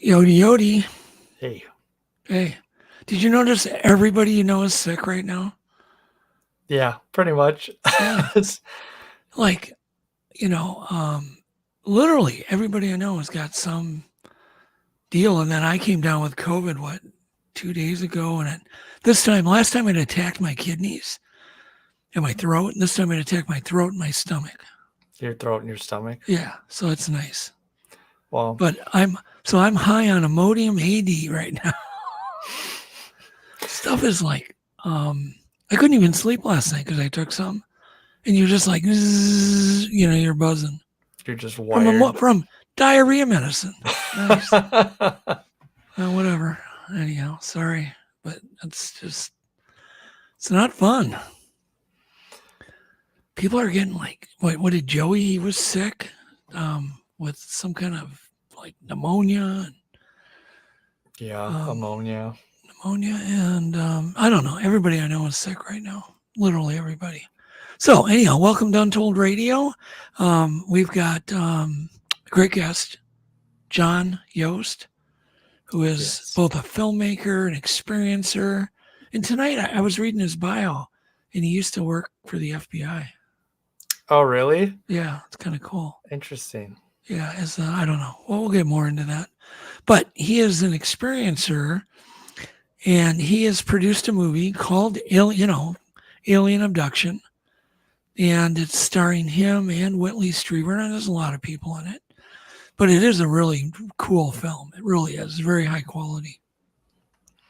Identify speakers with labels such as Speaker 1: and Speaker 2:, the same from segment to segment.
Speaker 1: Yodi Yodi.
Speaker 2: Hey.
Speaker 1: Hey, did you notice everybody you know is sick right now?
Speaker 2: Yeah, pretty much.
Speaker 1: Yeah. Like, literally everybody I know has got some deal. And then I came down with COVID, 2 days ago? And last time it attacked my kidneys and my throat. And this time it attacked my throat and my stomach.
Speaker 2: Your throat and your stomach?
Speaker 1: Yeah, so it's nice.
Speaker 2: Well,
Speaker 1: but I'm high on Imodium AD right now. Stuff is like, I couldn't even sleep last night because I took some, and you're just like, you're buzzing.
Speaker 2: You're just wired
Speaker 1: from diarrhea medicine. Nice. Whatever. Anyhow, sorry, but it's not fun. People are getting like, what did Joey? He was sick, with some kind of like pneumonia.
Speaker 2: Ammonia.
Speaker 1: And I don't know. Everybody I know is sick right now. Literally everybody. So anyhow, welcome to Untold Radio. We've got a great guest, John Yost, who is both a filmmaker, an experiencer. And tonight I was reading his bio, and he used to work for the FBI.
Speaker 2: Oh, really?
Speaker 1: Yeah, it's kind of cool.
Speaker 2: Interesting.
Speaker 1: Yeah, I don't know. Well, we'll get more into that. But he is an experiencer, and he has produced a movie called Alien Abduction. And it's starring him and Whitley Strieber, and there's a lot of people in it. But it is a really cool film. It really is. It's very high quality.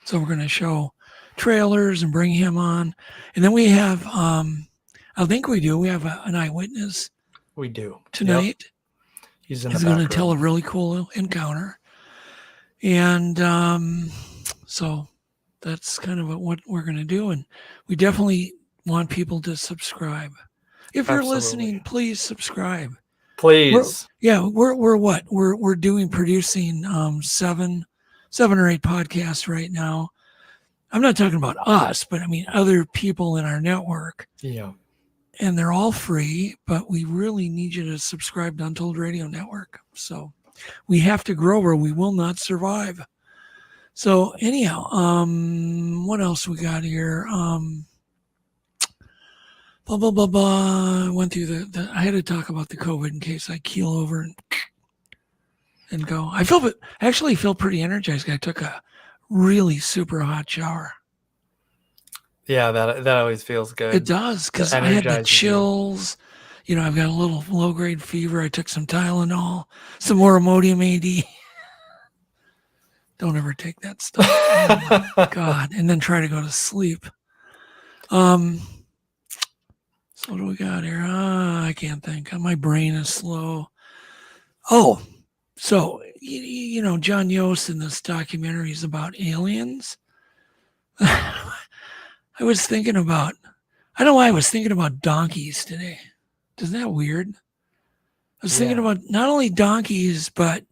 Speaker 1: So we're going to show trailers and bring him on. And then we have, I think we have an eyewitness.
Speaker 2: We do.
Speaker 1: Tonight.
Speaker 2: Yep. He's
Speaker 1: going to tell a really cool encounter. And so that's kind of what we're going to do. And we definitely want people to subscribe. If you're listening, please subscribe.
Speaker 2: Please.
Speaker 1: We're producing 7 or 8 podcasts right now. I'm not talking about us, but I mean other people in our network.
Speaker 2: Yeah.
Speaker 1: And they're all free, but we really need you to subscribe to Untold Radio Network. So we have to grow or we will not survive. So anyhow, what else we got here? Blah, blah, blah, blah. I went through I had to talk about the COVID in case I keel over and go. I actually feel pretty energized. I took a really super hot shower.
Speaker 2: Yeah, that always feels good.
Speaker 1: It does, because I had the chills. I've got a little low-grade fever. I took some Tylenol, some more Imodium AD. Don't ever take that stuff. Oh my God. And then try to go to sleep. So what do we got here? I can't think. My brain is slow. Oh, so, John Yost in this documentary is about aliens. I was thinking about, I don't know why I was thinking about donkeys today. Isn't that weird? I was thinking about not only donkeys, but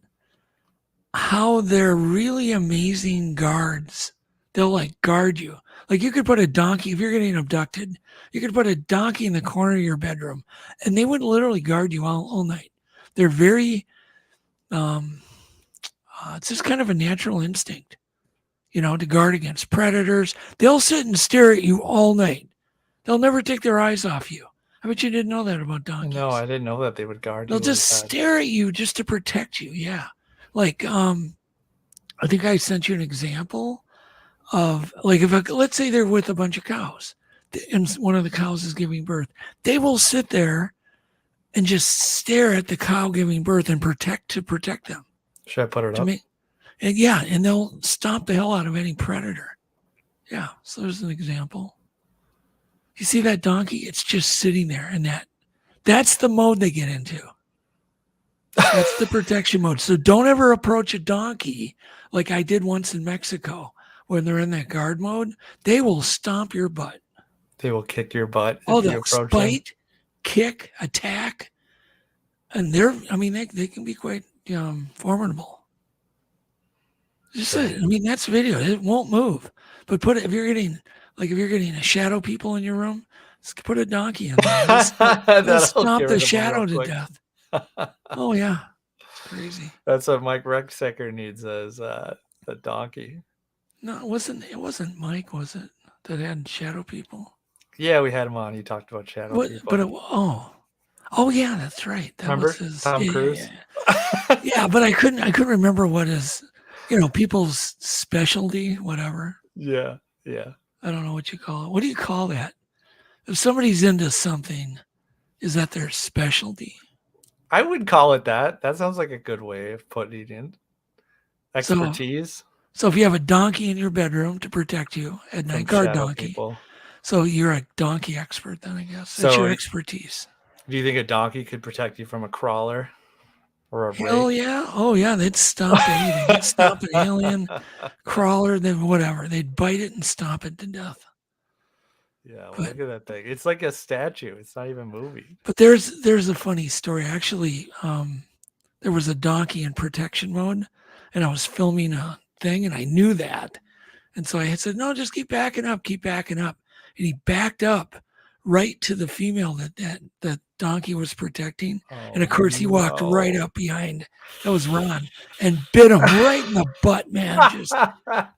Speaker 1: how they're really amazing guards. They'll like guard you. Like you could put a donkey, if you're getting abducted, you could put a donkey in the corner of your bedroom and they would literally guard you all night. They're very, it's just kind of a natural instinct. To guard against predators. They'll sit and stare at you all night. They'll never take their eyes off you. I bet you didn't know that about donkeys.
Speaker 2: No, I didn't know that they would guard you.
Speaker 1: They'll just stare at you just to protect you. Yeah. Like, I think I sent you an example of, like, let's say they're with a bunch of cows and one of the cows is giving birth. They will sit there and just stare at the cow giving birth and protect them.
Speaker 2: Should I put it up?
Speaker 1: And they'll stomp the hell out of any predator. Yeah, so there's an example. You see that donkey? It's just sitting there, and that's the mode they get into. That's the protection mode. So don't ever approach a donkey like I did once in Mexico when they're in that guard mode. They will stomp your butt.
Speaker 2: They will kick your butt.
Speaker 1: Oh, they'll bite, kick, attack. And they can be quite formidable. That's video. It won't move. But if you're getting a shadow people in your room, just put a donkey in there. They'll stomp the shadow to death. Oh yeah. Crazy.
Speaker 2: That's what Mike Rexecker needs as the donkey.
Speaker 1: No, it wasn't Mike, was it? That had shadow people.
Speaker 2: Yeah, we had him on. He talked about shadow
Speaker 1: What?
Speaker 2: people.
Speaker 1: But oh yeah, that's right. That
Speaker 2: Remember
Speaker 1: was his.
Speaker 2: Tom
Speaker 1: Yeah,
Speaker 2: Cruise?
Speaker 1: yeah. But I couldn't remember what his, people's specialty, whatever.
Speaker 2: Yeah, yeah.
Speaker 1: I don't know what you call it. What do you call that? If somebody's into something, is that their specialty?
Speaker 2: I would call it that. That sounds like a good way of putting it in. Expertise
Speaker 1: So if you have a donkey in your bedroom to protect you at
Speaker 2: from
Speaker 1: night, guard
Speaker 2: shadow
Speaker 1: donkey.
Speaker 2: people.
Speaker 1: So you're a donkey expert then, I guess. That's
Speaker 2: So
Speaker 1: your expertise.
Speaker 2: Do you think a donkey could protect you from a crawler or a
Speaker 1: Hell
Speaker 2: rake?
Speaker 1: yeah. Oh yeah, they'd stomp anything. They'd stomp an alien, crawler, then whatever. They'd bite it and stomp it to death.
Speaker 2: Yeah, well, look at that thing. It's like a statue. It's not even moving.
Speaker 1: But there's a funny story. Actually, there was a donkey in protection mode, and I was filming a thing, and I knew that. And so I had said, no, just keep backing up. And he backed up right to the female that donkey was protecting. And of course, he walked right up behind. That was Ron, and bit him right in the butt, man. Just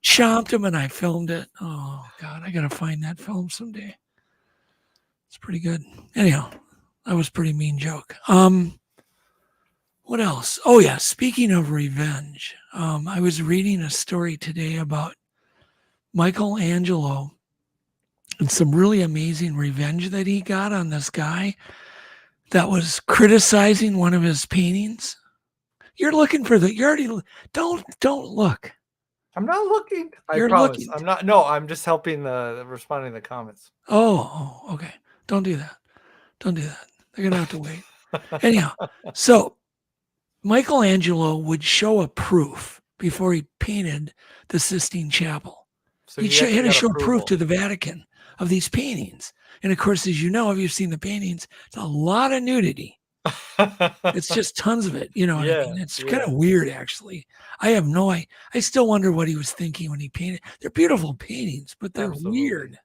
Speaker 1: chomped him, and I filmed it. Oh, God, I got to find that film someday. It's pretty good. Anyhow, that was a pretty mean joke. What else? Oh, yeah, speaking of revenge, I was reading a story today about Michelangelo and some really amazing revenge that he got on this guy that was criticizing one of his paintings. You're looking for you already don't look.
Speaker 2: I'm not looking. I promise. I'm not. No, I'm just helping responding to the comments.
Speaker 1: Oh, okay. Don't do that. They're gonna have to wait. Anyhow, so Michelangelo would show a proof before he painted the Sistine Chapel.
Speaker 2: So
Speaker 1: he had to show proof to the Vatican of these paintings. And of course, as you know, if you've seen the paintings, it's a lot of nudity. It's just tons of it. You know what I mean? It's kind of weird, actually. I still wonder what he was thinking when he painted. They're beautiful paintings, but they're weird.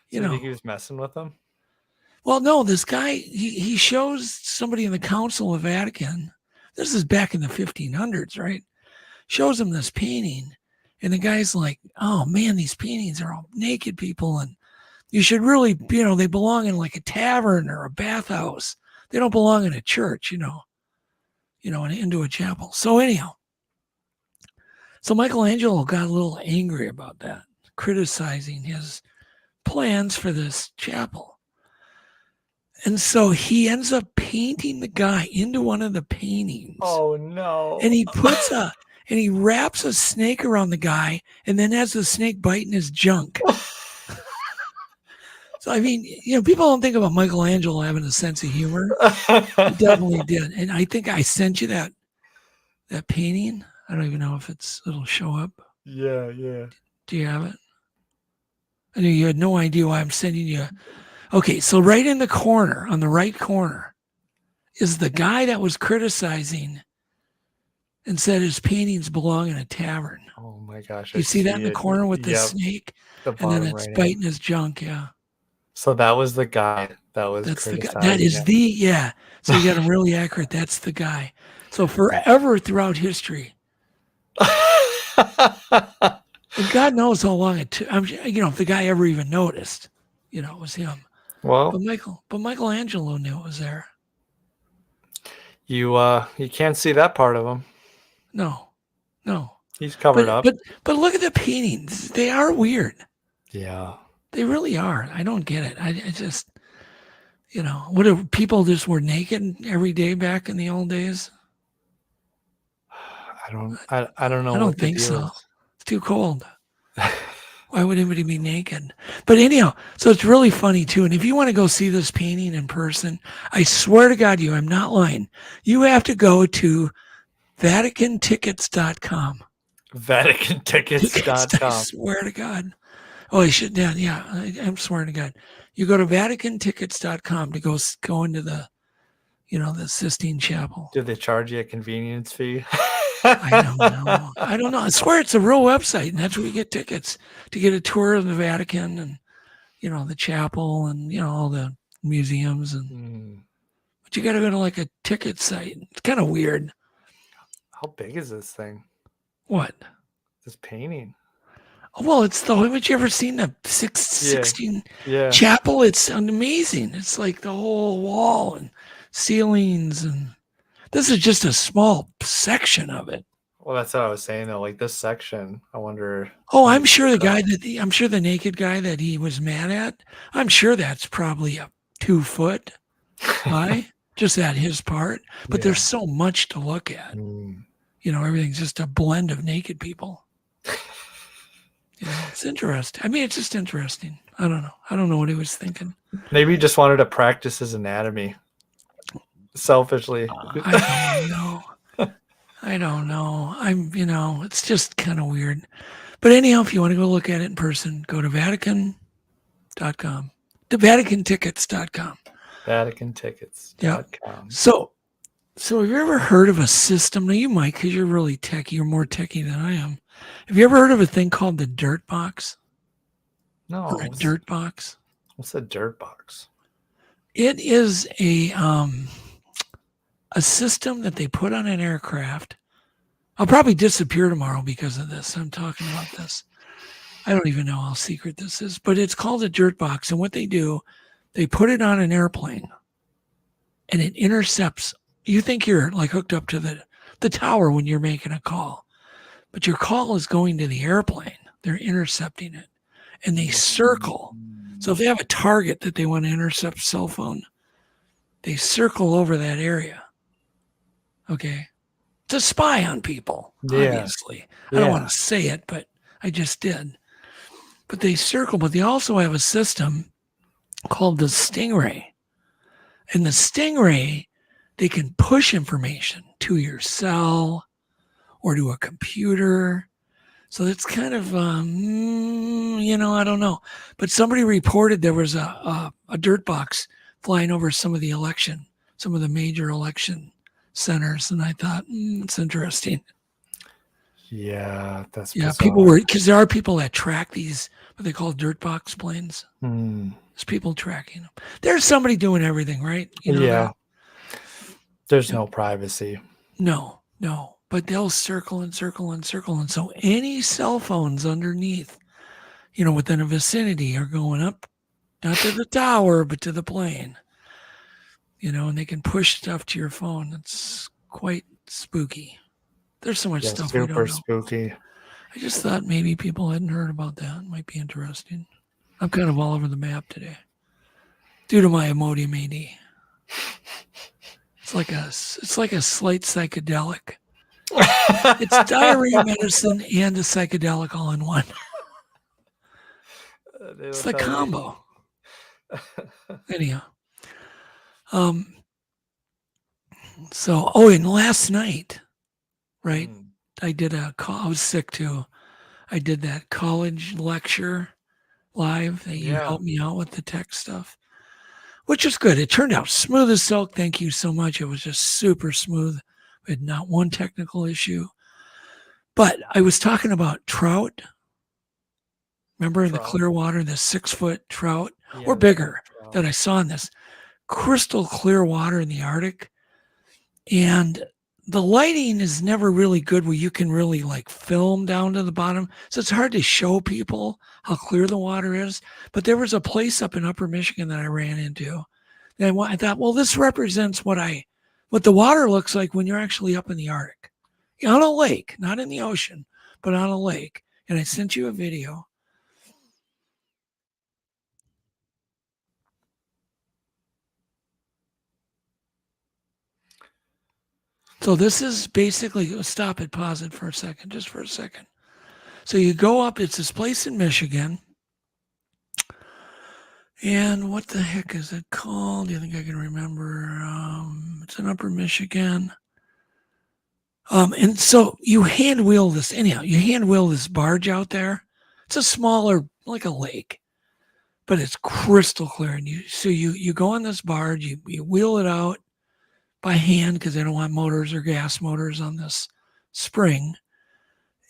Speaker 2: You think he was messing with them?
Speaker 1: Well, no, this guy, he shows somebody in the Council of Vatican. This is back in the 1500s, right? Shows him this painting. And the guy's like, oh, man, these paintings are all naked people. And you should really, they belong in like a tavern or a bathhouse. They don't belong in a church, and into a chapel. So anyhow, Michelangelo got a little angry about that, criticizing his plans for this chapel. And so he ends up painting the guy into one of the paintings.
Speaker 2: Oh, no.
Speaker 1: And he wraps a snake around the guy and then has the snake biting his junk. So, I mean, people don't think about Michelangelo having a sense of humor. He definitely did. And I think I sent you that painting. I don't even know if it'll show up.
Speaker 2: Yeah.
Speaker 1: Do you have it? I know you had no idea why I'm sending you. Okay, so right in the corner, on the right corner, is the guy that was criticizing and said his paintings belong in a tavern.
Speaker 2: Oh my gosh.
Speaker 1: You see that in the corner with the snake? And then it's biting his junk, yeah.
Speaker 2: So that was the guy that was criticizing.
Speaker 1: The guy. That is So you got him really accurate. That's the guy. So forever throughout history. And God knows how long it took. If the guy ever even noticed, it was him.
Speaker 2: Well,
Speaker 1: but Michelangelo knew it was there.
Speaker 2: You can't see that part of him.
Speaker 1: No.
Speaker 2: He's covered up.
Speaker 1: But look at the paintings. They are weird.
Speaker 2: Yeah.
Speaker 1: They really are. I don't get it. I just, what if people just were naked every day back in the old days?
Speaker 2: I don't know.
Speaker 1: I don't think so. It's too cold. Why would anybody be naked? But anyhow, so it's really funny too. And if you want to go see this painting in person, I swear to God, I'm not lying. You have to go to VaticanTickets.com.
Speaker 2: VaticanTickets.com.
Speaker 1: I swear to God. Oh, I should. Yeah. I'm swearing to God. You go to VaticanTickets.com to go into the, the Sistine Chapel.
Speaker 2: Do they charge you a convenience fee?
Speaker 1: I don't know. I swear it's a real website, and that's where you get tickets to get a tour of the Vatican and, the chapel and, all the museums. But you got to go to like a ticket site. It's kind of weird.
Speaker 2: How big is this thing?
Speaker 1: What?
Speaker 2: This painting?
Speaker 1: Well, it's the. Haven't you ever seen the
Speaker 2: Yeah.
Speaker 1: 16
Speaker 2: Yeah.
Speaker 1: chapel? It's amazing. It's like the whole wall and ceilings, and this is just a small section of it.
Speaker 2: Well, that's what I was saying though. Like this section, I wonder.
Speaker 1: Oh,
Speaker 2: how
Speaker 1: I'm
Speaker 2: many
Speaker 1: sure the
Speaker 2: feet
Speaker 1: guy
Speaker 2: up.
Speaker 1: I'm sure the naked guy that he was mad at, I'm sure that's probably a 2 foot high, just at his part. But
Speaker 2: Yeah.
Speaker 1: there's so much to look at.
Speaker 2: Mm.
Speaker 1: You know, everything's just a blend of naked people. You know, it's interesting. I mean, it's just interesting. I don't know. I don't know what he was thinking.
Speaker 2: Maybe he just wanted to practice his anatomy. Selfishly.
Speaker 1: I don't know. I don't know. It's just kind of weird. But anyhow, if you want to go look at it in person, go to Vatican.com, the VaticanTickets.com.
Speaker 2: VaticanTickets.com.
Speaker 1: So have you ever heard of a system? Now you might, because you're really techie. You're more techie than I am. Have you ever heard of a thing called the dirt box?
Speaker 2: No.
Speaker 1: Or a dirt box?
Speaker 2: What's a dirt box?
Speaker 1: It is a system that they put on an aircraft. I'll probably disappear tomorrow because of this. I'm talking about this. I don't even know how secret this is, but it's called a dirt box. And what they do, they put it on an airplane and it intercepts. You think you're like hooked up to the tower when you're making a call, but your call is going to the airplane. They're intercepting it and they circle. So if they have a target that they want to intercept cell phone, they circle over that area. Okay. To spy on people, obviously. I don't want to say it, but I just did. But they circle, but they also have a system called the Stingray. And the Stingray, they can push information to your cell or to a computer. So it's kind of, I don't know. But somebody reported there was a dirt box flying over some of the major election centers. And I thought, it's interesting.
Speaker 2: Yeah, that's
Speaker 1: Yeah,
Speaker 2: bizarre.
Speaker 1: because there are people that track these, what they call dirt box planes.
Speaker 2: Hmm.
Speaker 1: There's people tracking them. There's somebody doing everything, right? You know
Speaker 2: Yeah.
Speaker 1: that?
Speaker 2: There's no privacy.
Speaker 1: No. But they'll circle and circle and circle. And so any cell phones underneath, within a vicinity are going up, not to the tower, but to the plane. And they can push stuff to your phone. It's quite spooky. There's so much stuff we don't know.
Speaker 2: Super spooky.
Speaker 1: I just thought maybe people hadn't heard about that. It might be interesting. I'm kind of all over the map today due to my Imodium AD. It's like a slight psychedelic. It's diarrhea medicine and a psychedelic all in one. It's the combo. Anyhow. And last night, right? I did I was sick too. I did that college lecture live that you helped me out with the tech stuff, which was good. It turned out smooth as silk. Thank you so much. It was just super smooth. We had not one technical issue. But I was talking about trout. Remember in the clear water, the 6-foot trout or bigger that I saw in this crystal clear water in the Arctic. And the lighting is never really good where you can really like film down to the bottom. So it's hard to show people how clear the water is. But there was a place up in Upper Michigan that I ran into. And I thought, well, this represents what the water looks like when you're actually up in the Arctic. On a lake, not in the ocean, but on a lake. And I sent you a video. So this is basically, stop it, pause it for a second, just for a second. So you go up, it's this place in Michigan. And what the heck is it called? Do you think I can remember? It's in Upper Michigan. And so you hand wheel this barge out there. It's a smaller, like a lake, but it's crystal clear. And you go on this barge, you wheel it out by hand because they don't want motors or gas motors on this spring.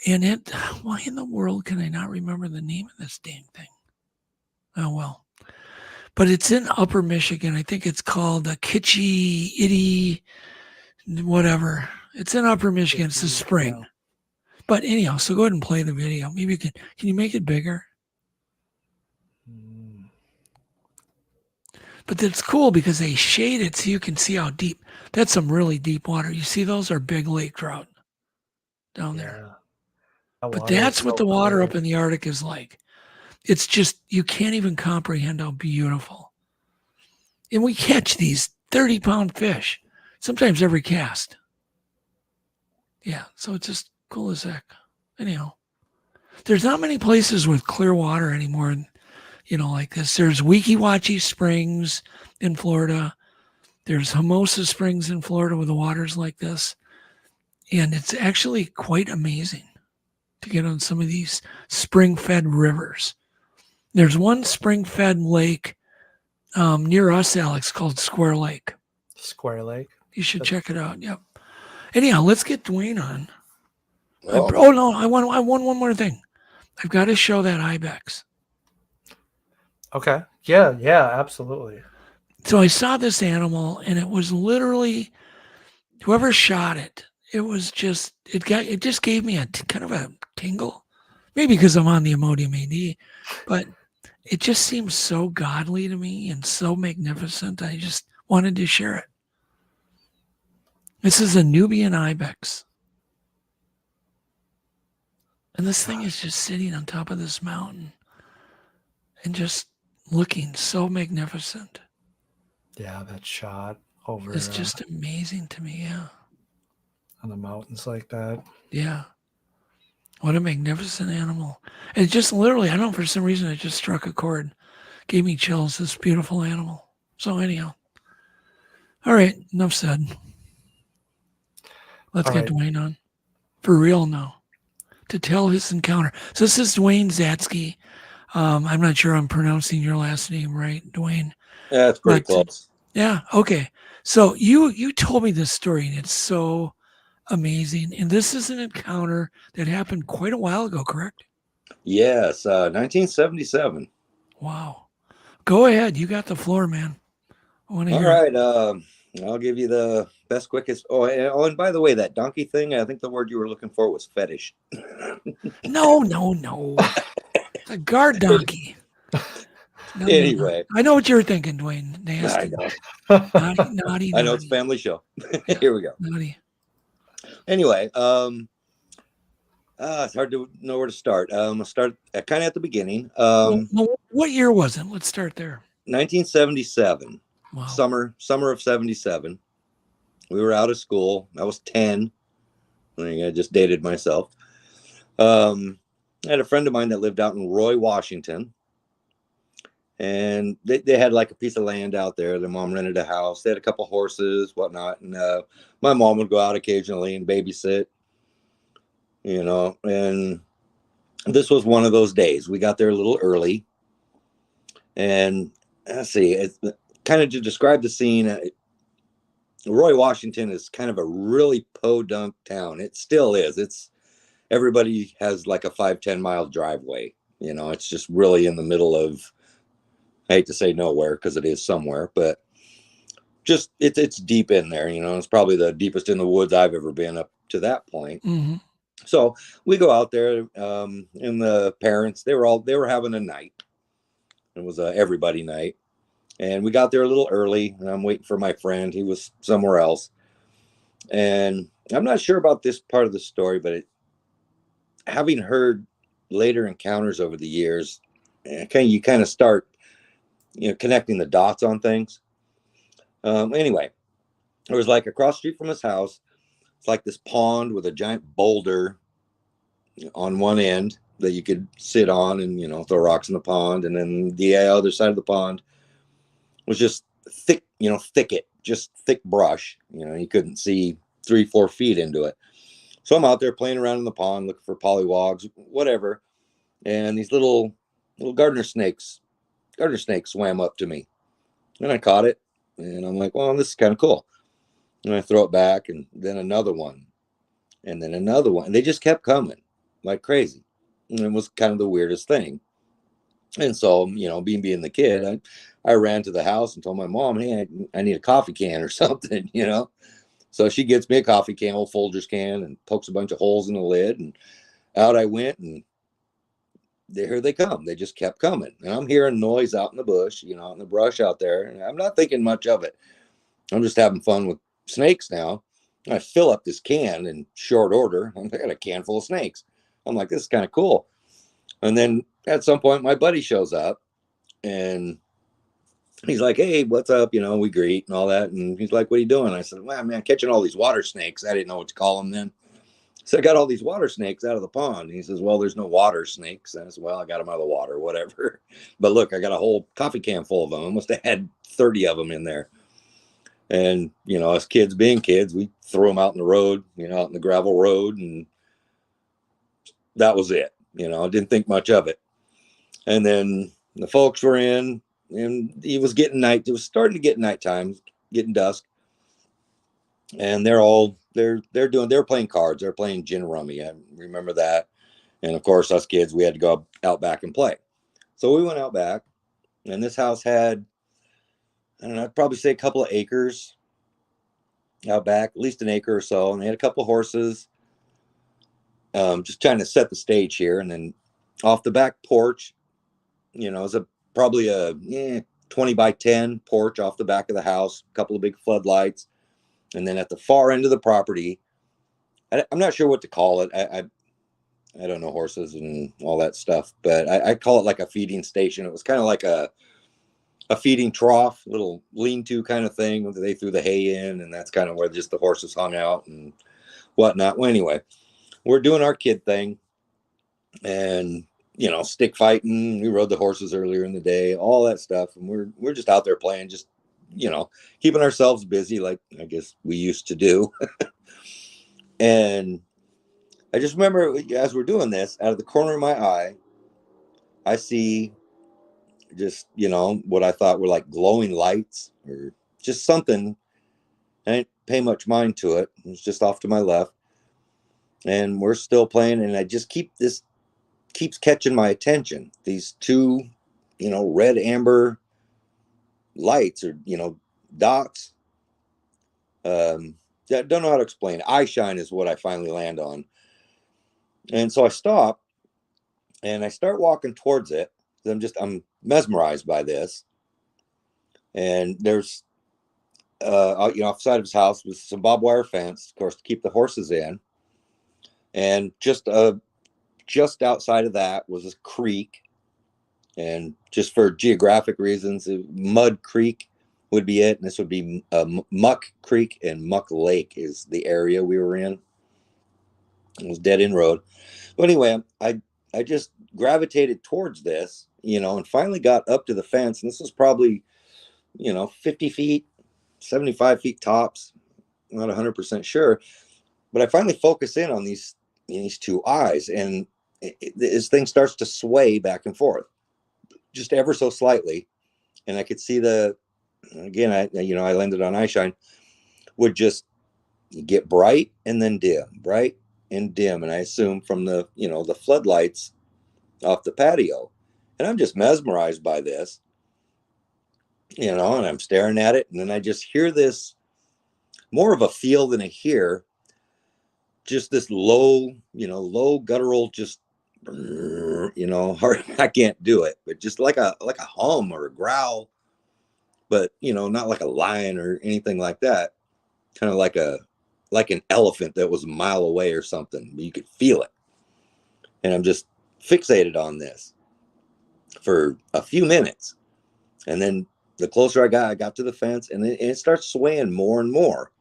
Speaker 1: And why in the world can I not remember the name of this dang thing? Oh, well. But it's in Upper Michigan. I think it's called the Kitschy Itty, whatever. It's in Upper Michigan. It's the spring.
Speaker 2: Yeah.
Speaker 1: But anyhow, so go ahead and play the video. Maybe you can you make it bigger?
Speaker 2: Mm.
Speaker 1: But it's cool because they shade it so you can see how deep. That's some really deep water. You see those are big lake trout down there.
Speaker 2: Yeah. That
Speaker 1: But
Speaker 2: water is
Speaker 1: that's what
Speaker 2: so
Speaker 1: the water
Speaker 2: clear.
Speaker 1: up in the Arctic is like. It's just, you can't even comprehend how beautiful. And we catch these 30-pound fish, sometimes every cast. Yeah, so it's just cool as heck. Anyhow, there's not many places with clear water anymore, like this. There's Weeki Wachee Springs in Florida. There's Hermosa Springs in Florida where the water's like this. And it's actually quite amazing to get on some of these spring-fed rivers. There's one spring-fed lake near us, Alex, called Square Lake.
Speaker 2: Square Lake.
Speaker 1: You should check it out. Yep. Anyhow, let's get Dwayne on.
Speaker 3: Oh,
Speaker 1: Oh no, I want one more thing. I've got to show that ibex.
Speaker 2: Okay. Yeah, absolutely.
Speaker 1: So I saw this animal, and it was literally whoever shot it. It was just it just gave me a kind of a tingle, maybe because I'm on the Imodium AD, but it just seems so godly to me and so magnificent. I just wanted to share it. This is a Nubian ibex. And this thing is just sitting on top of this mountain and just looking so magnificent.
Speaker 2: Yeah, that shot over
Speaker 1: It's just amazing to me, yeah.
Speaker 2: on the mountains like that.
Speaker 1: Yeah. What a magnificent animal. And it just literally, I don't know, for some reason, it just struck a chord. Gave me chills, this beautiful animal. So anyhow. All right, enough said. Let's get Dwayne on. For real now. To tell his encounter. So this is Dwayne Zatsky. I'm not sure I'm pronouncing your last name right, Dwayne.
Speaker 3: Yeah, it's pretty close.
Speaker 1: Yeah, okay. So you told me this story, and it's so amazing. And this is an encounter that happened quite a while ago, correct?
Speaker 3: Yes, 1977.
Speaker 1: Wow. Go ahead. You got the floor, man.
Speaker 3: All right. I'll give you the best, quickest. And by the way, that donkey thing, I think the word you were looking for was fetish.
Speaker 1: No. It's a guard donkey. No,
Speaker 3: anyway.
Speaker 1: I know what you're thinking, Dwayne. Nasty.
Speaker 3: I know.
Speaker 1: Naughty.
Speaker 3: I know it's a family show. Here we go.
Speaker 1: Naughty.
Speaker 3: Anyway, it's hard to know where to start. I'll start kind of at the beginning.
Speaker 1: What year was it? Let's start there.
Speaker 3: 1977.
Speaker 1: Wow.
Speaker 3: Summer of 77. We were out of school. I was 10. I just dated myself. I had a friend of mine that lived out in Roy, Washington. And they had like a piece of land out there. Their mom rented a house. They had a couple horses, whatnot. And my mom would go out occasionally and babysit, and this was one of those days. We got there a little early. And let's see, it's kind of to describe the scene. Roy, Washington is kind of a really podunk town. It still is. Everybody has like a 5-10 mile driveway. It's just really in the middle of, I hate to say nowhere because it is somewhere, but just it's deep in there. It's probably the deepest in the woods I've ever been up to that point.
Speaker 1: Mm-hmm.
Speaker 3: So we go out there, and the parents, they were having a night. It was a everybody night, and we got there a little early, and I'm waiting for my friend. He was somewhere else, and I'm not sure about this part of the story, but having heard later encounters over the years, you kind of start connecting the dots on things. Anyway, it was like across the street from his house. It's like this pond with a giant boulder on one end that you could sit on and, throw rocks in the pond. And then the other side of the pond was just thick, thicket, just thick brush. You couldn't see 3-4 feet into it. So I'm out there playing around in the pond, looking for pollywogs, whatever. And these little garter snakes swam up to me, and I caught it, and I'm like, well, this is kind of cool. And I throw it back, and then another one, and then another one. And they just kept coming like crazy. And it was kind of the weirdest thing. And so, being the kid, I ran to the house and told my mom, hey, I need a coffee can or something, So she gets me a coffee can, old Folgers can, and pokes a bunch of holes in the lid. And out I went, and here they come. They just kept coming. And I'm hearing noise out in the bush, you know, in the brush out there. And I'm not thinking much of it. I'm just having fun with snakes now. I fill up this can in short order. I got a can full of snakes. I'm like, this is kind of cool. And then at some point, my buddy shows up, and he's like, hey, what's up? You know, we greet and all that. And he's like, what are you doing? I said, well, man, catching all these water snakes. I didn't know what to call them then. So I got all these water snakes out of the pond. And he says, well, there's no water snakes. And I said, well, I got them out of the water, whatever. But look, I got a whole coffee can full of them. I must have had 30 of them in there. And, you know, us kids being kids, we threw them out in the road, you know, out in the gravel road. And that was it. You know, I didn't think much of it. And then the folks were in, and it was getting night. It was starting to get nighttime, getting dusk. And they're playing cards. They're playing gin rummy. I remember that. And of course, us kids, we had to go out back and play. So we went out back, and this house had, I don't know, I'd probably say a couple of acres out back, at least an acre or so. And they had a couple of horses. Just trying to set the stage here. And then off the back porch, you know, is probably a 20 by 10 porch off the back of the house, a couple of big floodlights. And then at the far end of the property, I'm not sure what to call it. I don't know horses and all that stuff, but I call it like a feeding station. It was kind of like a feeding trough, little lean-to kind of thing. They threw the hay in, and that's kind of where just the horses hung out and whatnot. Well, anyway, we're doing our kid thing, and, you know, stick fighting. We rode the horses earlier in the day, all that stuff. And we're just out there playing, just, you know, keeping ourselves busy, like I guess we used to do. And I just remember, as we're doing this, out of the corner of my eye, I see just, you know, what I thought were like glowing lights or just something. I didn't pay much mind to it. It was just off to my left. And we're still playing, and I just keeps catching my attention. These two, you know, red amber lights, or, you know, dots. I don't know how to explain. Eye shine is what I finally land on. And so I stop, and I start walking towards it. I'm mesmerized by this. And there's, you know, off the side of his house was some barbed wire fence, of course, to keep the horses in. And just outside of that was a creek. And just for geographic reasons, Mud Creek would be it. And this would be Muck Creek, and Muck Lake is the area we were in. It was dead end road. But anyway, I just gravitated towards this, you know, and finally got up to the fence. And this was probably, you know, 50 feet, 75 feet tops. I'm not 100% sure. But I finally focus in on these two eyes, and this thing starts to sway back and forth, just ever so slightly. And I could see I landed on eye shine, would just get bright and then dim, bright and dim. And I assume from the, you know, the floodlights off the patio. And I'm just mesmerized by this, you know, and I'm staring at it. And then I just hear this, more of a feel than a hear, just this low guttural, just, you know, hard. I can't do it, but just like a hum or a growl, but, you know, not like a lion or anything like that. Kind of like an elephant that was a mile away or something, but you could feel it. And I'm just fixated on this for a few minutes. And then the closer I got to the fence, and it starts swaying more and more.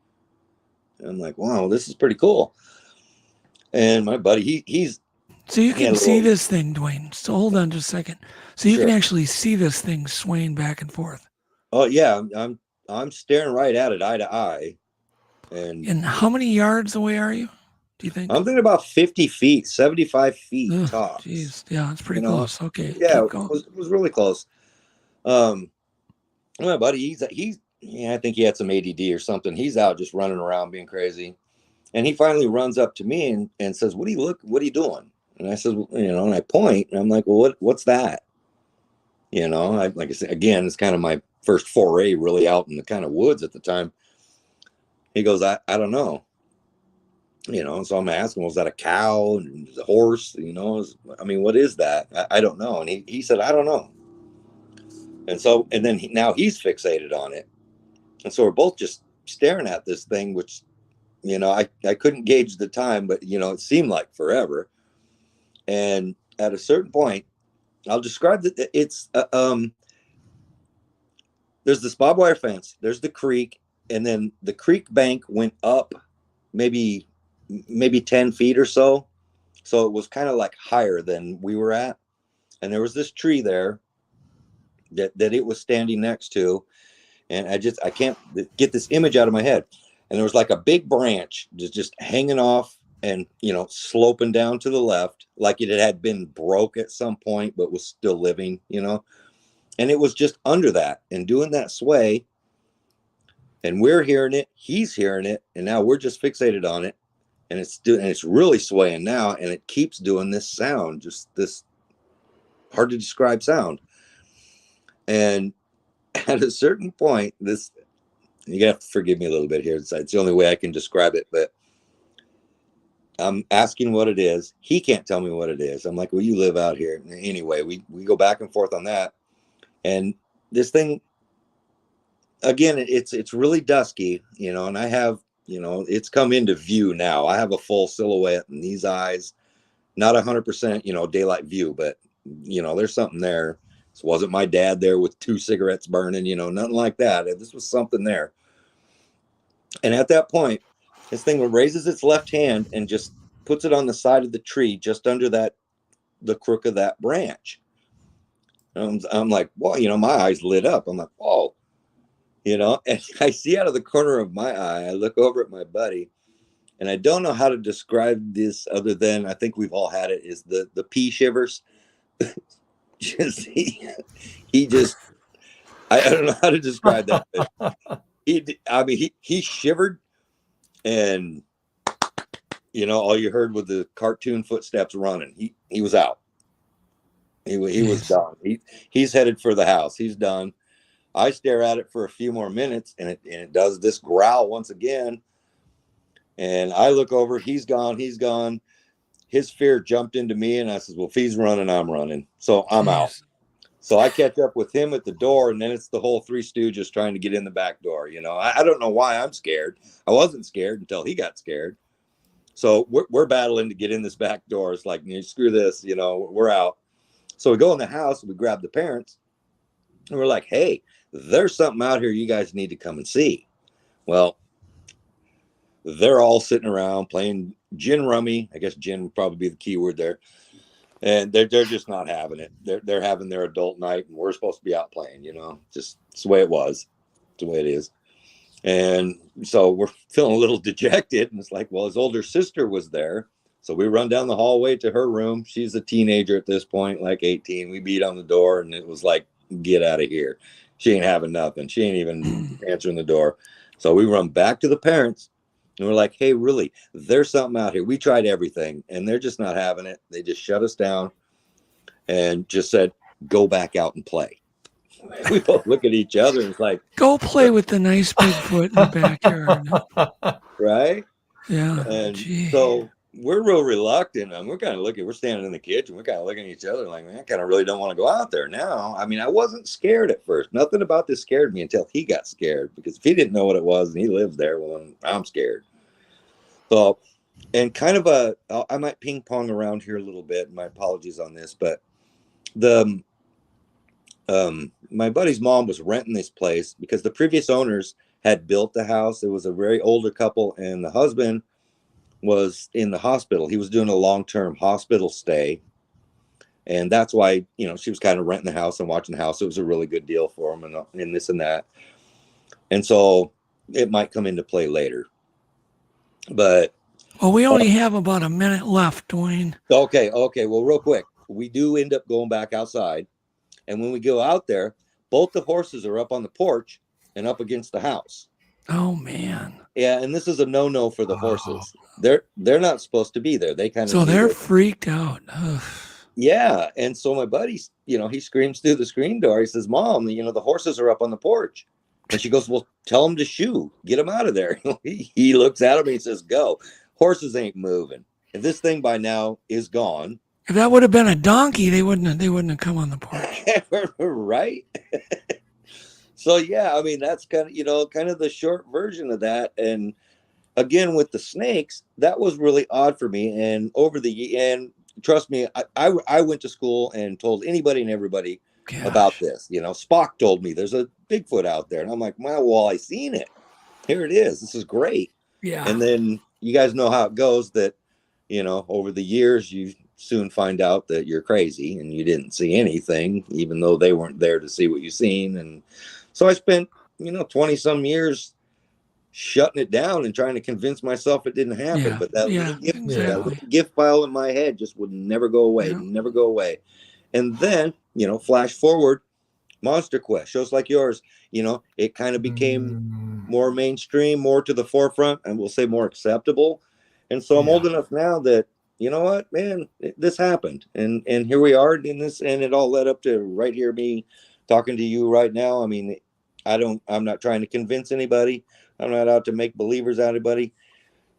Speaker 3: And I'm like, wow, this is pretty cool. And my buddy, he's
Speaker 1: so you can see this thing, Dwayne. So hold on just a second. So you
Speaker 3: Sure.
Speaker 1: can actually see this thing swaying back and forth.
Speaker 3: Oh yeah, I'm staring right at it, eye to eye.
Speaker 1: And how many yards away are you, do you think?
Speaker 3: I'm thinking about 50 feet, 75 feet tops.
Speaker 1: Jeez, yeah, it's pretty
Speaker 3: You know,
Speaker 1: close. Okay,
Speaker 3: yeah,
Speaker 1: keep going.
Speaker 3: it was really close. My buddy, I think he had some ADD or something. He's out just running around being crazy. And he finally runs up to me and says, what are you doing? And I said, well, you know, and I point, and I'm like, well, what's that? You know, like I said, again, it's kind of my first foray really out in the kind of woods at the time. He goes, I don't know. And so I'm asking, was that a cow and a horse? What is that? I don't know. And he said, I don't know. And so, and then now he's fixated on it. And so we're both just staring at this thing, which, I couldn't gauge the time, but, it seemed like forever. And at a certain point, I'll describe that it's, there's this barbed wire fence, there's the creek, and then the creek bank went up maybe 10 feet or so. So it was kind of like higher than we were at. And there was this tree there that it was standing next to. And I can't get this image out of my head. And there was like a big branch just hanging off and, sloping down to the left, like it had been broke at some point, but was still living, and it was just under that and doing that sway. And we're hearing it, he's hearing it. And now we're just fixated on it. And it's really swaying now. And it keeps doing this sound, just this hard to describe sound. And at a certain point, you have to forgive me a little bit here. It's the only way I can describe it, but I'm asking what it is. He can't tell me what it is. I'm like, well, you live out here. Anyway, we go back and forth on that. And this thing, again, it's really dusky, and I have, it's come into view now. I have a full silhouette in these eyes, not 100%, daylight view, but, there's something there. This wasn't my dad there with 2 cigarettes burning, nothing like that. This was something there. And at that point, this thing raises its left hand and just puts it on the side of the tree, just under the crook of that branch. I'm like, well, my eyes lit up. I'm like, whoa, and I see out of the corner of my eye, I look over at my buddy, and I don't know how to describe this other than I think we've all had it, is the pea shivers. Just he just I don't know how to describe that. He shivered, and all you heard was the cartoon footsteps running. He was out. He was done. He's headed for the house. He's done. I stare at it for a few more minutes, and it does this growl once again. And I look over. He's gone. His fear jumped into me, and I says, well, if he's running, I'm running. So I'm out. So I catch up with him at the door, and then it's the whole Three Stooges trying to get in the back door. I don't know why I'm scared. I wasn't scared until he got scared. So we're battling to get in this back door. It's like, screw this, we're out. So we go in the house, we grab the parents, and we're like, hey, there's something out here you guys need to come and see. Well, they're all sitting around playing gin rummy. I guess gin would probably be the key word there. And they're just not having it. They're having their adult night, and we're supposed to be out playing, just it's the way it was. It's the way it is. And so we're feeling a little dejected, and it's like, well, his older sister was there. So we run down the hallway to her room. She's a teenager at this point, like 18. We beat on the door, and it was like, get out of here. She ain't having nothing. She ain't even answering the door. So we run back to the parents, and we're like, hey, really, there's something out here. We tried everything, and they're just not having it. They just shut us down and just said, go back out and play. We both look at each other, and it's like,
Speaker 1: go play with the nice Bigfoot in the backyard.
Speaker 3: Right?
Speaker 1: Yeah.
Speaker 3: And so we're real reluctant, and we're kind of looking, we're standing in the kitchen, we're kind of looking at each other like, man, I kind of really don't want to go out there now. I wasn't scared at first. Nothing about this scared me until he got scared, because if he didn't know what it was and he lives there, well, I'm scared. So, and kind of I might ping pong around here a little bit. My apologies on this, but my buddy's mom was renting this place because the previous owners had built the house. It was a very older couple, and the husband was in the hospital. He was doing a long-term hospital stay, and that's why she was kind of renting the house and watching the house. It was a really good deal for him, and this and that. And so it might come into play later, but
Speaker 1: well, we only have about a minute left, Dwayne.
Speaker 3: Okay, well, real quick, we do end up going back outside, and when we go out there, both the horses are up on the porch and up against the house.
Speaker 1: Oh man.
Speaker 3: Yeah, and this is a no-no for the horses. They're not supposed to be there. They kind of
Speaker 1: so they're freaked out.
Speaker 3: Yeah, and so my buddy, he screams through the screen door. He says, "Mom, the horses are up on the porch." And she goes, well, tell him to shoo, get him out of there. He looks at him and he says, go. Horses ain't moving. If this thing by now is gone.
Speaker 1: If that would have been a donkey, they wouldn't have come on the porch.
Speaker 3: Right. So yeah, I mean, that's kind of the short version of that. And again, with the snakes, that was really odd for me. And and trust me, I went to school and told anybody and everybody about this. Spock told me there's a Bigfoot out there, and I'm like, well, I seen it. Here it is. This is great.
Speaker 1: Yeah.
Speaker 3: And then you guys know how it goes. That over the years, you soon find out that you're crazy and you didn't see anything, even though they weren't there to see what you seen. And so I spent 20 some years shutting it down and trying to convince myself it didn't happen.
Speaker 1: Yeah.
Speaker 3: But that little gift pile in my head just would never go away, never go away. And then, flash forward, MonsterQuest, shows like yours, it kind of became more mainstream, more to the forefront, and we'll say more acceptable. And so I'm old enough now that, you know what, man, this happened. And here we are in this, and it all led up to right here, me talking to you right now. I mean, I'm not trying to convince anybody. I'm not out to make believers out of anybody.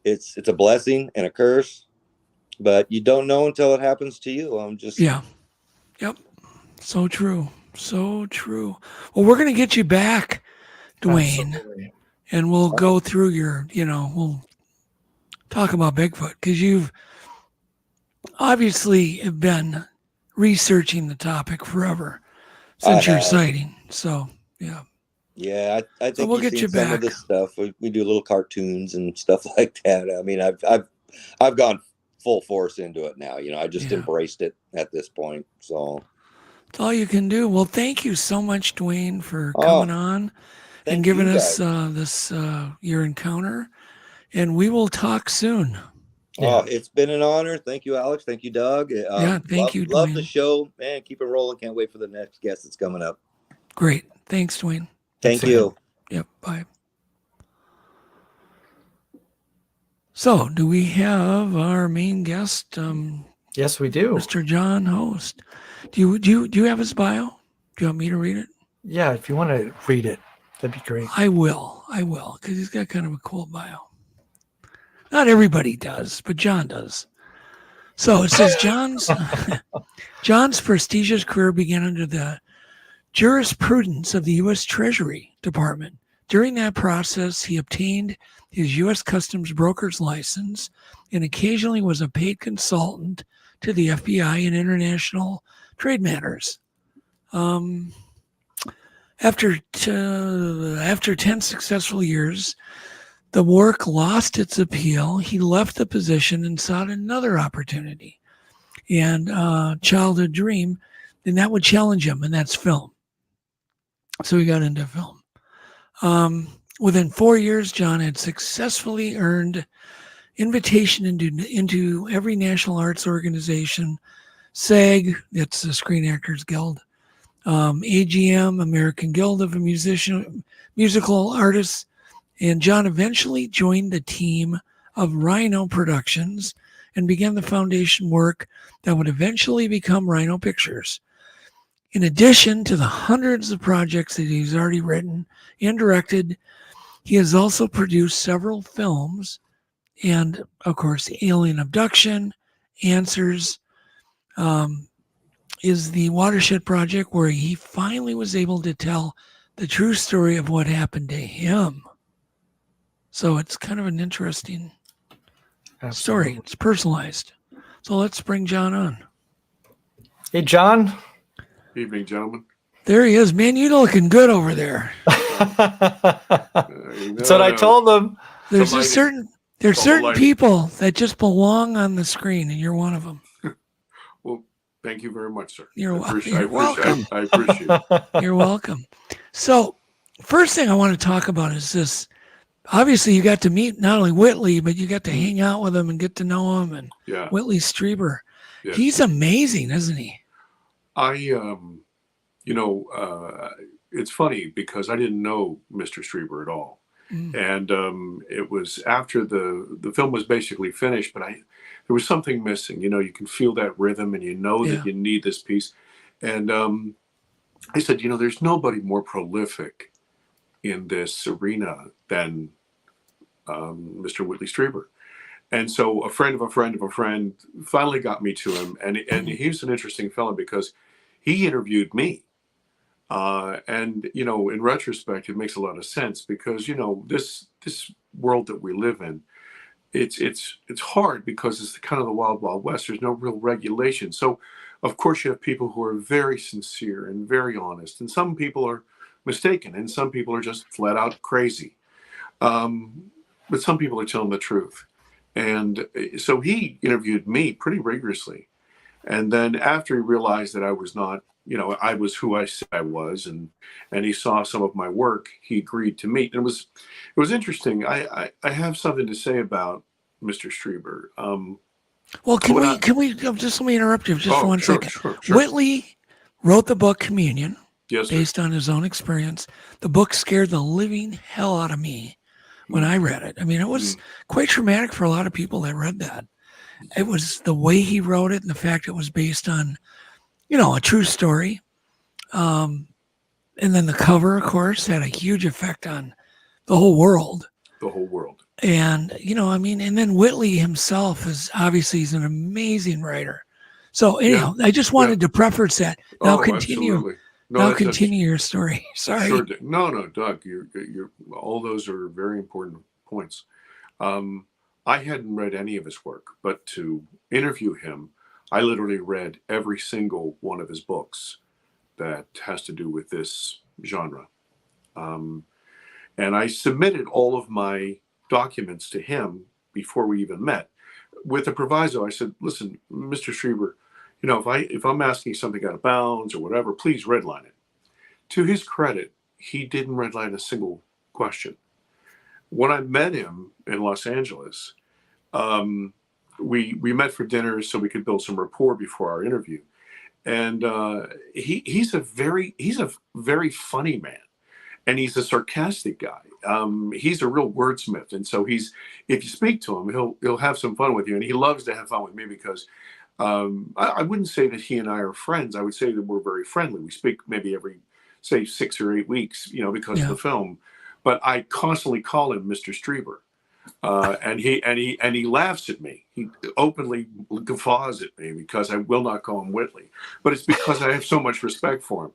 Speaker 3: It's a blessing and a curse, but you don't know until it happens to you. I'm just.
Speaker 1: Yeah. Yep. So true. So true. Well, we're going to get you back, Dwayne, and we'll go through we'll talk about Bigfoot, because you've obviously been researching the topic forever since your sighting. So, yeah.
Speaker 3: Yeah, I think
Speaker 1: so we'll get you back.
Speaker 3: Some of this stuff. We do little cartoons and stuff like that. I mean, I've gone full force into it now. I just embraced it at this point. So
Speaker 1: it's all you can do. Well, thank you so much, Dwayne, for coming on and giving us your encounter. And we will talk soon.
Speaker 3: Oh, it's been an honor. Thank you, Alex. Thank you, Doug.
Speaker 1: Thank you, Dwayne.
Speaker 3: Love the show, man. Keep it rolling. Can't wait for the next guest that's coming up.
Speaker 1: Great. Thanks, Dwayne.
Speaker 3: Thank you.
Speaker 1: Yep. Bye. So, do we have our main guest?
Speaker 2: Yes, we do.
Speaker 1: Mr. John Yost. Do you have his bio? Do you want me to read it?
Speaker 2: Yeah, if you want to read it, that'd be great.
Speaker 1: I will, because he's got kind of a cool bio. Not everybody does, but John does. So it says John's prestigious career began under the jurisprudence of the U.S. Treasury Department. During that process, he obtained his U.S. Customs broker's license and occasionally was a paid consultant to the FBI in international trade matters. After 10 successful years, the work lost its appeal. He left the position and sought another opportunity and childhood dream, and that would challenge him, and that's film. So he got into film. Within 4 years, John had successfully earned invitation into every national arts organization, SAG, that's the Screen Actors Guild, AGM, American Guild of Musical Artists, and John eventually joined the team of Rhino Productions and began the foundation work that would eventually become Rhino Pictures. In addition to the hundreds of projects that he's already written and directed, he has also produced several films and, of course, Alien Abduction, Answers, is the Watershed Project, where he finally was able to tell the true story of what happened to him. So it's kind of an interesting story. It's personalized. So let's bring John on.
Speaker 2: Hey, John.
Speaker 4: Evening, gentlemen.
Speaker 1: There he is. Man, you're looking good over there.
Speaker 2: That's what I told them.
Speaker 1: There's certain people that just belong on the screen, and you're one of them.
Speaker 4: Well, thank you very much, sir.
Speaker 1: You're welcome.
Speaker 4: I appreciate it.
Speaker 1: You're welcome. So, first thing I want to talk about is this. Obviously, you got to meet not only Whitley, but you got to hang out with him and get to know him. And Whitley Strieber, he's amazing, isn't he?
Speaker 4: It's funny because I didn't know Mr. Strieber at all. And it was after the film was basically finished, but there was something missing. You can feel that rhythm and that you need this piece. And I said, there's nobody more prolific in this arena than Mr. Whitley Strieber. And so a friend of a friend of a friend finally got me to him. And he's an interesting fellow because he interviewed me. And, you know, in retrospect, it makes a lot of sense because, you know, this world that we live in, it's hard because it's kind of the wild, wild west. There's no real regulation. So, of course, you have people who are very sincere and very honest. And some people are mistaken. And some people are just flat out crazy. But some people are telling the truth. And so he interviewed me pretty rigorously. And then after he realized that I was not, you know, I was who I said I was, and he saw some of my work, he agreed to meet. And it was interesting. I have something to say about Mr. Strieber.
Speaker 1: Well, can we just let me interrupt you just for one second.
Speaker 4: Sure.
Speaker 1: Whitley wrote the book Communion,
Speaker 4: Yes, sir.
Speaker 1: based on his own experience. The book scared the living hell out of me when I read it. I mean, it was quite traumatic for a lot of people that read that. It was the way he wrote it and the fact it was based on, you know, a true story. And then the cover, of course, had a huge effect on the whole world.
Speaker 4: The whole world.
Speaker 1: And, you know, I mean, and then Whitley himself is obviously he's an amazing writer. So anyhow, I just wanted to preface that. Now continue.
Speaker 4: Absolutely. No,
Speaker 1: continue your story. Sorry.
Speaker 4: Sure. No, Doug, you're all those are very important points. I hadn't read any of his work, but to interview him, I literally read every single one of his books that has to do with this genre. And I submitted all of my documents to him before we even met. With a proviso, I said, listen, Mr. Strieber, you know, if I'm asking something out of bounds or whatever, please redline it. To his credit, he didn't redline a single question. When I met him in Los Angeles, we met for dinner so we could build some rapport before our interview. And he's a very funny man, and he's a sarcastic guy. He's a real wordsmith, and so if you speak to him, he'll have some fun with you, and he loves to have fun with me because I wouldn't say that he and I are friends. I would say that we're very friendly. We speak maybe every, say, 6 or 8 weeks, you know, because of the film. But I constantly call him Mr. Strieber. And he laughs at me. He openly guffaws at me because I will not call him Whitley. But it's because I have so much respect for him.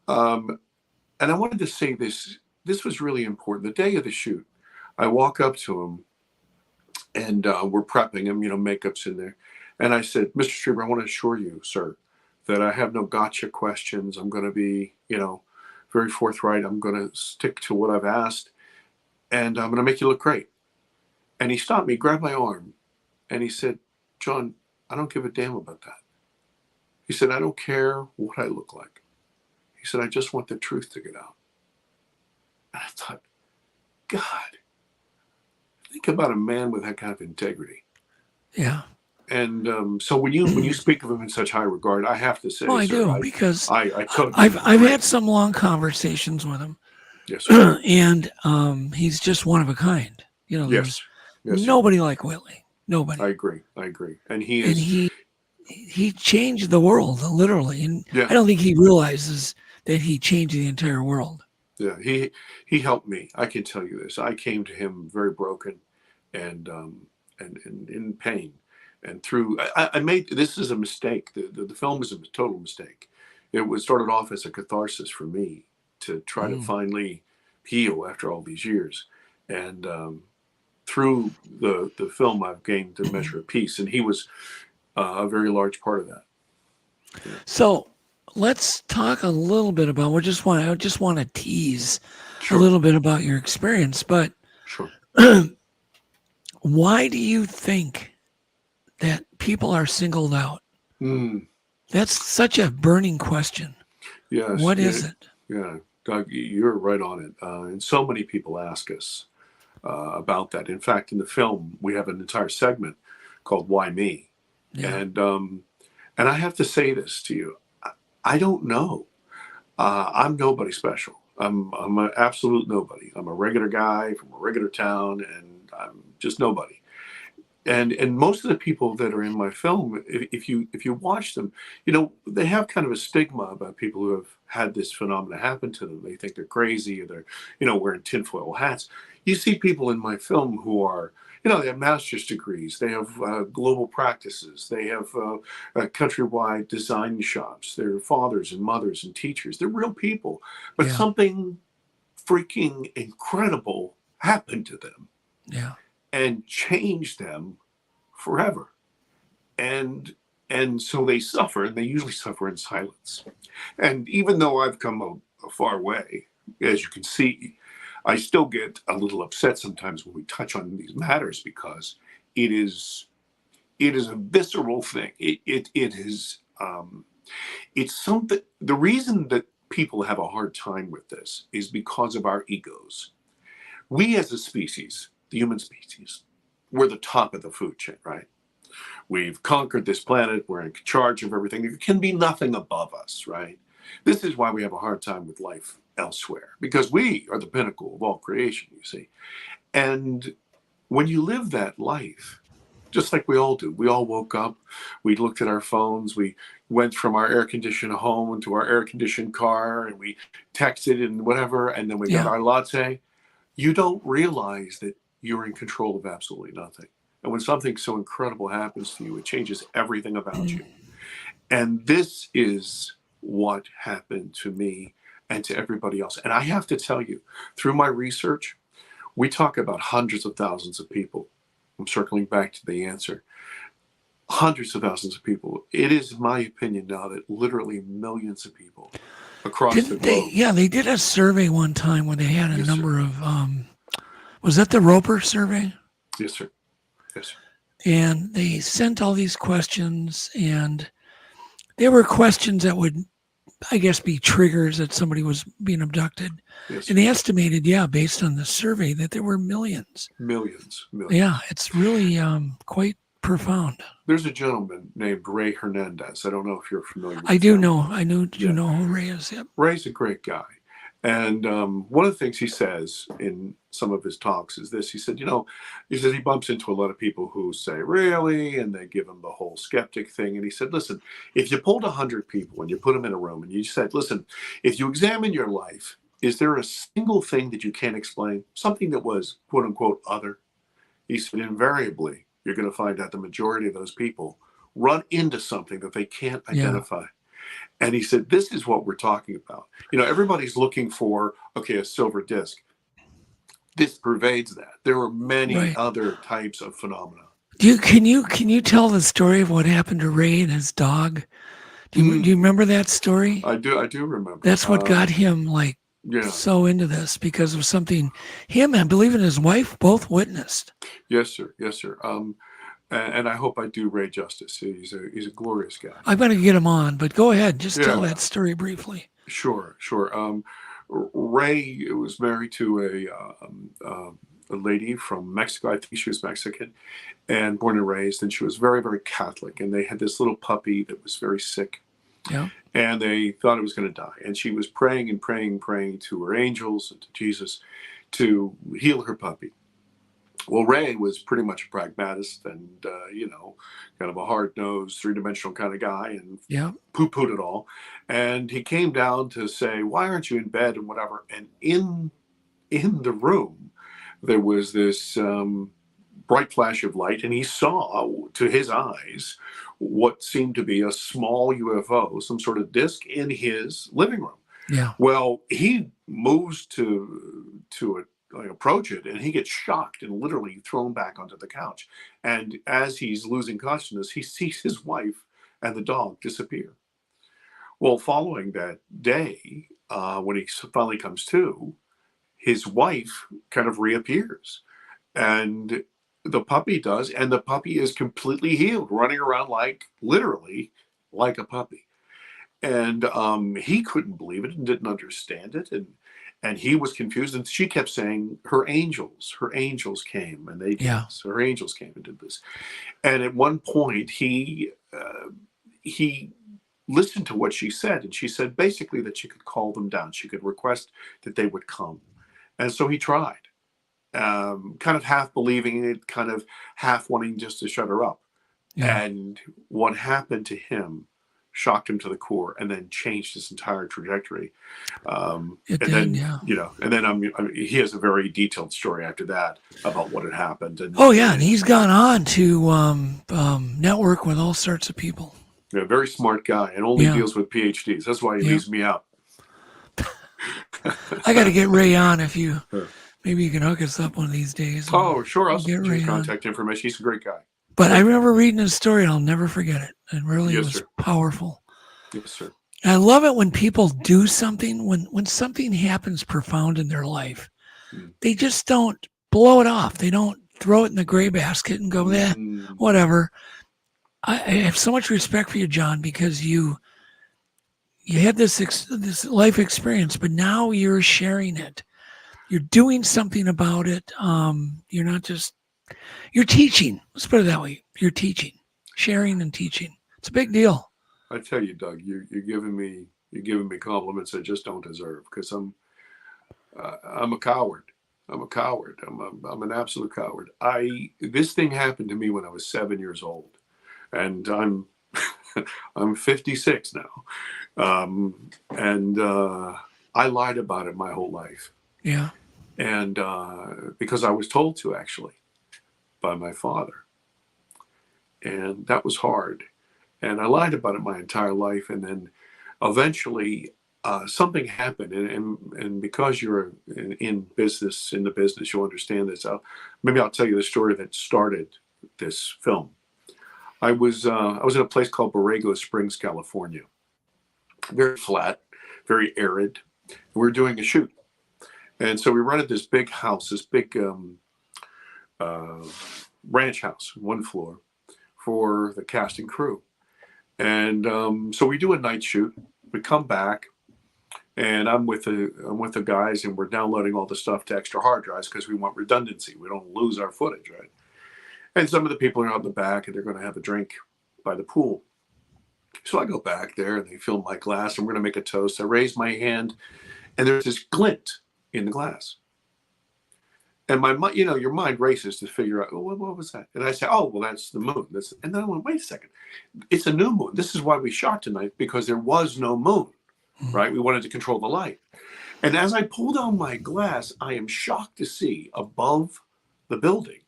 Speaker 4: And I wanted to say this. This was really important. The day of the shoot, I walk up to him, and we're prepping him. You know, makeup's in there. And I said, Mr. Strieber, I want to assure you, sir, that I have no gotcha questions. I'm going to be, you know, very forthright. I'm going to stick to what I've asked, and I'm going to make you look great. And he stopped me, grabbed my arm, and he said, John, I don't give a damn about that. He said, I don't care what I look like. He said, I just want the truth to get out. And I thought, God, think about a man with that kind of integrity.
Speaker 1: Yeah.
Speaker 4: And so when you speak of him in such high regard, I have to say,
Speaker 1: well, I
Speaker 4: sir,
Speaker 1: do because
Speaker 4: I've
Speaker 1: had some long conversations with him.
Speaker 4: Yes, sir.
Speaker 1: And he's just one of a kind. You know,
Speaker 4: yes,
Speaker 1: nobody like Whitley. Nobody.
Speaker 4: I agree. And he
Speaker 1: changed the world literally, and I don't think he realizes that he changed the entire world.
Speaker 4: Yeah, he helped me. I can tell you this. I came to him very broken, and in pain. And through, I made, this is a mistake. The film is a total mistake. It was started off as a catharsis for me to try to finally heal after all these years. And through the film, I've gained a measure of peace. And he was a very large part of that. Yeah.
Speaker 1: So let's talk a little bit about, I just want to tease a little bit about your experience, but why do you think that people are singled out? That's such a burning question.
Speaker 4: Yes.
Speaker 1: What is it?
Speaker 4: Yeah, Doug, you're right on it. And so many people ask us about that. In fact, in the film, we have an entire segment called "Why Me?"
Speaker 1: Yeah.
Speaker 4: And I have to say this to you: I don't know. I'm nobody special. I'm an absolute nobody. I'm a regular guy from a regular town, and I'm just nobody. And most of the people that are in my film, if you watch them, you know, they have kind of a stigma about people who have had this phenomena happen to them. They think they're crazy, or they're, you know, wearing tinfoil hats. You see people in my film who are, you know, they have master's degrees, they have global practices, they have countrywide design shops, they're fathers and mothers and teachers. They're real people, but
Speaker 1: Yeah.
Speaker 4: something freaking incredible happened to them
Speaker 1: Yeah.
Speaker 4: and changed them forever. And so they suffer, and they usually suffer in silence. And even though I've come a far way, as you can see, I still get a little upset sometimes when we touch on these matters, because it is a visceral thing. It is it's something. The reason that people have a hard time with this is because of our egos. We as a species, the human species, we're the top of the food chain, right? We've conquered this planet. We're in charge of everything. There can be nothing above us, right? This is why we have a hard time with life elsewhere, because we are the pinnacle of all creation, you see. And when you live that life, just like we all do, we all woke up, we looked at our phones, we went from our air-conditioned home to our air-conditioned car, and we texted and whatever, and then we got
Speaker 1: Yeah.
Speaker 4: our latte. You don't realize that you're in control of absolutely nothing. And when something so incredible happens to you, it changes everything about you. And this is what happened to me and to everybody else. And I have to tell you, through my research, we talk about hundreds of thousands of people. I'm circling back to the answer. Hundreds of thousands of people. It is my opinion now that literally millions of people across the
Speaker 1: Didn't they?
Speaker 4: globe.
Speaker 1: Yeah, they did a survey one time when they had a
Speaker 4: Yes, sir.
Speaker 1: number of. Was that the Roper survey?
Speaker 4: Yes, sir. Yes, sir.
Speaker 1: And they sent all these questions, and they were questions that would, I guess, be triggers that somebody was being abducted.
Speaker 4: Yes,
Speaker 1: And they estimated, yeah, based on the survey, that there were millions.
Speaker 4: millions.
Speaker 1: Yeah, it's really quite profound.
Speaker 4: There's a gentleman named Ray Hernandez. I don't know if you're familiar with
Speaker 1: I do
Speaker 4: him.
Speaker 1: know. I do
Speaker 4: Yeah.
Speaker 1: know who Ray is. Yep.
Speaker 4: Ray's a great guy. And one of the things he says in some of his talks is this. He said, you know, he said he bumps into a lot of people who say, really? And they give him the whole skeptic thing. And he said, listen, if you pulled 100 people and you put them in a room and you said, listen, if you examine your life, is there a single thing that you can't explain? Something that was, quote unquote, other? He said, invariably, you're going to find out the majority of those people run into something that they can't identify. And he said, this is what we're talking about. You know, everybody's looking for, okay, a silver disc. This pervades that. There are many
Speaker 1: Right.
Speaker 4: other types of phenomena.
Speaker 1: Can you tell the story of what happened to Ray and his dog? Do you remember that story?
Speaker 4: I do remember.
Speaker 1: That's what got him like
Speaker 4: Yeah.
Speaker 1: so into this, because of something him and I believe in his wife both witnessed.
Speaker 4: Yes, sir. Yes, sir. And I hope I do Ray justice. He's a glorious guy.
Speaker 1: I'm going to get him on, but go ahead. Just tell
Speaker 4: Yeah.
Speaker 1: that story briefly.
Speaker 4: Sure. Ray was married to a lady from Mexico. I think she was Mexican, and born and raised. And she was very, very Catholic. And they had this little puppy that was very sick.
Speaker 1: Yeah.
Speaker 4: And they thought it was going to die. And she was praying and praying, praying to her angels and to Jesus to heal her puppy. Well, Ray was pretty much a pragmatist and, you know, kind of a hard-nosed, three-dimensional kind of guy, and
Speaker 1: Yeah.
Speaker 4: poo-pooed it all. And he came down to say, why aren't you in bed and whatever? And in the room, there was this bright flash of light, and he saw, to his eyes, what seemed to be a small UFO, some sort of disc in his living room.
Speaker 1: Yeah.
Speaker 4: Well, he moves to it, like, approach it, and he gets shocked and literally thrown back onto the couch. And as he's losing consciousness, he sees his wife and the dog disappear. Well, following that day, when he finally comes to, his wife kind of reappears, and the puppy does, and the puppy is completely healed, running around literally like a puppy. And he couldn't believe it and didn't understand it, and he was confused. And she kept saying, her angels came and they did this. Her angels came and did this. And at one point, he listened to what she said, and she said basically that she could call them down. She could request that they would come. And so he tried. kind of half believing it, kind of half wanting just to shut her up.
Speaker 1: Yeah.
Speaker 4: And what happened to him shocked him to the core, and then changed his entire trajectory.
Speaker 1: It
Speaker 4: and
Speaker 1: did,
Speaker 4: then,
Speaker 1: yeah.
Speaker 4: you know, and then he has a very detailed story after that about what had happened. And
Speaker 1: Oh yeah, and he's gone on to network with all sorts of people.
Speaker 4: a very smart guy, and only
Speaker 1: Yeah.
Speaker 4: deals with PhDs. That's why he
Speaker 1: Yeah.
Speaker 4: leaves me out.
Speaker 1: I got to get Ray on. If you maybe you can hook us up one of these days.
Speaker 4: Oh, sure. I'll
Speaker 1: get
Speaker 4: send you his
Speaker 1: Ray on.
Speaker 4: contact information. He's a great guy.
Speaker 1: But I remember reading his story, and I'll never forget it. It really
Speaker 4: Yes,
Speaker 1: was
Speaker 4: sir.
Speaker 1: powerful.
Speaker 4: Yes, sir.
Speaker 1: And I love it when people do something, when something happens profound in their life, they just don't blow it off. They don't throw it in the gray basket and go, whatever. I have so much respect for you, John, because you had this life experience, but now you're sharing it. You're doing something about it. You're not just, you're teaching. Let's put it that way. You're teaching, sharing and teaching. It's a big deal.
Speaker 4: I tell you, Doug, you're giving me compliments I just don't deserve, because I'm a coward. I'm a coward. I'm an absolute coward. This thing happened to me when I was 7 years old, and I'm I'm 56 now, and I lied about it my whole life.
Speaker 1: Yeah.
Speaker 4: And because I was told to, actually, by my father, and that was hard. And I lied about it my entire life, and then eventually something happened, and because you're in the business, you'll understand this. Maybe I'll tell you the story that started this film. I was in a place called Borrego Springs, California. Very flat, very arid. We were doing a shoot, and so we rented this big house, this big ranch house, 1 floor, for the cast and crew. And so we do a night shoot. We come back, and I'm with the guys, and we're downloading all the stuff to extra hard drives because we want redundancy. We don't lose our footage, right? And some of the people are out in the back, and they're going to have a drink by the pool. So I go back there, and they fill my glass, and we're going to make a toast. I raise my hand, and there's this glint in the glass. And your mind races to figure out, oh, what was that? And I say, oh, well, that's the moon. And then I went, wait a second. It's a new moon. This is why we shot tonight, because there was no moon, right? We wanted to control the light. And as I pull down my glass, I am shocked to see above the building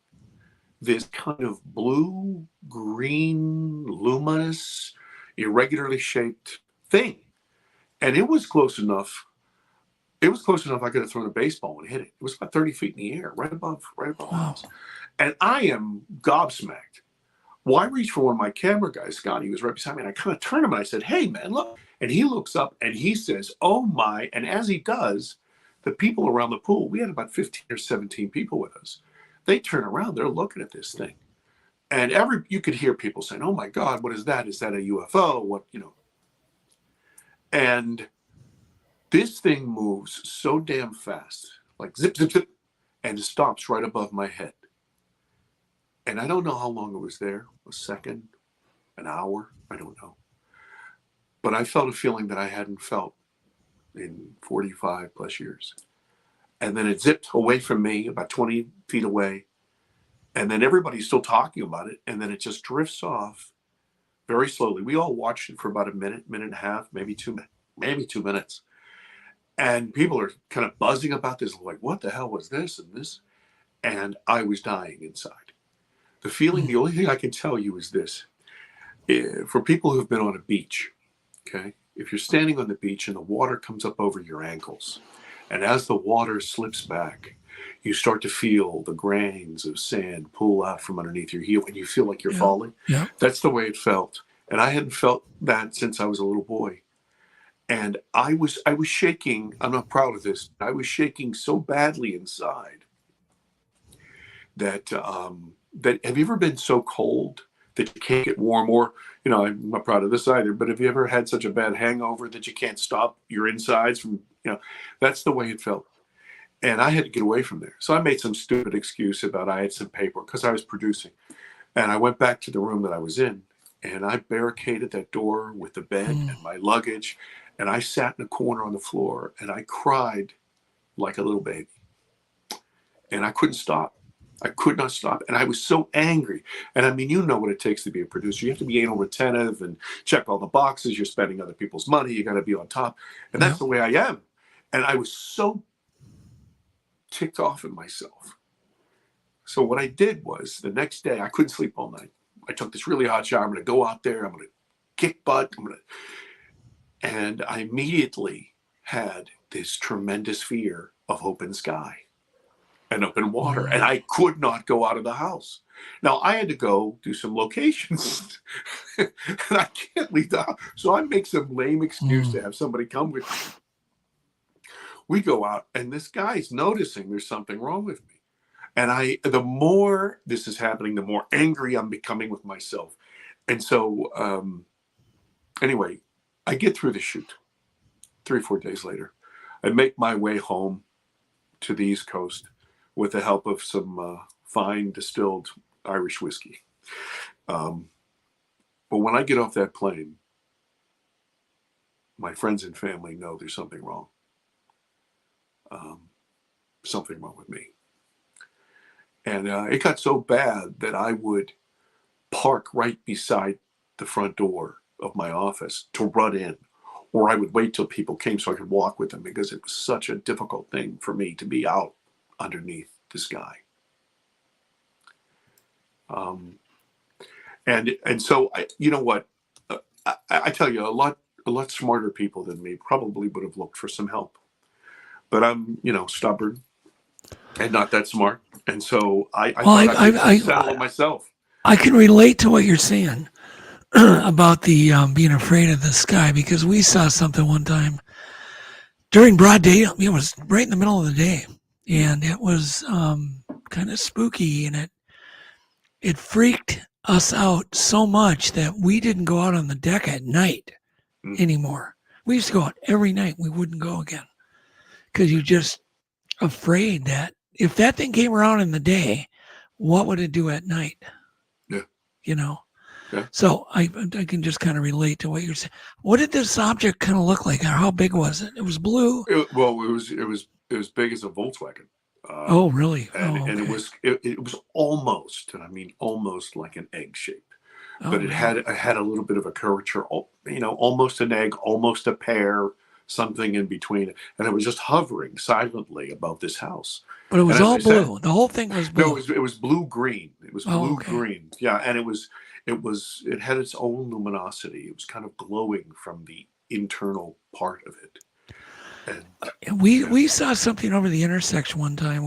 Speaker 4: this kind of blue, green, luminous, irregularly shaped thing. And it was close enough. It was close enough I could have thrown a baseball and hit it. It was about 30 feet in the air, right above the house. And I am gobsmacked. Well, I reached for one of my camera guys, Scott. He was right beside me, and I kind of turned him and I said, hey, man, look. And he looks up and he says, oh, my. And as he does, the people around the pool, we had about 15 or 17 people with us. They turn around. They're looking at this thing. And you could hear people saying, oh, my God, what is that? Is that a UFO? What, And this thing moves so damn fast, like zip, zip, zip, and it stops right above my head. And I don't know how long it was there, a second, an hour, I don't know. But I felt a feeling that I hadn't felt in 45 plus years. And then it zipped away from me about 20 feet away. And then everybody's still talking about it. And then it just drifts off very slowly. We all watched it for about a minute, minute and a half, maybe 2 minutes. And people are kind of buzzing about this, like, what the hell was this and this? And I was dying inside. The feeling, the only thing I can tell you is this. For people who've been on a beach, okay, if you're standing on the beach and the water comes up over your ankles, and as the water slips back, you start to feel the grains of sand pull out from underneath your heel, and you feel like you're falling.
Speaker 1: Yeah.
Speaker 4: That's the way it felt. And I hadn't felt that since I was a little boy. And I was shaking. I'm not proud of this. I was shaking so badly inside that have you ever been so cold that you can't get warm? Or, I'm not proud of this either, but have you ever had such a bad hangover that you can't stop your insides from, that's the way it felt. And I had to get away from there. So I made some stupid excuse about I had some paper because I was producing. And I went back to the room that I was in, and I barricaded that door with the bed and my luggage. And I sat in a corner on the floor and I cried like a little baby. and I couldn't stop. I could not stop. And I was so angry. And I mean, you know what it takes to be a producer. You have to be anal retentive and check all the boxes. You're spending other people's money. You got to be on top. And that's the way I am. And I was so ticked off at myself. So what I did was the next day, I couldn't sleep all night. I took this really hot shower. I'm going to go out there. I'm going to kick butt. And I immediately had this tremendous fear of open sky and open water. And I could not go out of the house. Now I had to go do some locations and I can't leave the house. So I make some lame excuse to have somebody come with me. We go out and this guy's noticing there's something wrong with me. And the more this is happening, the more angry I'm becoming with myself. And so, anyway, I get through the shoot 3 or 4 days later. I make my way home to the East Coast with the help of some fine distilled Irish whiskey. But when I get off that plane, my friends and family know there's something wrong. Something wrong with me. And it got so bad that I would park right beside the front door of my office to run in, or I would wait till people came so I could walk with them, because it was such a difficult thing for me to be out underneath the sky. And so you know what? I tell you, a lot smarter people than me probably would have looked for some help, but I'm stubborn and not that smart, and so I settle it myself.
Speaker 1: I can relate to what you're saying about the being afraid of the sky, because we saw something one time during broad day. It was right in the middle of the day, and it was kind of spooky, and it freaked us out so much that we didn't go out on the deck at night anymore. We used to go out every night. We wouldn't go again because you're just afraid that if that thing came around in the day, what would it do at night?
Speaker 4: Yeah.
Speaker 1: Yeah. So I can just kind of relate to what you're saying. What did this object kind of look like? Or how big was it? It was blue.
Speaker 4: It was big as a Volkswagen.
Speaker 1: Oh, really?
Speaker 4: And it was almost, and I mean almost like an egg shape, but it had a little bit of a curvature. Almost an egg, almost a pear, something in between, and it was just hovering silently above this house.
Speaker 1: But it was all blue. The whole thing was blue.
Speaker 4: No, it was blue green. It was blue green. Yeah, and it had its own luminosity. It was kind of glowing from the internal part of it. And
Speaker 1: we saw something over the intersection one time.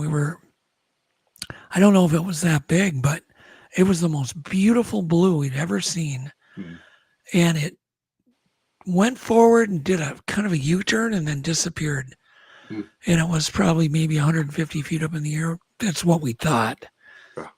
Speaker 1: I don't know if it was that big, but it was the most beautiful blue we'd ever seen. And it went forward and did a kind of a U-turn and then disappeared. And it was probably maybe 150 feet up in the air. That's what we thought.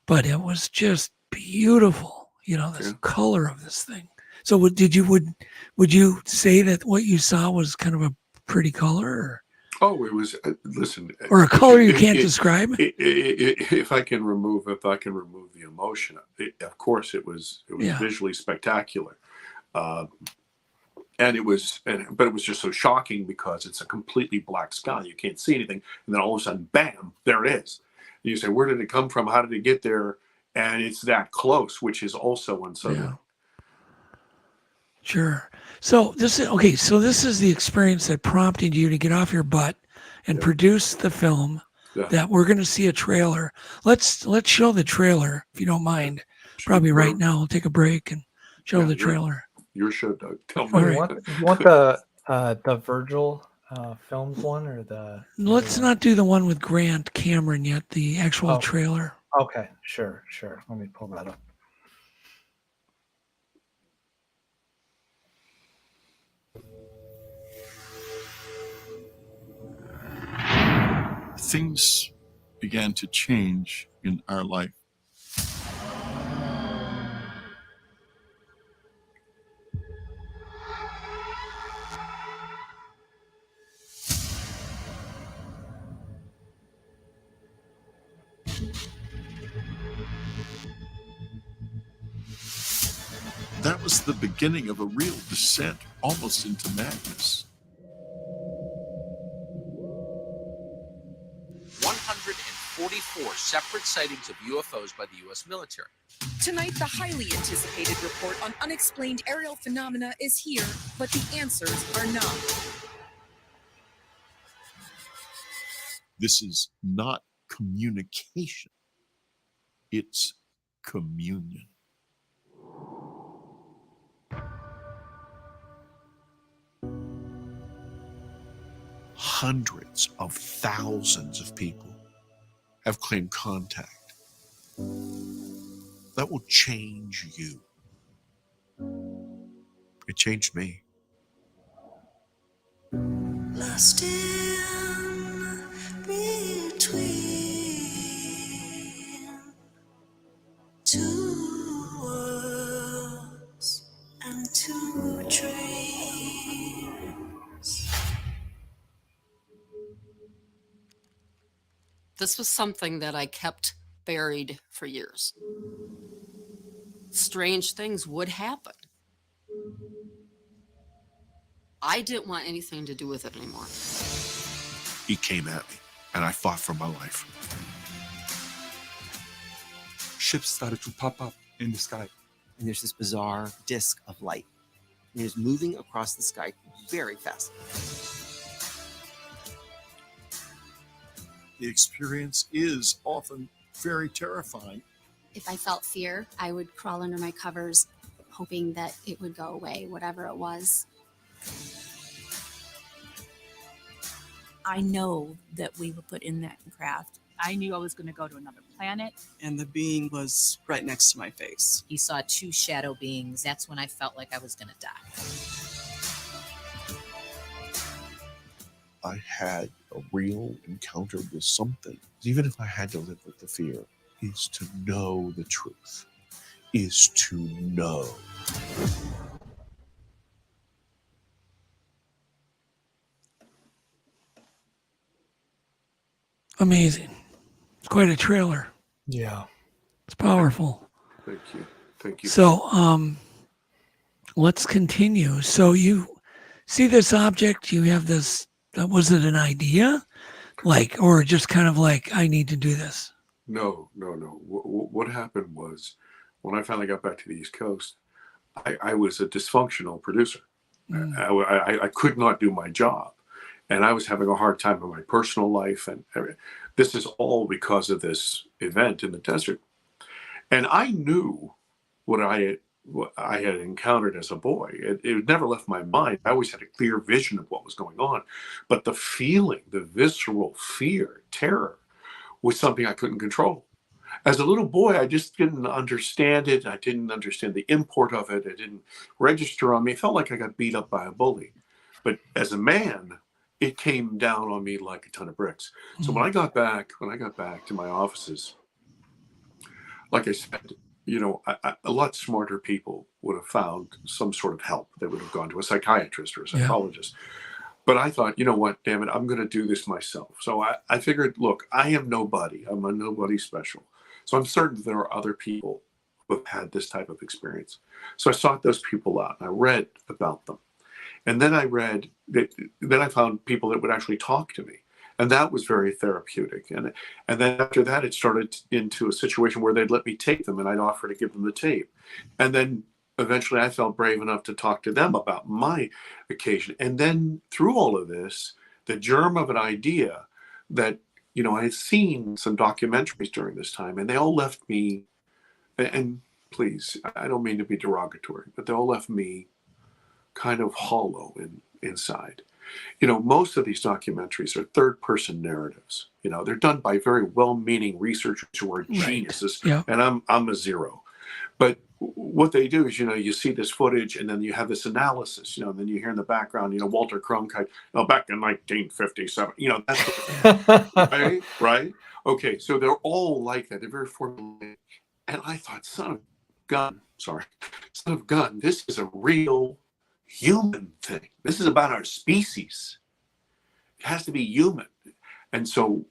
Speaker 1: But it was just beautiful, this color of this thing. So would you say that what you saw was kind of a pretty color? Or?
Speaker 4: Oh, it was. Listen,
Speaker 1: or a color you can't describe.
Speaker 4: If I can remove the emotion, of course, it was visually spectacular. But it was just so shocking because it's a completely black sky. You can't see anything. And then all of a sudden, bam, there it is. And you say, where did it come from? How did it get there? And it's that close, which is also unsettling.
Speaker 1: Yeah. Sure. So this is the experience that prompted you to get off your butt and produce the film that we're going to see a trailer. Let's show the trailer, if you don't mind. Probably right now. We'll take a break and show the trailer.
Speaker 4: Your show, Doug. Tell me.
Speaker 2: You want the Virgil Films one or the?
Speaker 1: Let's not do the one with Grant Cameron yet. The actual trailer.
Speaker 2: Okay, sure. Let me pull that up.
Speaker 5: Things began to change in our life. That was the beginning of a real descent, almost into madness.
Speaker 6: 140 24 separate sightings of UFOs by the U.S. military.
Speaker 7: Tonight, the highly anticipated report on unexplained aerial phenomena is here, but the answers are not.
Speaker 5: This is not communication. It's communion. Hundreds of thousands of people have claimed contact. That will change you. It changed me.
Speaker 8: Lost in between two worlds and two dreams.
Speaker 9: This was something that I kept buried for years. Strange things would happen. I didn't want anything to do with it anymore.
Speaker 5: He came at me, and I fought for my life.
Speaker 10: Ships started to pop up in the sky.
Speaker 11: And there's this bizarre disk of light. And it was moving across the sky very fast.
Speaker 5: The experience is often very terrifying.
Speaker 12: If I felt fear, I would crawl under my covers, hoping that it would go away, whatever it was.
Speaker 13: I know that we were put in that craft. I knew I was going to go to another planet.
Speaker 14: And the being was right next to my face.
Speaker 15: He saw two shadow beings. That's when I felt like I was going to die.
Speaker 5: I had a real encounter with something. Even if I had to live with the fear, is to know the truth, is to know.
Speaker 1: Amazing. It's quite a trailer.
Speaker 2: Yeah.
Speaker 1: It's powerful.
Speaker 4: Thank you. Thank you.
Speaker 1: So, let's continue. So you see this object, you have this, was it an idea? Like, or just kind of like, I need to do this?
Speaker 4: No. What happened was, when I finally got back to the East Coast, I was a dysfunctional producer. I could not do my job. And I was having a hard time in my personal life. And this is all because of this event in the desert. And I knew what I had encountered as a boy. It never left my mind. I always had a clear vision of what was going on. But the feeling, the visceral fear, terror, was something I couldn't control. As a little boy, I just didn't understand it. I didn't understand the import of it. It didn't register on me. It felt like I got beat up by a bully. But as a man, it came down on me like a ton of bricks. So when I got back to my offices, like I said, a lot smarter people would have found some sort of help. They would have gone to a psychiatrist or a psychologist. Yeah. But I thought, you know what, damn it, I'm going to do this myself. So I figured, look, I am nobody. I'm a nobody special. So I'm certain there are other people who have had this type of experience. So I sought those people out and I read about them. And then then I found people that would actually talk to me. And that was very therapeutic. And then after that, it started into a situation where they'd let me tape them and I'd offer to give them the tape. And then eventually I felt brave enough to talk to them about my occasion. And then through all of this, the germ of an idea that, I had seen some documentaries during this time and they all left me, and please, I don't mean to be derogatory, but they all left me kind of hollow inside. Most of these documentaries are third-person narratives. They're done by very well-meaning researchers who are geniuses, yeah. And I'm a zero. But what they do is, you see this footage, and then you have this analysis, and then you hear in the background, Walter Cronkite, back in 1957, that's right? Okay, so they're all like that. They're very formulated. And I thought, son of gun, this is a real human thing. This is about our species. It has to be human. And so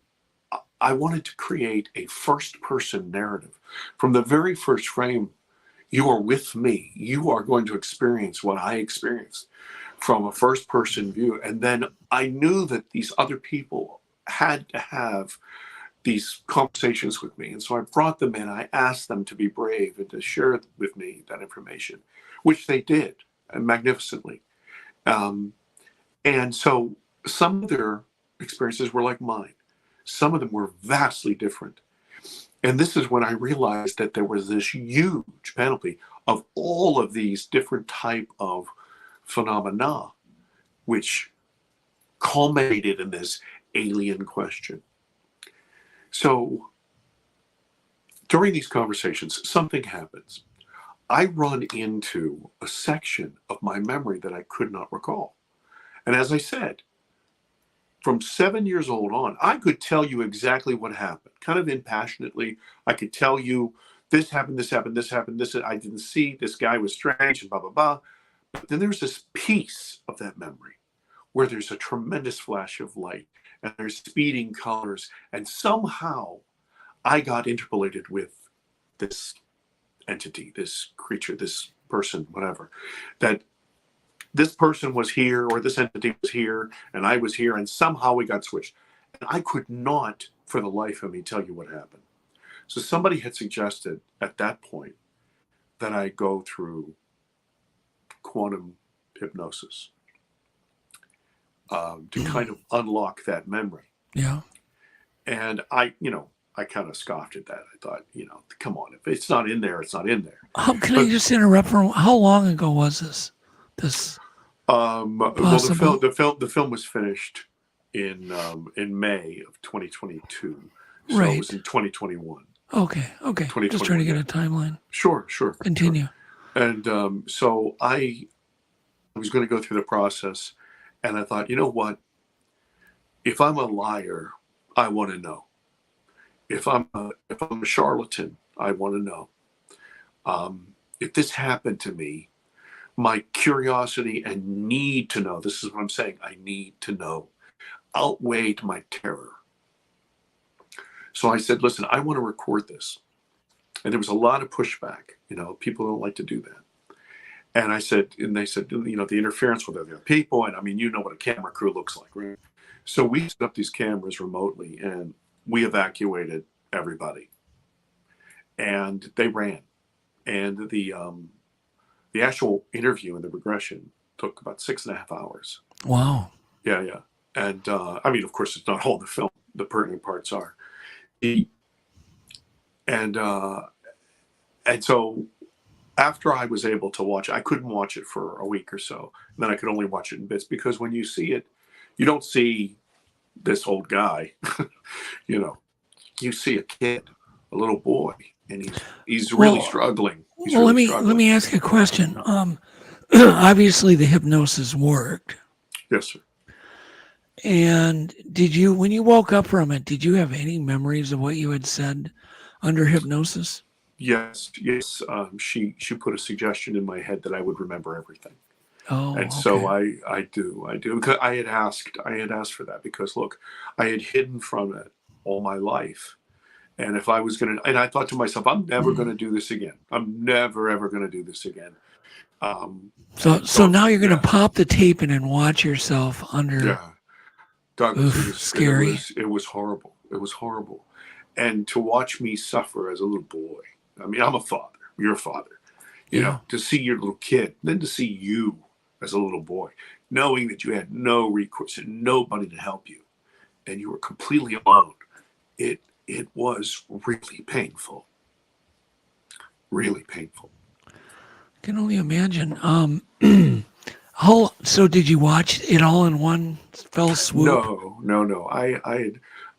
Speaker 4: I wanted to create a first-person narrative. From the very first frame, you are with me. You are going to experience what I experienced from a first-person view. And then I knew that these other people had to have these conversations with me. And so I brought them in. I asked them to be brave and to share with me that information, which they did magnificently. And so some of their experiences were like mine. Some of them were vastly different. And this is when I realized that there was this huge panoply of all of these different type of phenomena, which culminated in this alien question. So during these conversations, something happens. I run into a section of my memory that I could not recall. And as I said, from 7 years old on, I could tell you exactly what happened, kind of impassionately. I could tell you this happened, this happened, this happened, this I didn't see, this guy was strange, and blah, blah, blah. But then there's this piece of that memory where there's a tremendous flash of light and there's speeding colors. And somehow I got interpolated with this entity, this creature, this person, whatever, that this person was here or this entity was here and I was here, and somehow we got switched. And I could not for the life of me tell you what happened. So somebody had suggested at that point that I go through quantum hypnosis to kind of unlock that memory.
Speaker 1: Yeah.
Speaker 4: And I kind of scoffed at that. I thought, come on, if it's not in there, it's not in there.
Speaker 1: Can I just interrupt for how long ago was this?
Speaker 4: Well, the film was finished in May of 2022, so
Speaker 1: right.
Speaker 4: It was in 2021.
Speaker 1: Okay. Just trying to get a timeline.
Speaker 4: Sure.
Speaker 1: Continue.
Speaker 4: Sure. And so I was going to go through the process, and I thought, you know what? If I'm a liar, I want to know. If I'm a charlatan, I want to know. If this happened to me, my curiosity and need to know, this is what I'm saying, I need to know, outweighed my terror. So I said, listen, I want to record this. And there was a lot of pushback. People don't like to do that. And I said, and they said, the interference with other people. And I mean, you know what a camera crew looks like, right? So we set up these cameras remotely and we evacuated everybody. And they ran. And the actual interview and the regression took about 6.5 hours.
Speaker 1: Wow.
Speaker 4: Yeah. And I mean, of course, it's not all the film. The pertinent parts are. And so after I was able to watch, I couldn't watch it for a week or so. And then I could only watch it in bits, because when you see it, you don't see this old guy. You see a kid, a little boy, and he's really struggling.
Speaker 1: Let me ask you a question. Obviously, the hypnosis worked.
Speaker 4: Yes, sir.
Speaker 1: And when you woke up from it, did you have any memories of what you had said under hypnosis?
Speaker 4: Yes. She put a suggestion in my head that I would remember everything.
Speaker 1: Oh,
Speaker 4: and so I do. Because I had asked for that, because look, I had hidden from it all my life. And if I was going to, and I thought to myself, I'm never going to do this again. I'm never, ever going to do this again.
Speaker 1: So now you're going to pop the tape in and watch yourself under.
Speaker 4: Yeah. Douglas,
Speaker 1: scary.
Speaker 4: It was horrible. It was horrible. And to watch me suffer as a little boy. I mean, I'm a father. You're a father. To see your little kid, then to see you as a little boy, knowing that you had no recourse and nobody to help you, and you were completely alone. It was really painful. Really painful.
Speaker 1: I can only imagine. So did you watch it all in one fell swoop?
Speaker 4: No.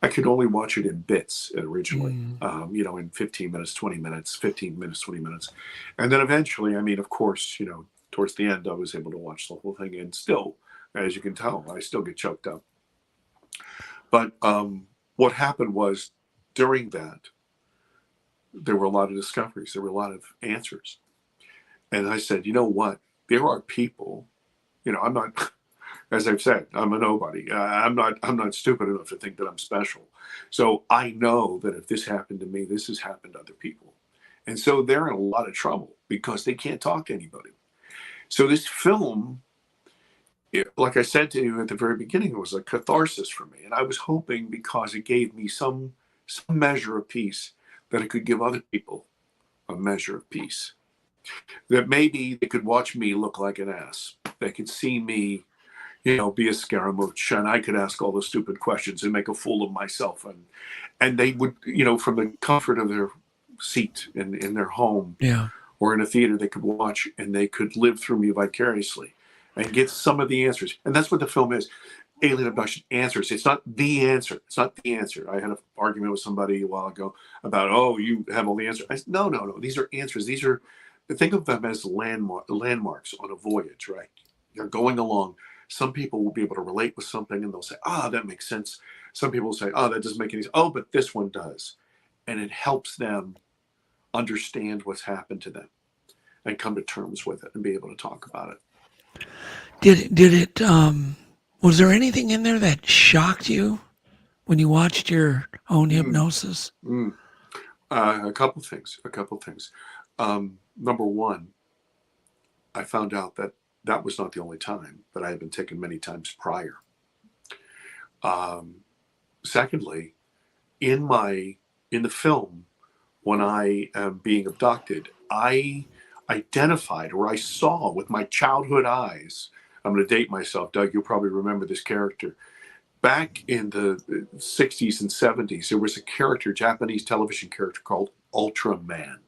Speaker 4: I could only watch it in bits originally. In 15 minutes, 20 minutes, 15 minutes, 20 minutes. And then eventually, I mean, of course, towards the end, I was able to watch the whole thing. And still, as you can tell, I still get choked up. But what happened was, during that, there were a lot of discoveries. There were a lot of answers. And I said, you know what? There are people, I'm not, as I've said, I'm a nobody. I'm not stupid enough to think that I'm special. So I know that if this happened to me, this has happened to other people. And so they're in a lot of trouble because they can't talk to anybody. So this film, like I said to you at the very beginning, it was a catharsis for me. And I was hoping, because it gave me some some measure of peace, that it could give other people a measure of peace. That maybe they could watch me look like an ass. They could see me, you know, be a scaramouche, and I could ask all the stupid questions and make a fool of myself. And they would, you know, from the comfort of their seat in their home or in a theater, they could watch and they could live through me vicariously and get some of the answers. And that's what the film is. Alien abduction answers. It's not the answer. It's not the answer. I had an argument with somebody a while ago about, oh, you have all the answers. I said, no. These are answers. These are, think of them as landmarks on a voyage, right? You're going along. Some people will be able to relate with something and they'll say, that makes sense. Some people will say, that doesn't make any sense. Oh, but this one does. And it helps them understand what's happened to them and come to terms with it and be able to talk about it.
Speaker 1: Did it, was there anything in there that shocked you when you watched your own hypnosis?
Speaker 4: A couple things. Number one, I found out that was not the only time, but I had been taken many times prior. Secondly, in the film, when I am being abducted, I identified, or I saw with my childhood eyes. I'm going to date myself, Doug. You'll probably remember this character. Back in the 60s and 70s, there was a character, Japanese television character called Ultraman.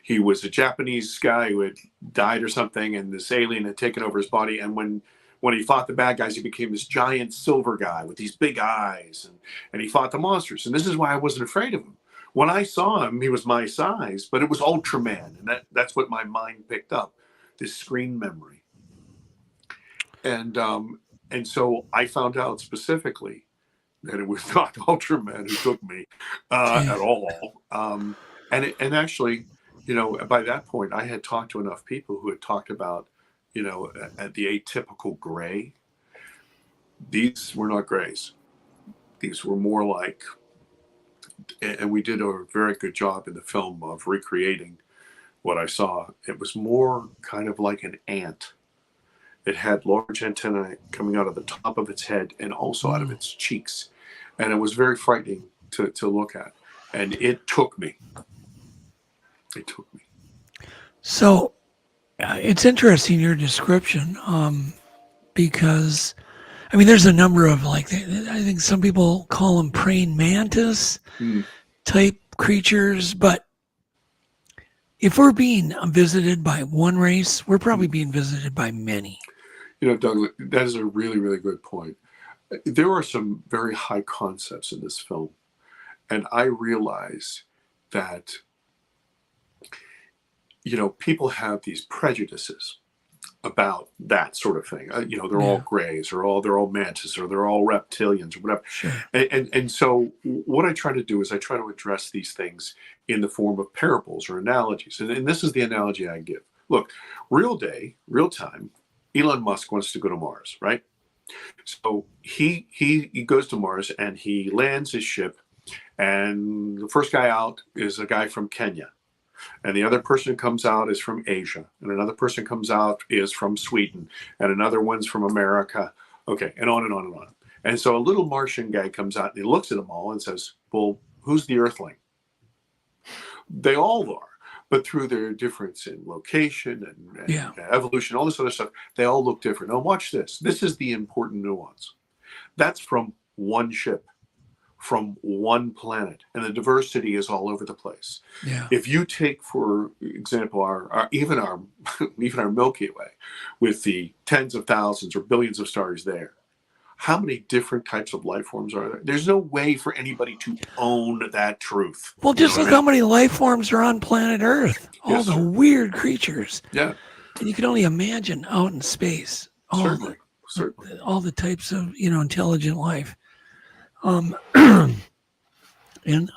Speaker 4: He was a Japanese guy who had died or something, and this alien had taken over his body. And when he fought the bad guys, he became this giant silver guy with these big eyes, and he fought the monsters. And this is why I wasn't afraid of him. When I saw him, he was my size, but it was Ultraman, and that's what my mind picked up, this screen memory. And so I found out specifically that it was not Ultraman who took me at all. And actually, you know, by that point, I had talked to enough people who had talked about, you know, at the atypical gray. These were not grays. These were more like, and we did a very good job in the film of recreating what I saw. It was more kind of like an ant. It had large antennae coming out of the top of its head and also out of its cheeks. And it was very frightening to look at. And it took me.
Speaker 1: So it's interesting, your description, because, I mean, there's a number of, like, I think some people call them praying mantis type creatures, but if we're being visited by one race, we're probably being visited by many.
Speaker 4: You know, Doug, that is a really, really good point. There are some very high concepts in this film. And I realize that, you know, people have these prejudices about that sort of thing. You know, they're all grays, or they're all mantis, or they're all reptilians, or whatever.
Speaker 1: Sure.
Speaker 4: And so what I try to do is I try to address these things in the form of parables or analogies. And this is the analogy I give. Look, real time, Elon Musk wants to go to Mars, right? So he goes to Mars and he lands his ship, and the first guy out is a guy from Kenya. And the other person who comes out is from Asia. And another person comes out is from Sweden. And another one's from America. Okay, and on and on and on. And so a little Martian guy comes out and he looks at them all and says, well, who's the Earthling? They all are. But through their difference in location and evolution, all this other stuff, they all look different. Now watch this. This is the important nuance. That's from one ship, from one planet, and the diversity is all over the place.
Speaker 1: Yeah.
Speaker 4: If you take, for example, our even our Milky Way, with the tens of thousands or billions of stars there, how many different types of life forms are there? There's no way for anybody to own that truth.
Speaker 1: Well, just look how many life forms are on planet Earth. All the weird creatures.
Speaker 4: Yeah.
Speaker 1: And you can only imagine out in space.
Speaker 4: Certainly.
Speaker 1: All the types of, you know, intelligent life. And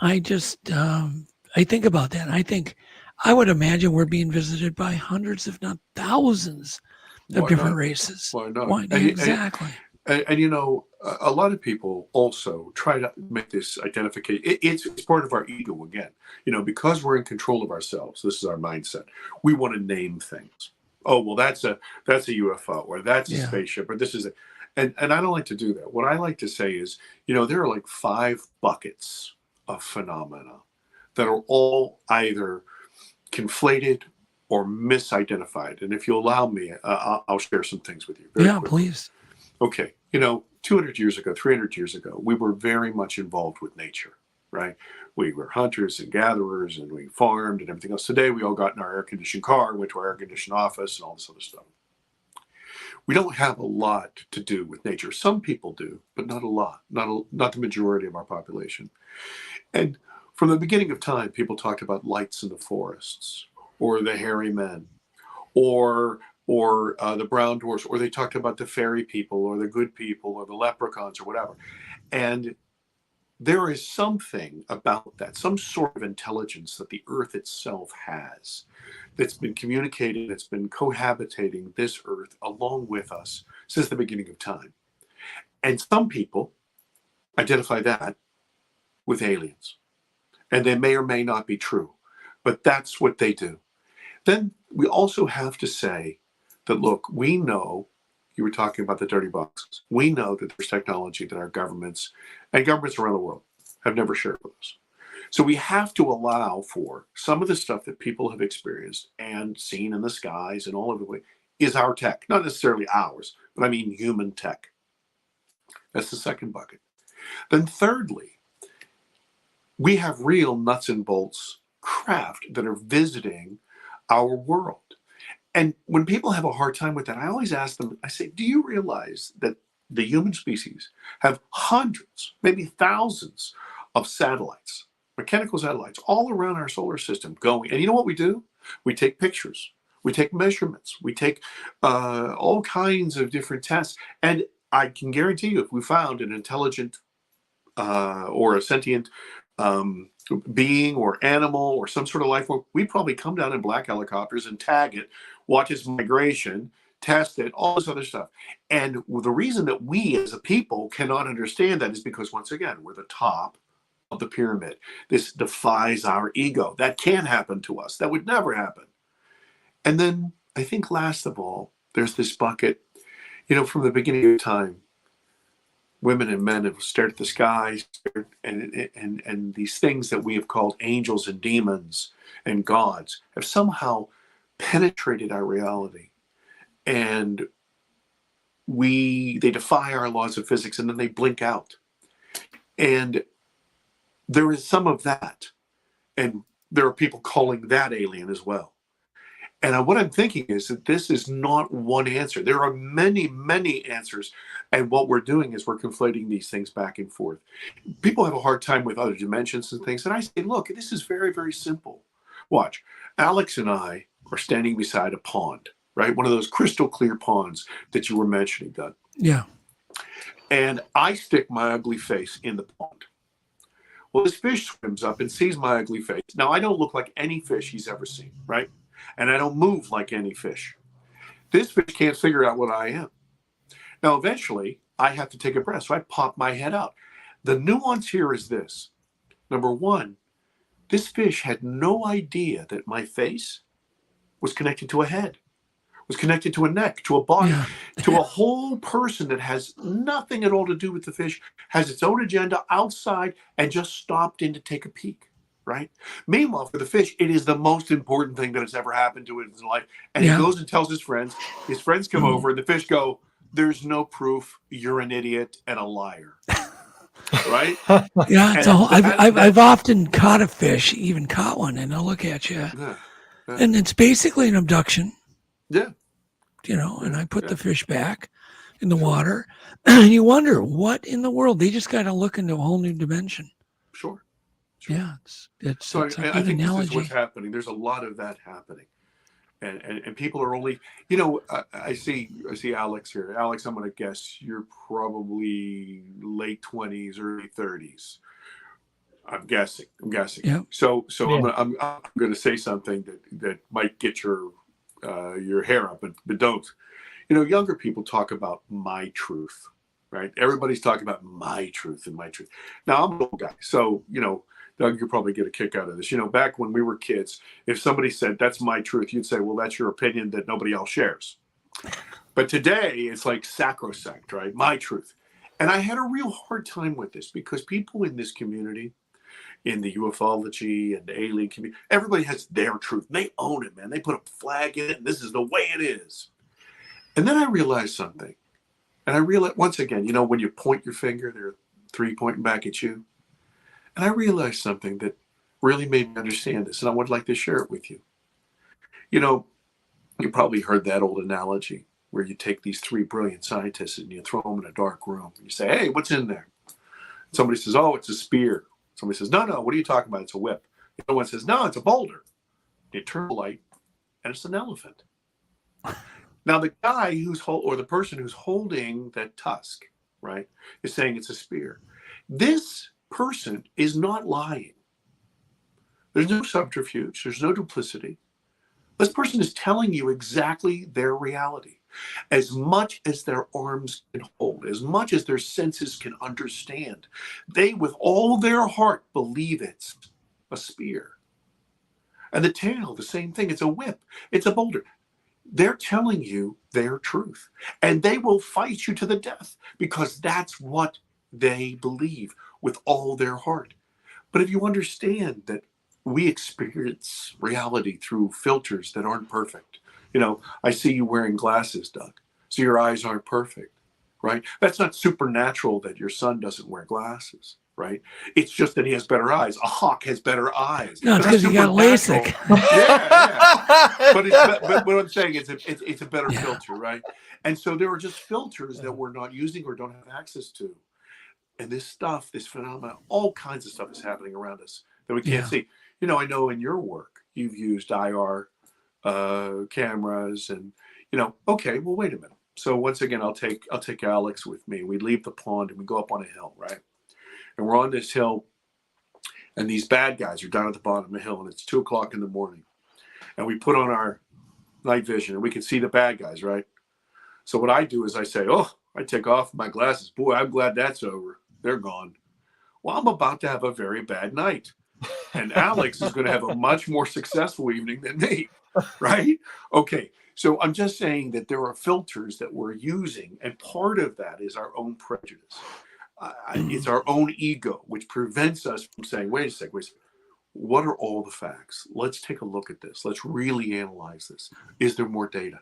Speaker 1: I just, I think about that. I would imagine we're being visited by hundreds, if not thousands, of different races.
Speaker 4: Why not?
Speaker 1: Exactly.
Speaker 4: And you know, a lot of people also try to make this identification. It's part of our ego again. You know, because we're in control of ourselves. This is our mindset. We want to name things. Oh, well, that's a UFO, or that's a spaceship, or this is and I don't like to do that. What I like to say is, you know, there are like 5 buckets of phenomena that are all either conflated or misidentified. And if you allow me, I'll share some things with you.
Speaker 1: Yeah, please.
Speaker 4: Okay. You know, 200 years ago, 300 years ago, we were very much involved with nature, right? We were hunters and gatherers, and we farmed and everything else. Today, we all got in our air-conditioned car, went to our air-conditioned office and all this other stuff. We don't have a lot to do with nature. Some people do, but not a lot, not the majority of our population. And from the beginning of time, people talked about lights in the forests, or the hairy men, or the brown dwarfs, or they talked about the fairy people, or the good people, or the leprechauns, or whatever. And there is something about that, some sort of intelligence that the earth itself has, that's been communicating, that's been cohabitating this earth along with us since the beginning of time. And some people identify that with aliens. And they may or may not be true, but that's what they do. Then we also have to say that, look, we know, you were talking about the dirty boxes. We know that there's technology that our governments and governments around the world have never shared with us. So we have to allow for some of the stuff that people have experienced and seen in the skies and all over the way is our tech, not necessarily ours, but I mean human tech. That's the second bucket. Then thirdly, we have real nuts and bolts craft that are visiting our world. And when people have a hard time with that, I always ask them, I say, do you realize that the human species have hundreds, maybe thousands of satellites, mechanical satellites all around our solar system going? And you know what we do? We take pictures, we take measurements, we take all kinds of different tests. And I can guarantee you, if we found an intelligent or a sentient being or animal or some sort of life form, we'd probably come down in black helicopters and tag it, watch its migration, test it, all this other stuff. And the reason that we as a people cannot understand that is because, once again, we're the top of the pyramid. This defies our ego. That can't happen to us. That would never happen. And then I think last of all, there's this bucket, you know, from the beginning of time, women and men have stared at the sky, and these things that we have called angels and demons and gods have somehow penetrated our reality. And they defy our laws of physics, and then they blink out. And there is some of that. And there are people calling that alien as well. And what I'm thinking is that this is not one answer. There are many, many answers. And what we're doing is we're conflating these things back and forth. People have a hard time with other dimensions and things. And I say, look, this is very, very simple. Watch. Alex and I are standing beside a pond, right? One of those crystal clear ponds that you were mentioning, Doug.
Speaker 1: Yeah.
Speaker 4: And I stick my ugly face in the pond. Well, this fish swims up and sees my ugly face. Now, I don't look like any fish he's ever seen, right? And I don't move like any fish. This fish can't figure out what I am. Now, eventually, I have to take a breath, so I pop my head out. The nuance here is this. Number one, this fish had no idea that my face was connected to a head, was connected to a neck, to a body, to a whole person that has nothing at all to do with the fish, has its own agenda outside, and just stopped in to take a peek. Right? Meanwhile, for the fish, it is the most important thing that has ever happened to it in his life. And he goes and tells his friends. His friends come over, and the fish go, "There's no proof. You're an idiot and a liar." Right?
Speaker 1: Yeah, it's I've often caught a fish, even caught one, and they'll look at you, and it's basically an abduction.
Speaker 4: Yeah.
Speaker 1: You know, and I put the fish back in the water, and you wonder what in the world. They just got to look into a whole new dimension.
Speaker 4: Sure.
Speaker 1: Yeah, it's
Speaker 4: so
Speaker 1: a good
Speaker 4: I think
Speaker 1: analogy.
Speaker 4: this is what's happening. There's a lot of that happening, and people are only, you know, I see Alex here. Alex, I'm going to guess you're probably late 20s, early 30s. I'm guessing.
Speaker 1: Yeah.
Speaker 4: So I'm going to say something that might get your hair up, but don't. You know, younger people talk about my truth, right? Everybody's talking about my truth and my truth. Now I'm an old guy, so you know. Doug, you'll probably get a kick out of this. You know, back when we were kids, if somebody said, "That's my truth," you'd say, "Well, that's your opinion that nobody else shares." But today, it's like sacrosanct, right? My truth. And I had a real hard time with this because people in this community, in the ufology and the alien community. Everybody has their truth. They own it, man. They put a flag in it, and this is the way it is. And then I realized something. And I realized, once again, you know, when you point your finger, there are 3 pointing back at you. And I realized something that really made me understand this, and I would like to share it with you. You know, you probably heard that old analogy where you take these 3 brilliant scientists and you throw them in a dark room. And you say, hey, what's in there? Somebody says, oh, it's a spear. Somebody says, no, what are you talking about? It's a whip. The other one says, no, it's a boulder. You turn the light, and it's an elephant. Now, the guy or the person who's holding that tusk, right, is saying it's a spear. This person is not lying. There's no subterfuge. There's no duplicity. This person is telling you exactly their reality. As much as their arms can hold, as much as their senses can understand, they, with all their heart, believe it's a spear. And the tail, the same thing. It's a whip. It's a boulder. They're telling you their truth. And they will fight you to the death because that's what they believe with all their heart. But if you understand that we experience reality through filters that aren't perfect. You know, I see you wearing glasses, Doug, so your eyes aren't perfect, right? That's not supernatural that your son doesn't wear glasses, right? It's just that he has better eyes. A hawk has better eyes.
Speaker 1: No, it's because he got LASIK.
Speaker 4: Yeah. But what I'm saying is it's a better filter, right? And so there are just filters that we're not using or don't have access to. And this stuff, this phenomenon, all kinds of stuff is happening around us that we can't see. You know, I know in your work, you've used IR cameras and, you know, okay, well, wait a minute. So once again, I'll take Alex with me. We leave the pond and we go up on a hill, right? And we're on this hill and these bad guys are down at the bottom of the hill and it's 2 o'clock in the morning. And we put on our night vision and we can see the bad guys, right? So what I do is I say, oh, I take off my glasses. Boy, I'm glad that's over. They're gone. Well, I'm about to have a very bad night. And Alex is going to have a much more successful evening than me, right? Okay, so I'm just saying that there are filters that we're using, and part of that is our own prejudice. It's our own ego, which prevents us from saying, wait a second, what are all the facts? Let's take a look at this. Let's really analyze this. Is there more data?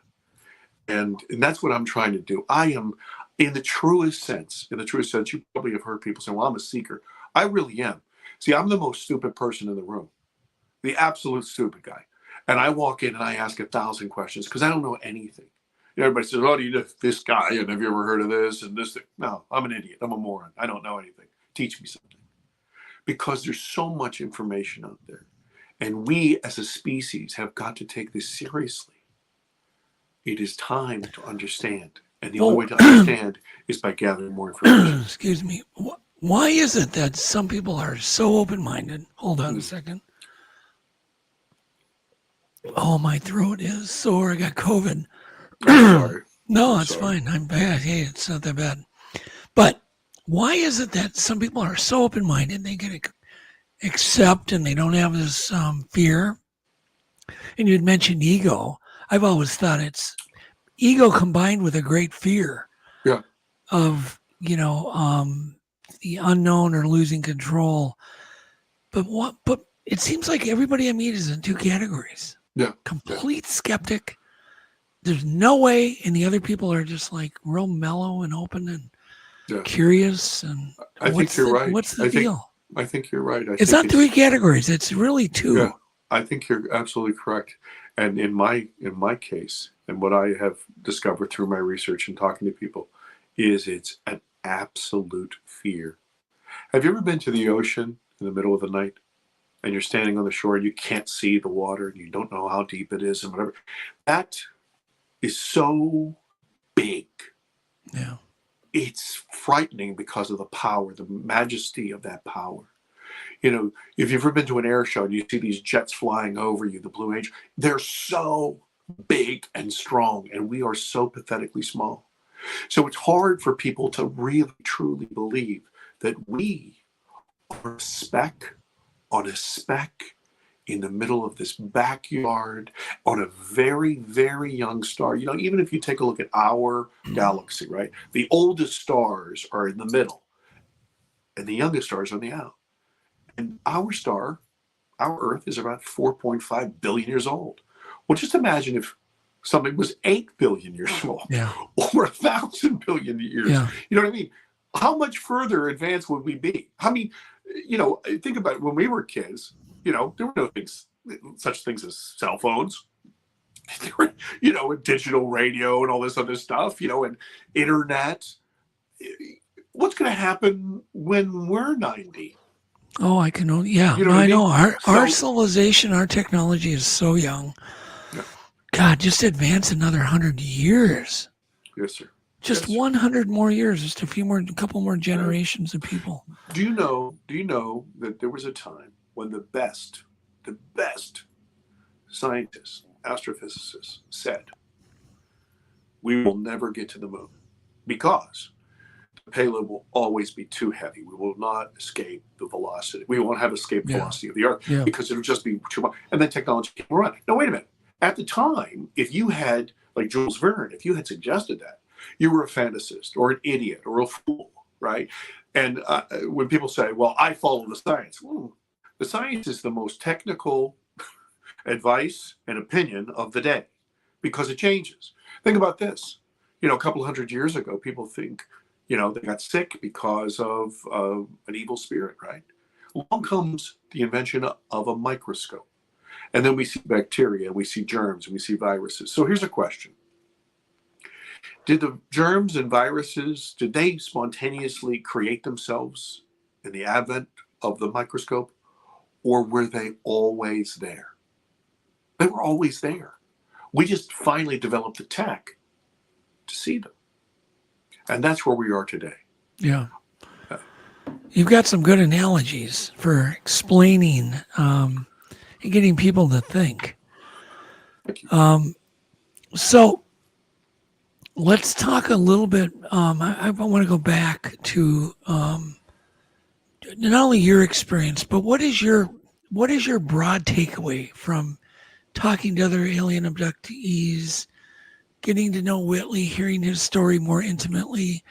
Speaker 4: And that's what I'm trying to do. I am, in the truest sense, you probably have heard people say, well, I'm a seeker. I really am. See, I'm the most stupid person in the room, the absolute stupid guy. And I walk in and I ask 1,000 questions because I don't know anything. Everybody says, oh, do you know this guy? And have you ever heard of this and this thing? No, I'm an idiot. I'm a moron. I don't know anything. Teach me something. Because there's so much information out there. And we as a species have got to take this seriously. It is time to understand. And the only way to understand is by gathering more information.
Speaker 1: Excuse me. Why is it that some people are so open-minded? Hold on a second. Oh, my throat is sore. I got COVID.
Speaker 4: Sorry.
Speaker 1: No, it's fine. I'm bad. Hey, it's not that bad. But why is it that some people are so open-minded, they can accept and they don't have this fear? And you'd mentioned ego. I've always thought it's ego combined with a great fear of, you know, the unknown or losing control. But it seems like everybody I meet is in 2 categories. Complete skeptic. There's no way, and the other people are just like real mellow and open and curious. And
Speaker 4: I think you're right.
Speaker 1: What's the deal?
Speaker 4: I think you're right.
Speaker 1: It's not 3 categories. It's really 2.
Speaker 4: Yeah, I think you're absolutely correct. And in my case, and what I have discovered through my research and talking to people, is it's an absolute fear. Have you ever been to the ocean in the middle of the night and you're standing on the shore and you can't see the water and you don't know how deep it is and whatever? That is so big.
Speaker 1: Yeah.
Speaker 4: It's frightening because of the power, the majesty of that power. You know, if you've ever been to an air show and you see these jets flying over you, the Blue Angel, they're so big and strong, and we are so pathetically small. So it's hard for people to really, truly believe that we are a speck on a speck in the middle of this backyard on a very, very young star. You know, even if you take a look at our galaxy, right? The oldest stars are in the middle and the youngest stars are on the out. And our star, our Earth, is about 4.5 billion years old. Well, just imagine if something was 8 billion years old, or 1,000 billion years.
Speaker 1: Yeah.
Speaker 4: You know what I mean? How much further advanced would we be? I mean, you know, think about it. When we were kids, you know, there were no such things as cell phones. There were, you know, digital radio and all this other stuff, you know, and internet. What's going to happen when we're 90?
Speaker 1: Oh, I can only, yeah,
Speaker 4: You know
Speaker 1: no,
Speaker 4: what I
Speaker 1: I know.
Speaker 4: mean?
Speaker 1: Our
Speaker 4: So-
Speaker 1: civilization, our technology is so young. God, just advance another 100 years.
Speaker 4: Yes, sir.
Speaker 1: Just 100 more years, just a couple more generations of people.
Speaker 4: Do you know that there was a time when the best scientists, astrophysicists said, we will never get to the moon because the payload will always be too heavy. We will not escape the velocity. We won't have escape velocity of the Earth because it'll just be too much. And then technology came around. Now, wait a minute. At the time, if you had, like Jules Verne, if you had suggested that, you were a fantasist or an idiot or a fool, right? And when people say, well, I follow the science. The science is the most technical advice and opinion of the day because it changes. Think about this. You know, a couple hundred years ago, people think, you know, they got sick because of an evil spirit, right? Along comes the invention of a microscope. And then we see bacteria, we see germs, and we see viruses. So here's a question. Did the germs and viruses, did they spontaneously create themselves in the advent of the microscope? Or were they always there? They were always there. We just finally developed the tech to see them. And that's where we are today.
Speaker 1: Yeah. You've got some good analogies for explaining and getting people to think. So let's talk a little bit. I want to go back to not only your experience, but what is your broad takeaway from talking to other alien abductees, getting to know Whitley, hearing his story more intimately?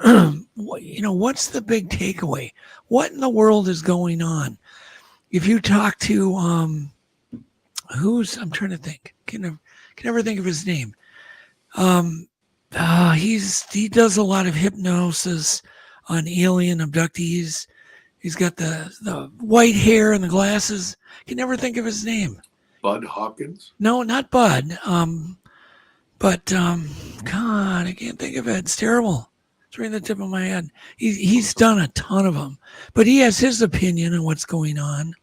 Speaker 1: You know, what's the big takeaway? What in the world is going on? If you talk to I'm trying to think, can never think of his name. He does a lot of hypnosis on alien abductees. He's got the white hair and the glasses. Can never think of his name.
Speaker 4: Bud Hopkins?
Speaker 1: No, not Bud. God, I can't think of it. It's terrible. It's right in the tip of my head. He's done a ton of them, but he has his opinion on what's going on.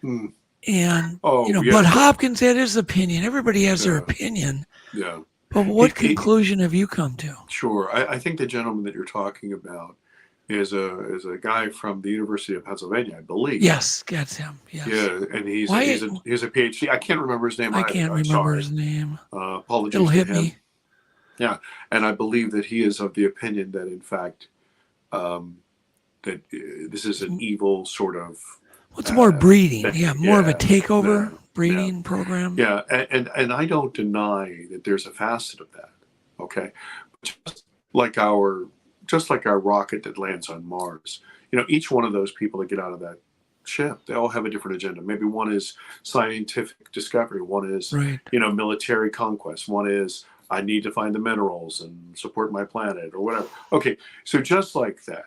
Speaker 1: And Bud Hopkins had his opinion. Everybody has their opinion.
Speaker 4: Yeah.
Speaker 1: But what conclusion have you come to?
Speaker 4: Sure. I think the gentleman that you're talking about is a guy from the University of Pennsylvania, I believe.
Speaker 1: Yes, that's him. Yes.
Speaker 4: Yeah, and he's a PhD. I can't remember his name.
Speaker 1: I can't remember his name.
Speaker 4: Apologies
Speaker 1: It'll hit
Speaker 4: to him.
Speaker 1: me.
Speaker 4: Yeah, and I believe that he is of the opinion that, in fact, that this is an evil sort of.
Speaker 1: What's more breeding? More of a takeover breeding program.
Speaker 4: Yeah, and I don't deny that there's a facet of that. Okay, just like our rocket that lands on Mars, you know, each one of those people that get out of that ship, they all have a different agenda. Maybe one is scientific discovery, one is military conquest, one is I need to find the minerals and support my planet or whatever. Okay, so just like that,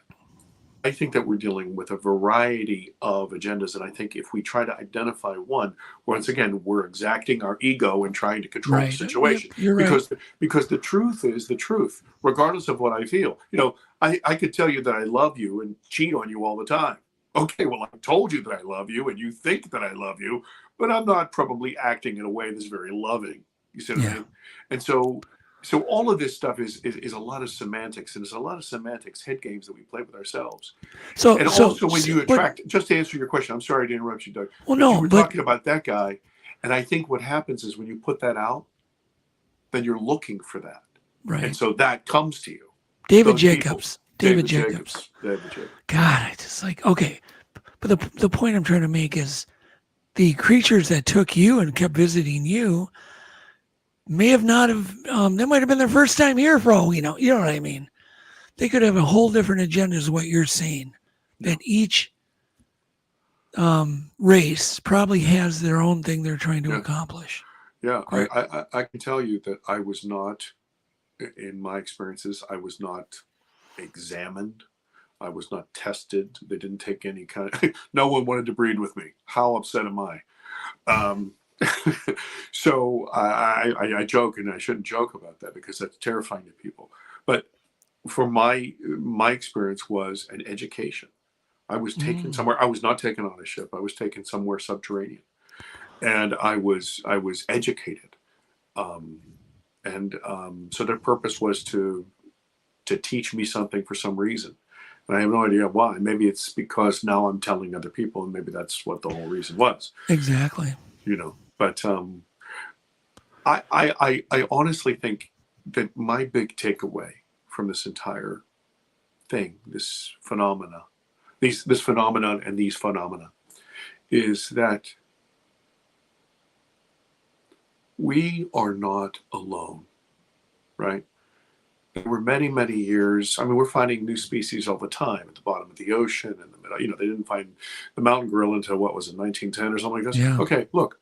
Speaker 4: I think that we're dealing with a variety of agendas, and I think if we try to identify one, once again, we're exacting our ego and trying to control the situation.
Speaker 1: You're right.
Speaker 4: Because the truth is the truth, regardless of what I feel. You know, I could tell you that I love you and cheat on you all the time. Okay, well, I told you that I love you, and you think that I love you, but I'm not probably acting in a way that's very loving. You see what I mean? And so all of this stuff is a lot of semantics, and it's a lot of semantics head games that we play with ourselves. Also when you attract, just to answer your question, I'm sorry to interrupt you, Doug.
Speaker 1: Well, no,
Speaker 4: you were talking about that guy, and I think what happens is when you put that out, then you're looking for that,
Speaker 1: right?
Speaker 4: And so that comes to you.
Speaker 1: David Jacobs.
Speaker 4: David Jacobs.
Speaker 1: God, I just okay, but the point I'm trying to make is the creatures that took you and kept visiting you may have not have, that might have been their first time here for all we know. You know what I mean? They could have a whole different agenda is what you're saying. That each race probably has their own thing they're trying to
Speaker 4: Yeah.
Speaker 1: accomplish.
Speaker 4: Yeah,
Speaker 1: Right.
Speaker 4: I can tell you that I was not, in my experiences, I was not examined. I was not tested. They didn't take any kind of, no one wanted to breed with me. How upset am I? So I joke, and I shouldn't joke about that because that's terrifying to people. But for my experience was an education. I was taken somewhere. I was not taken on a ship. I was taken somewhere subterranean, and I was educated. So their purpose was to teach me something for some reason, and I have no idea why. Maybe it's because now I'm telling other people, and maybe that's what the whole reason was.
Speaker 1: Exactly.
Speaker 4: You know, but I honestly think that my big takeaway from this entire thing, this phenomenon, is that we are not alone, right? There were many, many years. I mean, we're finding new species all the time at the bottom of the ocean. And they didn't find the mountain gorilla until what was it, 1910 or something like this?
Speaker 1: Yeah.
Speaker 4: Okay, look,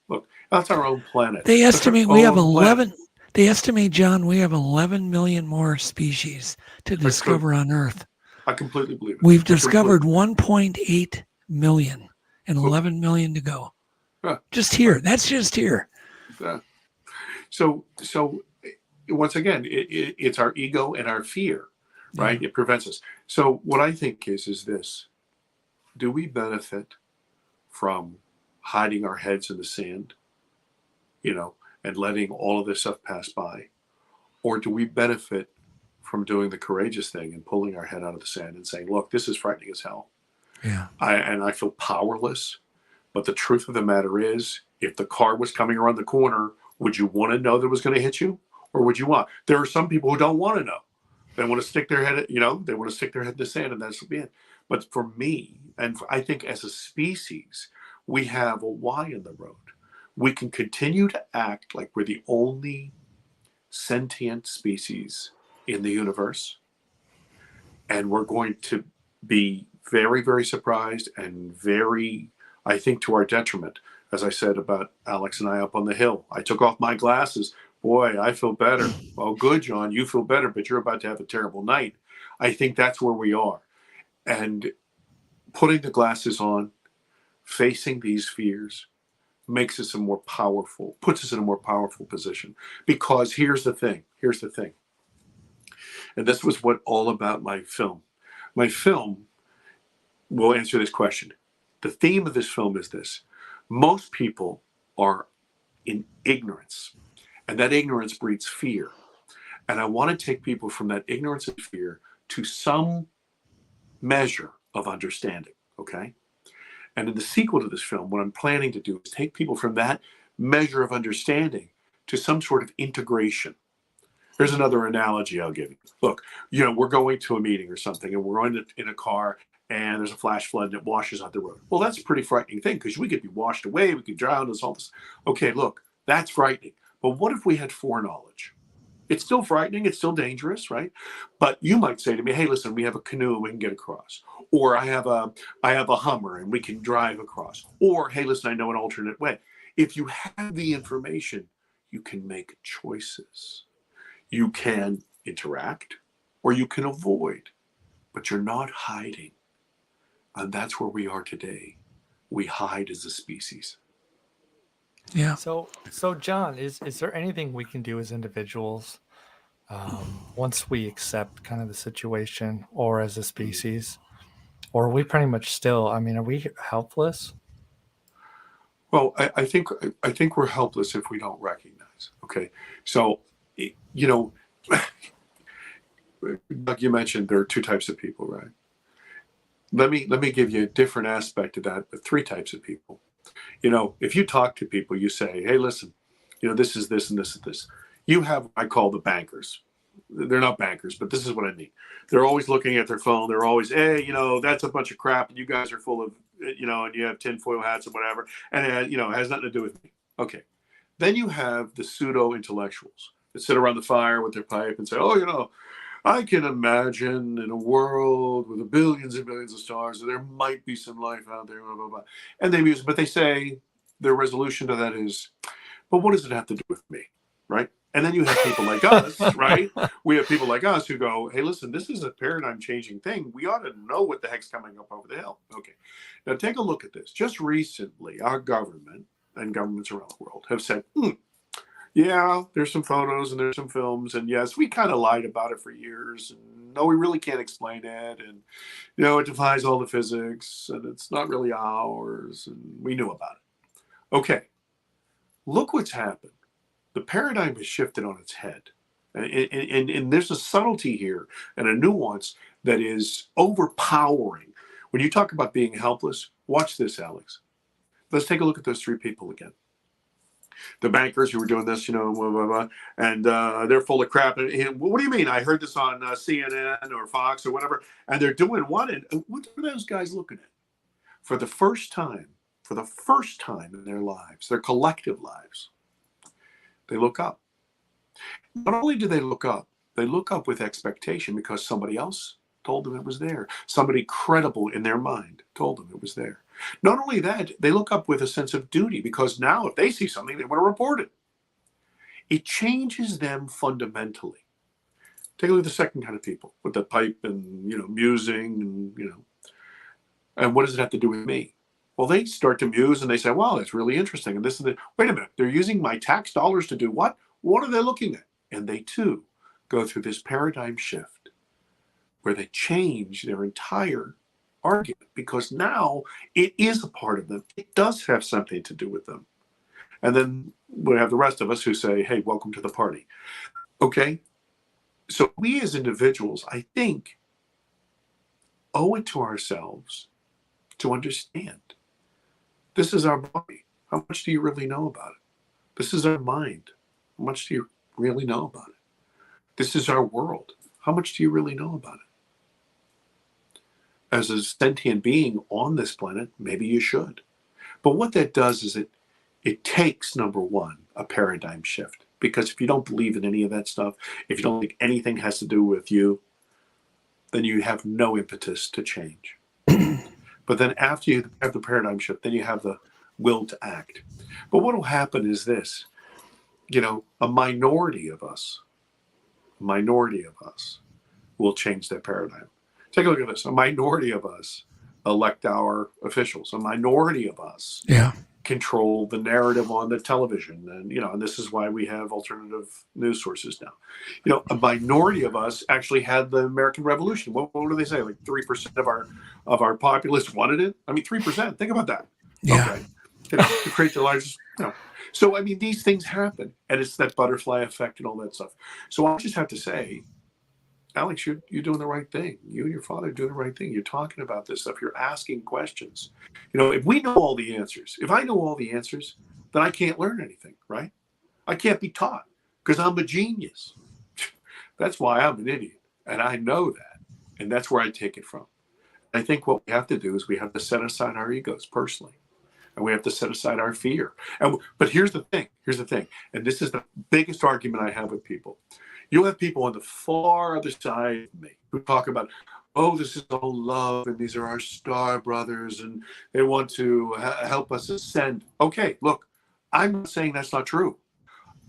Speaker 4: that's our own planet.
Speaker 1: They
Speaker 4: That's our
Speaker 1: estimate we have
Speaker 4: own planet.
Speaker 1: 11. They estimate, John, we have 11 million more species to discover on Earth.
Speaker 4: I completely believe it.
Speaker 1: We've discovered 1.8 million and 11 million to go.
Speaker 4: Yeah.
Speaker 1: Just here. That's just here.
Speaker 4: Yeah. So once again, it's our ego and our fear, right? It prevents us. So what I think is this: do we benefit from hiding our heads in the sand, and letting all of this stuff pass by, or do we benefit from doing the courageous thing and pulling our head out of the sand and saying, "Look, this is frightening as hell.
Speaker 1: Yeah.
Speaker 4: I feel powerless, but the truth of the matter is, if the car was coming around the corner, would you want to know that it was going to hit you? Or would you want? There are some people who don't want to know. They want to stick their head, they want to stick their head in the sand, and that's the end. But for me, and I think as a species, we have a Y in the road. We can continue to act like we're the only sentient species in the universe, and we're going to be very, very surprised and very, I think, to our detriment. As I said about Alex and I up on the hill, I took off my glasses. Boy, I feel better. Well, good, John, you feel better, but you're about to have a terrible night. I think that's where we are. And putting the glasses on, facing these fears, puts us in a more powerful position. Because here's the thing. And this was what all about my film. My film will answer this question. The theme of this film is this: most people are in ignorance, and that ignorance breeds fear. And I want to take people from that ignorance and fear to some measure of understanding, okay? And in the sequel to this film, what I'm planning to do is take people from that measure of understanding to some sort of integration. Here's another analogy I'll give you. Look, we're going to a meeting or something, and we're in a car, and there's a flash flood, and it washes out the road. Well, that's a pretty frightening thing, because we could be washed away, we could drown, there's all this. Okay, look, that's frightening. But what if we had foreknowledge? It's still frightening, it's still dangerous, right? But you might say to me, hey, listen, we have a canoe and we can get across. Or I have a Hummer and we can drive across. Or, hey, listen, I know an alternate way. If you have the information, you can make choices. You can interact or you can avoid, but you're not hiding. And that's where we are today. We hide as a species.
Speaker 1: Yeah.
Speaker 2: So John, is there anything we can do as individuals once we accept kind of the situation, or as a species, or are we pretty much still? I mean, are we helpless?
Speaker 4: Well, I think we're helpless if we don't recognize. Okay, so like you mentioned, there are two types of people, right? Let me give you a different aspect of that. The three types of people. If you talk to people, you say, hey, listen, this is this and this is this. You have what I call the bankers. They're not bankers, but this is what I mean. They're always looking at their phone. They're always, hey, that's a bunch of crap. And you guys are full of, and you have tinfoil hats and whatever. And it has nothing to do with me. Okay. Then you have the pseudo intellectuals that sit around the fire with their pipe and say, oh, I can imagine in a world with billions and billions of stars that there might be some life out there, blah, blah, blah. And but they say their resolution to that is, but what does it have to do with me, right? And then you have people like us, right? We have people like us who go, hey, listen, this is a paradigm-changing thing. We ought to know what the heck's coming up over the hill. Okay, now take a look at this. Just recently, our government and governments around the world have said, yeah, there's some photos and there's some films, and yes, we kind of lied about it for years, and no, we really can't explain it, and it defies all the physics, and it's not really ours, and we knew about it. Okay, look what's happened. The paradigm has shifted on its head, and there's a subtlety here and a nuance that is overpowering. When you talk about being helpless, watch this, Alex. Let's take a look at those three people again. The bankers who were doing this, blah, blah, blah, and they're full of crap. And what do you mean? I heard this on CNN or Fox or whatever, and they're doing what? And what are those guys looking at? For the first time in their lives, their collective lives, they look up. Not only do they look up with expectation because somebody else told them it was there. Somebody credible in their mind told them it was there. Not only that, they look up with a sense of duty because now if they see something, they want to report it. It changes them fundamentally. Take a look at the second kind of people with the pipe and, musing and, and what does it have to do with me? Well, they start to muse and they say, wow, that's really interesting. And this and that. Wait a minute, they're using my tax dollars to do what? What are they looking at? And they too go through this paradigm shift where they change their entire argument because now it is a part of them. It does have something to do with them. And then we have the rest of us who say, hey, welcome to the party. Okay? So we as individuals, I think, owe it to ourselves to understand. This is our body. How much do you really know about it? This is our mind. How much do you really know about it? This is our world. How much do you really know about it? As a sentient being on this planet, maybe you should. But what that does is it takes, number one, a paradigm shift. Because if you don't believe in any of that stuff, if you don't think anything has to do with you, then you have no impetus to change. But then after you have the paradigm shift, then you have the will to act. But what will happen is this, a minority of us will change that paradigm. Take a look at this. A minority of us elect our officials. A minority of us control the narrative on the television. And this is why we have alternative news sources now. A minority of us actually had the American Revolution. What do they say? Like 3% of our populace wanted it? I mean, 3%. Think about that.
Speaker 1: Yeah.
Speaker 4: Okay. To create the largest, So, I mean, these things happen. And it's that butterfly effect and all that stuff. So I just have to say, Alex, you're doing the right thing. You and your father are doing the right thing. You're talking about this stuff. You're asking questions. If we know all the answers, if I know all the answers, then I can't learn anything, right? I can't be taught because I'm a genius. That's why I'm an idiot. And I know that. And that's where I take it from. I think what we have to do is we have to set aside our egos personally. And we have to set aside our fear. But here's the thing. And this is the biggest argument I have with people. You'll have people on the far other side of me who talk about, oh, this is all love, and these are our star brothers, and they want to help us ascend. Okay, look, I'm not saying that's not true.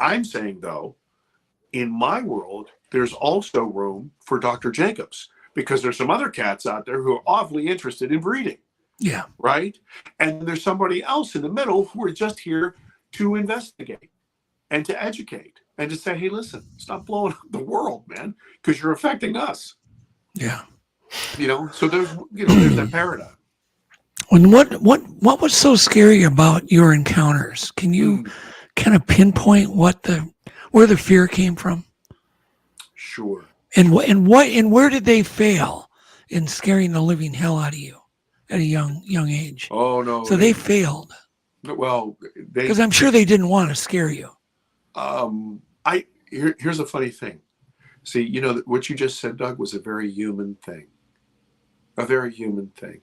Speaker 4: I'm saying, though, in my world, there's also room for Dr. Jacobs, because there's some other cats out there who are awfully interested in breeding.
Speaker 1: Yeah.
Speaker 4: Right? And there's somebody else in the middle who are just here to investigate and to educate. And to say, hey, listen, stop blowing up the world, man, because you're affecting us.
Speaker 1: Yeah.
Speaker 4: So there's, there's that paradigm.
Speaker 1: And what was so scary about your encounters? Can you kind of pinpoint where the fear came from?
Speaker 4: Sure.
Speaker 1: And where did they fail in scaring the living hell out of you at a young age?
Speaker 4: Oh no.
Speaker 1: So they failed.
Speaker 4: Well,
Speaker 1: because I'm sure they didn't want to scare you.
Speaker 4: Here's a funny thing. See, what you just said, Doug, was a very human thing. A very human thing.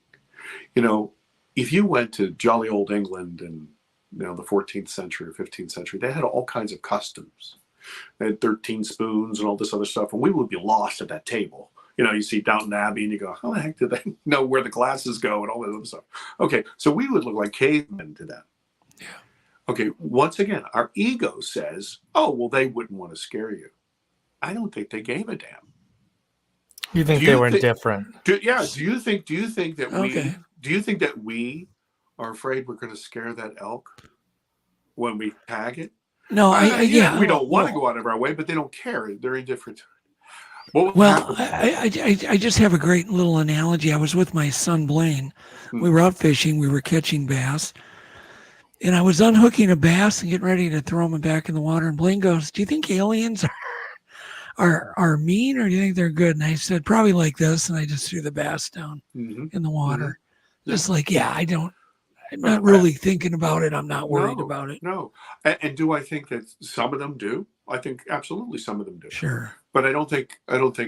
Speaker 4: If you went to jolly old England in the 14th century or 15th century, they had all kinds of customs. They had 13 spoons and all this other stuff, and we would be lost at that table. You know, you see Downton Abbey, and you go, how the heck did they know where the glasses go and all that other stuff? Okay, so we would look like cavemen to them.
Speaker 1: Yeah.
Speaker 4: Okay, once again, our ego says, oh, well, they wouldn't want to scare you. I don't think they gave a damn.
Speaker 2: You think they were indifferent?
Speaker 4: Do you think that
Speaker 1: Okay.
Speaker 4: we are afraid we're going to scare that elk when we tag it?
Speaker 1: No,
Speaker 4: we don't want to go out of our way, but they don't care. They're indifferent.
Speaker 1: Well, I just have a great little analogy. I was with my son Blaine. We were out fishing. We were catching bass. And I was unhooking a bass and getting ready to throw him back in the water. And Blaine goes, do you think aliens are mean, or do you think they're good? And I said, probably like this. And I just threw the bass down in the water. Just like, I'm not really thinking about it. I'm not worried about it.
Speaker 4: No. And do I think that some of them do? I think absolutely some of them do.
Speaker 1: Sure.
Speaker 4: But I don't think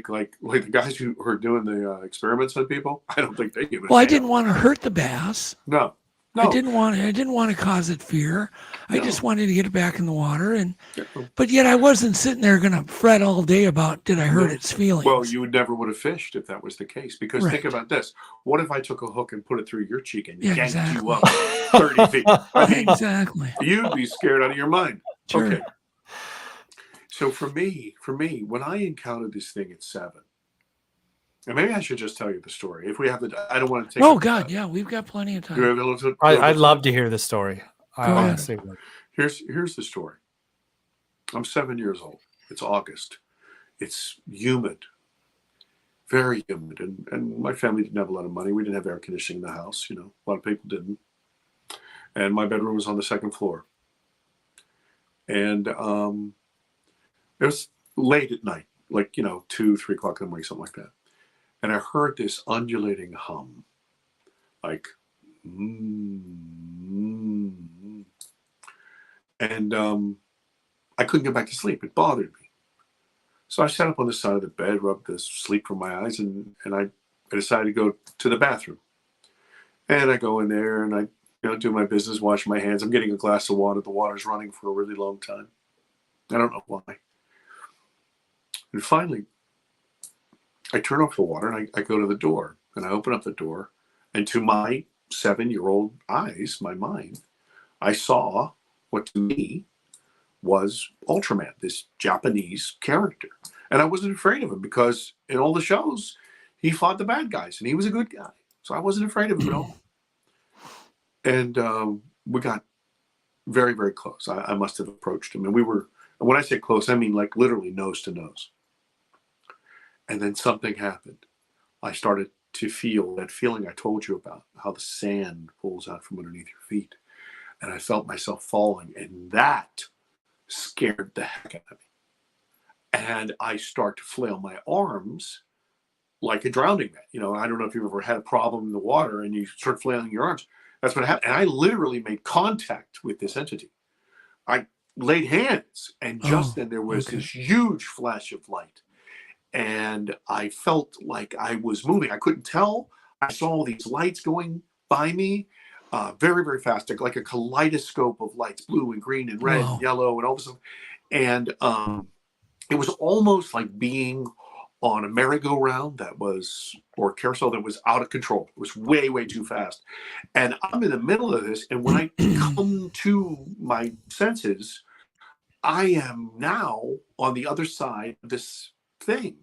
Speaker 4: like the guys who are doing the experiments on people, I don't think they give it.
Speaker 1: Well, I didn't want to hurt the bass.
Speaker 4: No.
Speaker 1: I didn't want to cause it fear. I just wanted to get it back in the water, but yet I wasn't sitting there going to fret all day about did I hurt its feelings.
Speaker 4: Well, you never would have fished if that was the case. Because think about this: what if I took a hook and put it through your cheek and yanked you up 30 feet? I mean,
Speaker 1: exactly.
Speaker 4: You'd be scared out of your mind.
Speaker 1: Sure.
Speaker 4: Okay. So for me, when I encountered this thing at 7. And maybe I should just tell you the story. If we have I don't want to take.
Speaker 1: Oh God, yeah, we've got plenty of time.
Speaker 2: I'd love to hear the story. I honestly would.
Speaker 4: Here's the story. I'm 7 years old. It's August. It's humid, very humid, and my family didn't have a lot of money. We didn't have air conditioning in the house. You know, a lot of people didn't. And my bedroom was on the 2nd floor. And it was late at night, like 2, 3 o'clock in the morning, something like that. And I heard this undulating hum, like, and I couldn't get back to sleep. It bothered me. So I sat up on the side of the bed, rubbed the sleep from my eyes, and I decided to go to the bathroom. And I go in there and I do my business, wash my hands. I'm getting a glass of water. The water's running for a really long time. I don't know why. And finally, I turn off the water and I go to the door and I open up the door, and to my 7-year-old eyes, my mind, I saw what to me was Ultraman, this Japanese character. And I wasn't afraid of him because in all the shows, he fought the bad guys and he was a good guy. So I wasn't afraid of him at all. And we got very, very close. I must have approached him. And when I say close, I mean like literally nose to nose. And then something happened. I started to feel that feeling I told you about, how the sand pulls out from underneath your feet. And I felt myself falling, and that scared the heck out of me. And I start to flail my arms like a drowning man. I don't know if you've ever had a problem in the water and you start flailing your arms. That's what happened. And I literally made contact with this entity. I laid hands, and just then there was this huge flash of light. And I felt like I was moving. I couldn't tell. I saw all these lights going by me very, very fast, like a kaleidoscope of lights, blue and green and red and yellow and all this stuff. And it was almost like being on a merry-go-round or carousel that was out of control. It was way, way too fast. And I'm in the middle of this. And when I come to my senses, I am now on the other side of this thing.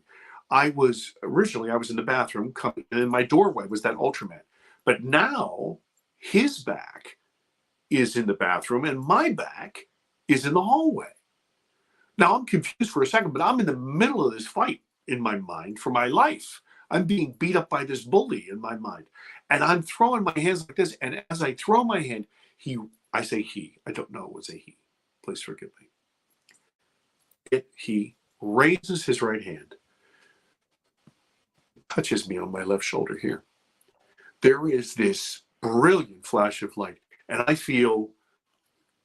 Speaker 4: I was in the bathroom, and in my doorway was that Ultraman. But now his back is in the bathroom and my back is in the hallway. Now I'm confused for a second, but I'm in the middle of this fight in my mind for my life. I'm being beat up by this bully in my mind. And I'm throwing my hands like this. And as I throw my hand, I say he. I don't know it was a he. Please forgive me. He raises his right hand, touches me on my left shoulder here. There is this brilliant flash of light, and I feel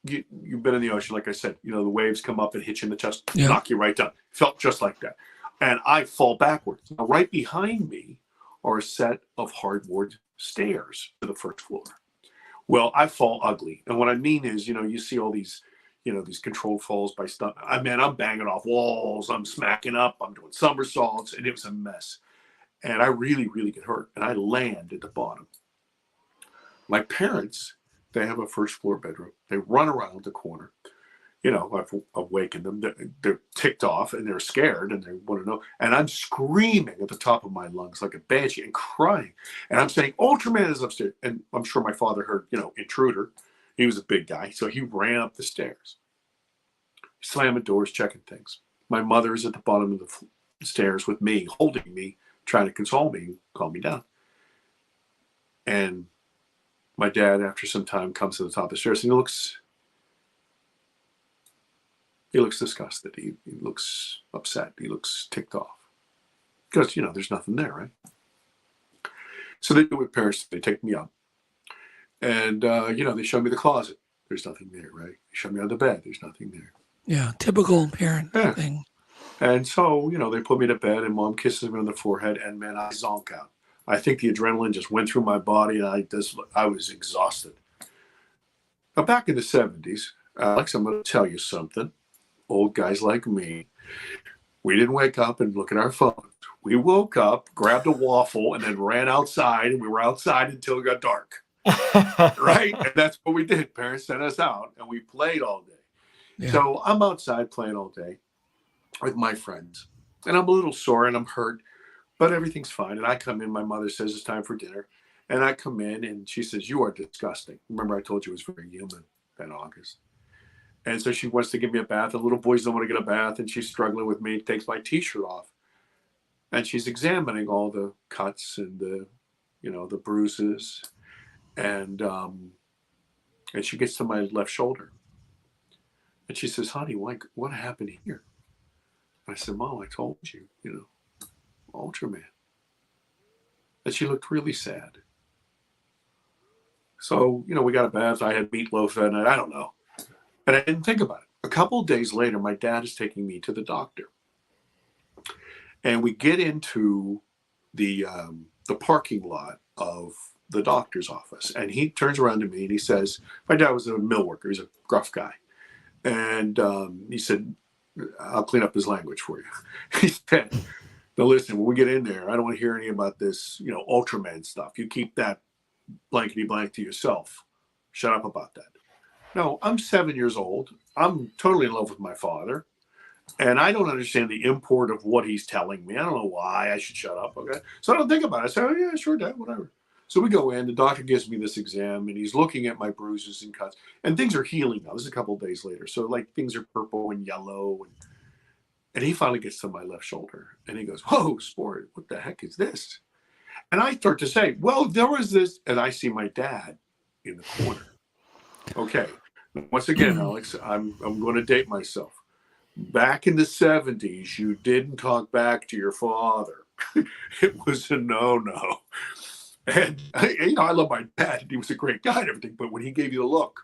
Speaker 4: you've been in the ocean, like I said, the waves come up and hit you in the chest, knock you right down. Felt just like that. And I fall backwards. Now, right behind me are a set of hardwood stairs to the first floor. Well, I fall ugly. And what I mean is, you see all these you know, these controlled falls by stuff. I'm banging off walls. I'm smacking up. I'm doing somersaults, and it was a mess. And I really, really get hurt. And I land at the bottom. My parents, they have a first floor bedroom. They run around the corner. You know, I've awakened them. They're ticked off and they're scared and they want to know. And I'm screaming at the top of my lungs like a banshee and crying. And I'm saying, Ultraman is upstairs. And I'm sure my father heard, you know, intruder. He was a big guy. So he ran up the stairs, slamming doors, checking things. My mother is at the bottom of the stairs with me, holding me, trying to console me, calm me down. And my dad, after some time, comes to the top of the stairs and he looks disgusted. He looks upset. He looks ticked off. Because, you know, there's nothing there, right? So they do what parents, they take me up. And, you know, they show me the closet. There's nothing there, right? They show me on the bed. There's nothing there.
Speaker 1: Yeah, typical parent thing.
Speaker 4: And so, you know, they put me to bed and mom kisses me on the forehead and, man, I zonk out. I think the adrenaline just went through my body and I was exhausted. Now, back in the 70s, Alex, I'm going to tell you something. Old guys like me, we didn't wake up and look at our phones. We woke up, grabbed a waffle, and then ran outside, and we were outside until it got dark. Right? And that's what we did. Parents sent us out, and we played all day. Yeah. So I'm outside playing all day with my friends, and I'm a little sore, and I'm hurt, but everything's fine. And I come in, my mother says it's time for dinner, and I come in, and she says, you are disgusting. Remember I told you it was very humid that August. And so she wants to give me a bath. The little boys don't want to get a bath. And she's struggling with me, takes my t-shirt off. And she's examining all the cuts and the, you know, the bruises. And she gets to my left shoulder. And she says, honey, what happened here? I said, Mom, I told you, you know, Ultraman. And she looked really sad. So, you know, we got a bath. I had meatloaf that night. I don't know. And I didn't think about it. A couple of days later, my dad is taking me to the doctor. And we get into the parking lot of the doctor's office. And he turns around to me and he says, my dad was a mill worker. He's a gruff guy. And he said, I'll clean up his language for you. He said, now listen, when we get in there, I don't want to hear any about this, you know, Ultraman stuff. You keep that blankety blank to yourself. Shut up about that. No, I'm 7 years old. I'm totally in love with my father. And I don't understand the import of what he's telling me. I don't know why I should shut up. Okay. So I don't think about it. I say, oh, yeah, sure, Dad, whatever. So we go in. The doctor gives me this exam and he's looking at my bruises and cuts. And things are healing now. This is a couple of days later. So like things are purple and yellow. And he finally gets to my left shoulder and he goes, whoa, sport, what the heck is this? And I start to say, well, there was this. And I see my dad in the corner. Okay. Once again, Alex, I'm going to date myself. Back in the 70s, you didn't talk back to your father. It was a no-no. And, you know, I love my dad. He was a great guy and everything. But when he gave you the look,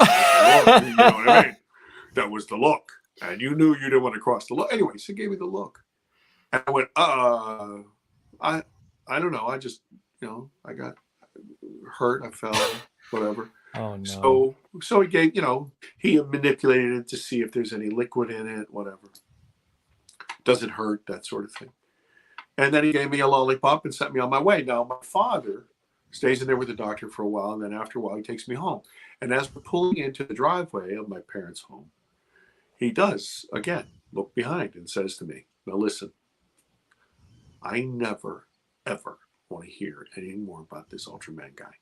Speaker 4: you know what I mean? That was the look. And you knew you didn't want to cross the look. Anyway, so he gave me the look. And I went, I don't know. I just, you know, I got hurt. I fell, whatever.
Speaker 2: Oh, no.
Speaker 4: So he gave, you know, he manipulated it to see if there's any liquid in it, whatever. Does it hurt? That sort of thing. And then he gave me a lollipop and sent me on my way. Now, my father stays in there with the doctor for a while. And then after a while, he takes me home. And as we're pulling into the driveway of my parents' home, he does, again, look behind and says to me, now listen, I never, ever want to hear anything more about this Ultraman guy.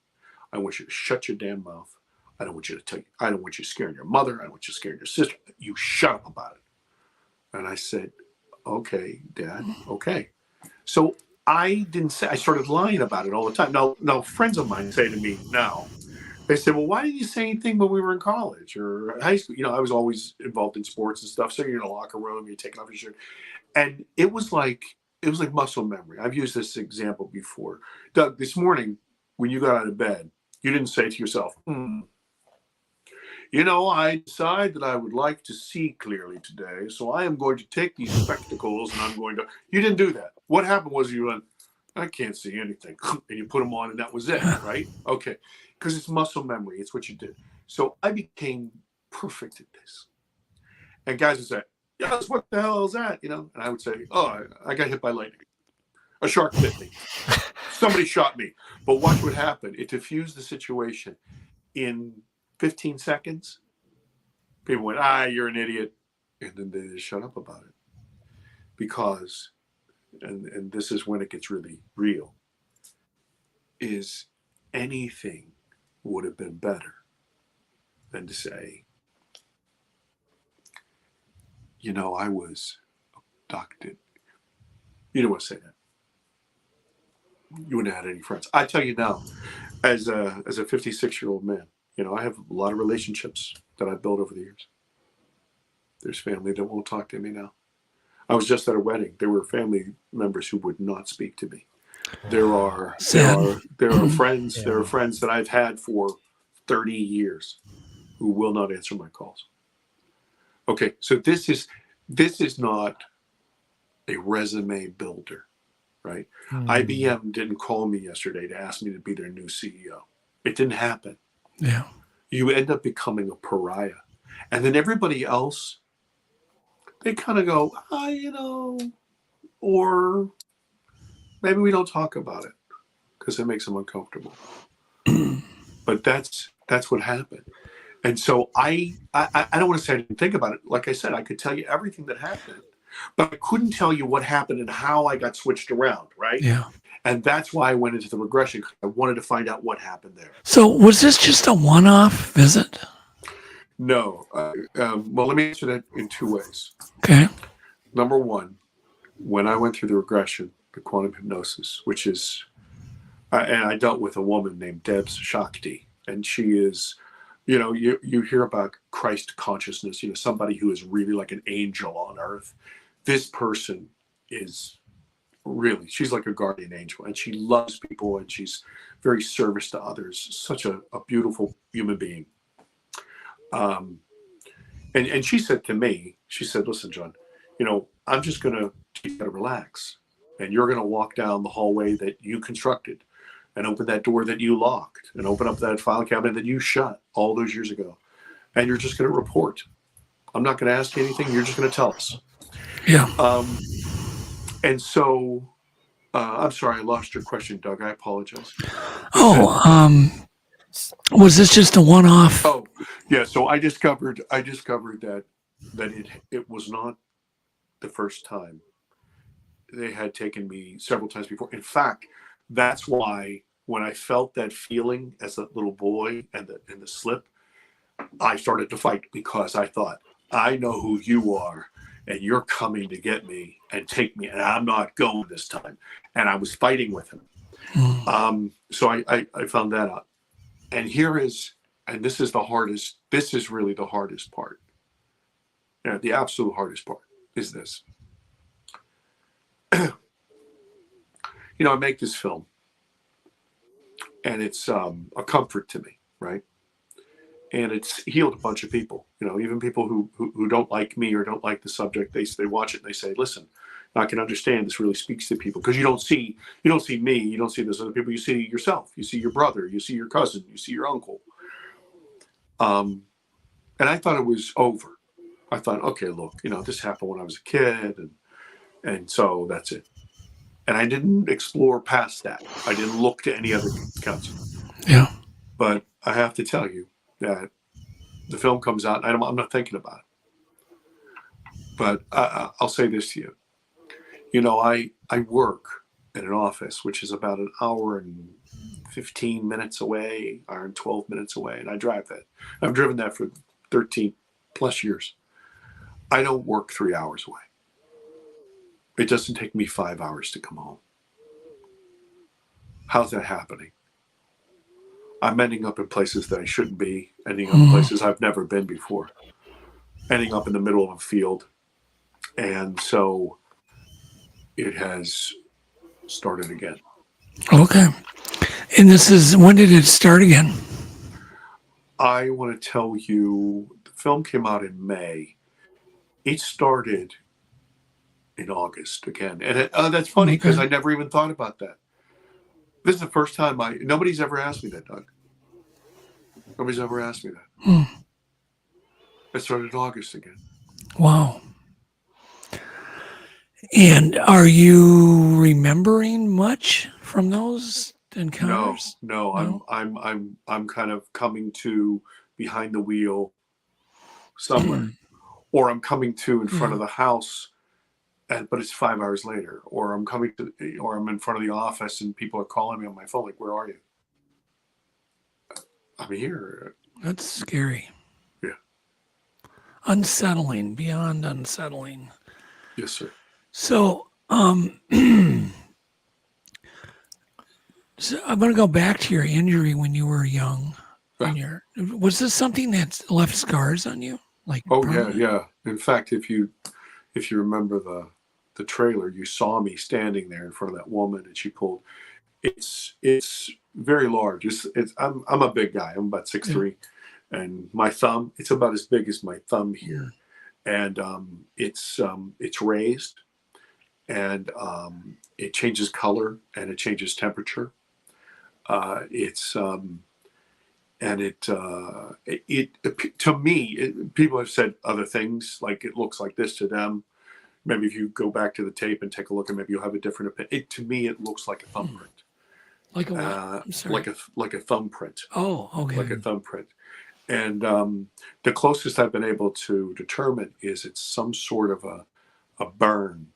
Speaker 4: I want you to shut your damn mouth. I don't want you to tell you. I don't want you scaring your mother. I don't want you scaring your sister. You shut up about it. And I said, okay, Dad, okay. So I didn't say, I started lying about it all the time. Now friends of mine say to me now, they say, well, why didn't you say anything when we were in college or high school? You know, I was always involved in sports and stuff. So you're in a locker room, you're taking off your shirt. And it was like muscle memory. I've used this example before. Doug, this morning, when you got out of bed, you didn't say to yourself, you know, I decide that I would like to see clearly today, so I am going to take these spectacles and I'm going to... You didn't do that. What happened was you went, I can't see anything. And you put them on and that was it, right? Okay. Because it's muscle memory. It's what you did. So I became perfect at this. And guys would say, yes, what the hell is that? You know, and I would say, oh, I got hit by lightning. A shark bit me. Somebody shot me. But watch what happened. It diffused the situation. In 15 seconds, people went, you're an idiot. And then they just shut up about it. Because, and this is when it gets really real, is anything would have been better than to say, you know, I was abducted. You don't want to say that. You wouldn't have had any friends. I tell you now, as a 56-year-old man, you know, I have a lot of relationships that I've built over the years. There's family that won't talk to me now. I was just at a wedding. There were family members who would not speak to me. There are friends. There are friends that I've had for 30 years who will not answer my calls. Okay, so this is not a resume builder, right? IBM didn't call me yesterday to ask me to be their new CEO. It didn't happen.
Speaker 1: Yeah.
Speaker 4: You end up becoming a pariah. And then everybody else, they kind of go, you know, or maybe we don't talk about it because it makes them uncomfortable. But that's what happened. And so I don't want to say I didn't think about it. Like I said, I could tell you everything that happened, but I couldn't tell you what happened and how I got switched around, right?
Speaker 1: Yeah.
Speaker 4: And that's why I went into the regression. I wanted to find out what happened there.
Speaker 1: So was this just a one-off visit?
Speaker 4: No. Well, let me answer that in two ways.
Speaker 1: Okay.
Speaker 4: Number one, when I went through the regression, the quantum hypnosis, which is, and I dealt with a woman named Debs Shakti, and she is, you know, you hear about Christ consciousness, you know, somebody who is really like an angel on earth. This person is really, she's like a guardian angel, and she loves people, and she's very service to others. Such a beautiful human being. And she said to me, she said, listen, John, you know, I'm just going to teach you how to relax, and you're going to walk down the hallway that you constructed and open that door that you locked and open up that file cabinet that you shut all those years ago. And you're just going to report. I'm not going to ask you anything. You're just going to tell us.
Speaker 1: Yeah.
Speaker 4: And so, I'm sorry, I lost your question, Doug. I apologize.
Speaker 1: Was this just a one-off?
Speaker 4: Oh, yeah. So I discovered that it was not the first time. They had taken me several times before. In fact, that's why when I felt that feeling as that little boy and the slip, I started to fight, because I thought, I know who you are, and you're coming to get me and take me, and I'm not going this time. And I was fighting with him. So I found that out. And this is the hardest, this is really the hardest part. Yeah, the absolute hardest part is this. You know, I make this film, and it's a comfort to me, right? And it's healed a bunch of people, you know, even people who don't like me or don't like the subject. They watch it and they say, listen, I can understand this really speaks to people, because you don't see me, you don't see those other people, you see yourself, you see your brother, you see your cousin, you see your uncle. And I thought it was over. I thought, okay, look, you know, this happened when I was a kid, and so that's it. And I didn't explore past that. I didn't look to any other counselor.
Speaker 1: Yeah.
Speaker 4: But I have to tell you that the film comes out, and I'm not thinking about it. But I'll say this to you. You know, I work in an office which is about an hour and 15 minutes away, hour and 12 minutes away, and I drive that. I've driven that for 13 plus years. I don't work 3 hours away. It doesn't take me 5 hours to come home. How's that happening? I'm ending up in places that I shouldn't be, ending up in places I've never been before, ending up in the middle of a field. And so it has started again.
Speaker 1: Okay. And when did it start again?
Speaker 4: I want to tell you, the film came out in May. It started in August again. And that's funny, because I never even thought about that. This is the first time nobody's ever asked me that, Doug. Nobody's ever asked me that. I started in August again.
Speaker 1: Wow. And are you remembering much from those encounters?
Speaker 4: No. I'm kind of coming to behind the wheel somewhere, or I'm coming to in front of the house, but it's 5 hours later, or I'm in front of the office and people are calling me on my phone, like, where are you? I'm here.
Speaker 1: That's scary.
Speaker 4: Yeah.
Speaker 1: Unsettling, beyond unsettling.
Speaker 4: Yes, sir.
Speaker 1: So, so I'm going to go back to your injury when you were young. Was this something that left scars on you? Like,
Speaker 4: yeah. In fact, if you remember the trailer, you saw me standing there in front of that woman, and she pulled. It's very large. I'm a big guy. I'm about 6'3", and my thumb, it's about as big as my thumb here, and it's raised, and it changes color and it changes temperature. To me, people have said other things, like it looks like this to them. Maybe if you go back to the tape and take a look, and maybe you'll have a different opinion. To me, it looks like a thumbprint.
Speaker 1: Like a what? I'm sorry.
Speaker 4: Like a thumbprint.
Speaker 1: Oh, okay.
Speaker 4: Like a thumbprint. And the closest I've been able to determine is it's some sort of a burn,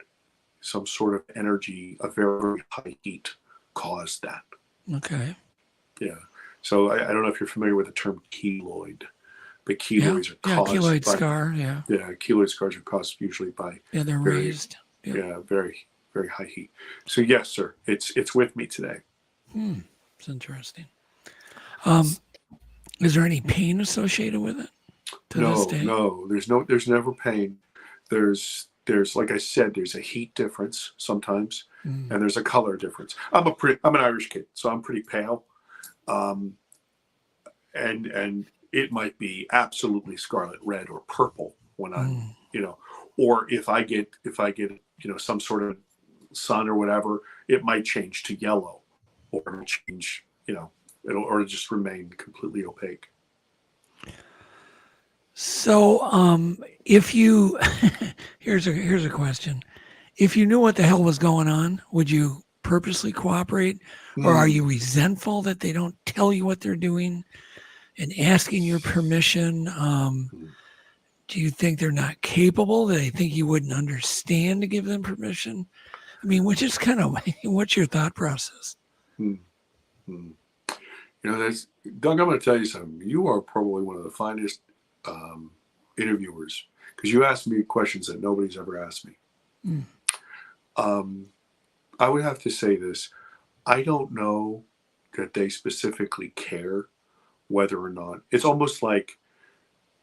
Speaker 4: some sort of energy, a very, very high heat caused that.
Speaker 1: Okay.
Speaker 4: Yeah. So I don't know if you're familiar with the term keloid, but keloids are caused
Speaker 1: keloid
Speaker 4: by,
Speaker 1: scar. Yeah.
Speaker 4: Yeah, keloid scars are caused usually by
Speaker 1: they're raised.
Speaker 4: Yeah, very, very high heat. So yes, sir, it's with me today.
Speaker 1: It's interesting. Is there any pain associated with it?
Speaker 4: No. There's never pain. There's like I said, there's a heat difference sometimes, and there's a color difference. I'm an Irish kid, so I'm pretty pale. And it might be absolutely scarlet red or purple when I'm, or if I get, some sort of sun or whatever, it might change to yellow, or it'll change, it'll just remain completely opaque.
Speaker 1: So, if you, here's a question. If you knew what the hell was going on, would you purposely cooperate, or are you resentful that they don't tell you what they're doing and asking your permission? Do you think they're not capable? Do they think you wouldn't understand to give them permission? I mean, which is kind of, what's your thought process?
Speaker 4: Doug, I'm going to tell you something. You are probably one of the finest interviewers, because you asked me questions that nobody's ever asked me. I would have to say this. I don't know that they specifically care whether or not. It's almost like,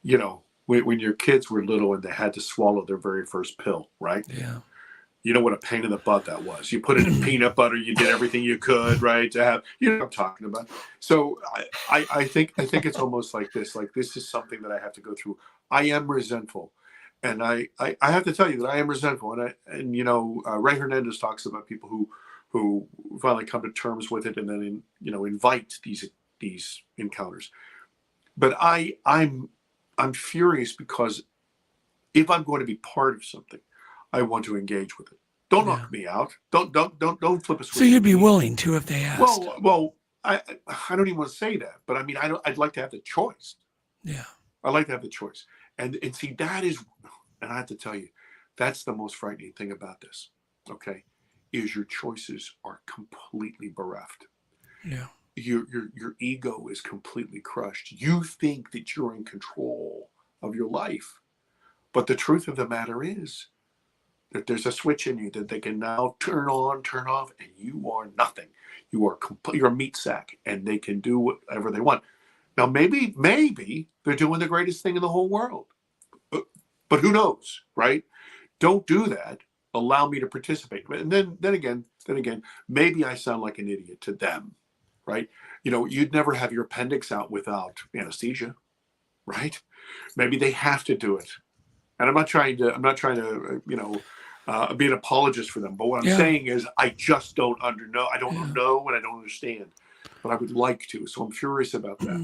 Speaker 4: when your kids were little and they had to swallow their very first pill, right?
Speaker 1: Yeah.
Speaker 4: You know what a pain in the butt that was. You put it in peanut butter. You did everything you could, right, to have. You know what I'm talking about. So I think it's almost like this. Like, this is something that I have to go through. I am resentful, and I have to tell you that I am resentful. And Ray Hernandez talks about people who finally come to terms with it and then invite these encounters. But I'm furious, because if I'm going to be part of something, I want to engage with it. Don't knock me out. Don't flip a switch.
Speaker 1: So you'd be willing to if they asked?
Speaker 4: Well, I don't even want to say that, but I mean, I'd like to have the choice.
Speaker 1: Yeah.
Speaker 4: I like to have the choice, and see, that is, and I have to tell you, that's the most frightening thing about this. Okay, is your choices are completely bereft.
Speaker 1: Yeah.
Speaker 4: Your ego is completely crushed. You think that you're in control of your life, but the truth of the matter is that there's a switch in you that they can now turn on, turn off, and you are nothing. You're a meat sack, and they can do whatever they want. Now, maybe they're doing the greatest thing in the whole world, but who knows, right? Don't do that. Allow me to participate. And then again, maybe I sound like an idiot to them, right? You'd never have your appendix out without anesthesia, right? Maybe they have to do it. And I'm not trying to be an apologist for them. But what I'm saying is, I just don't know. I don't know, and I don't understand. But I would like to. So I'm furious about that.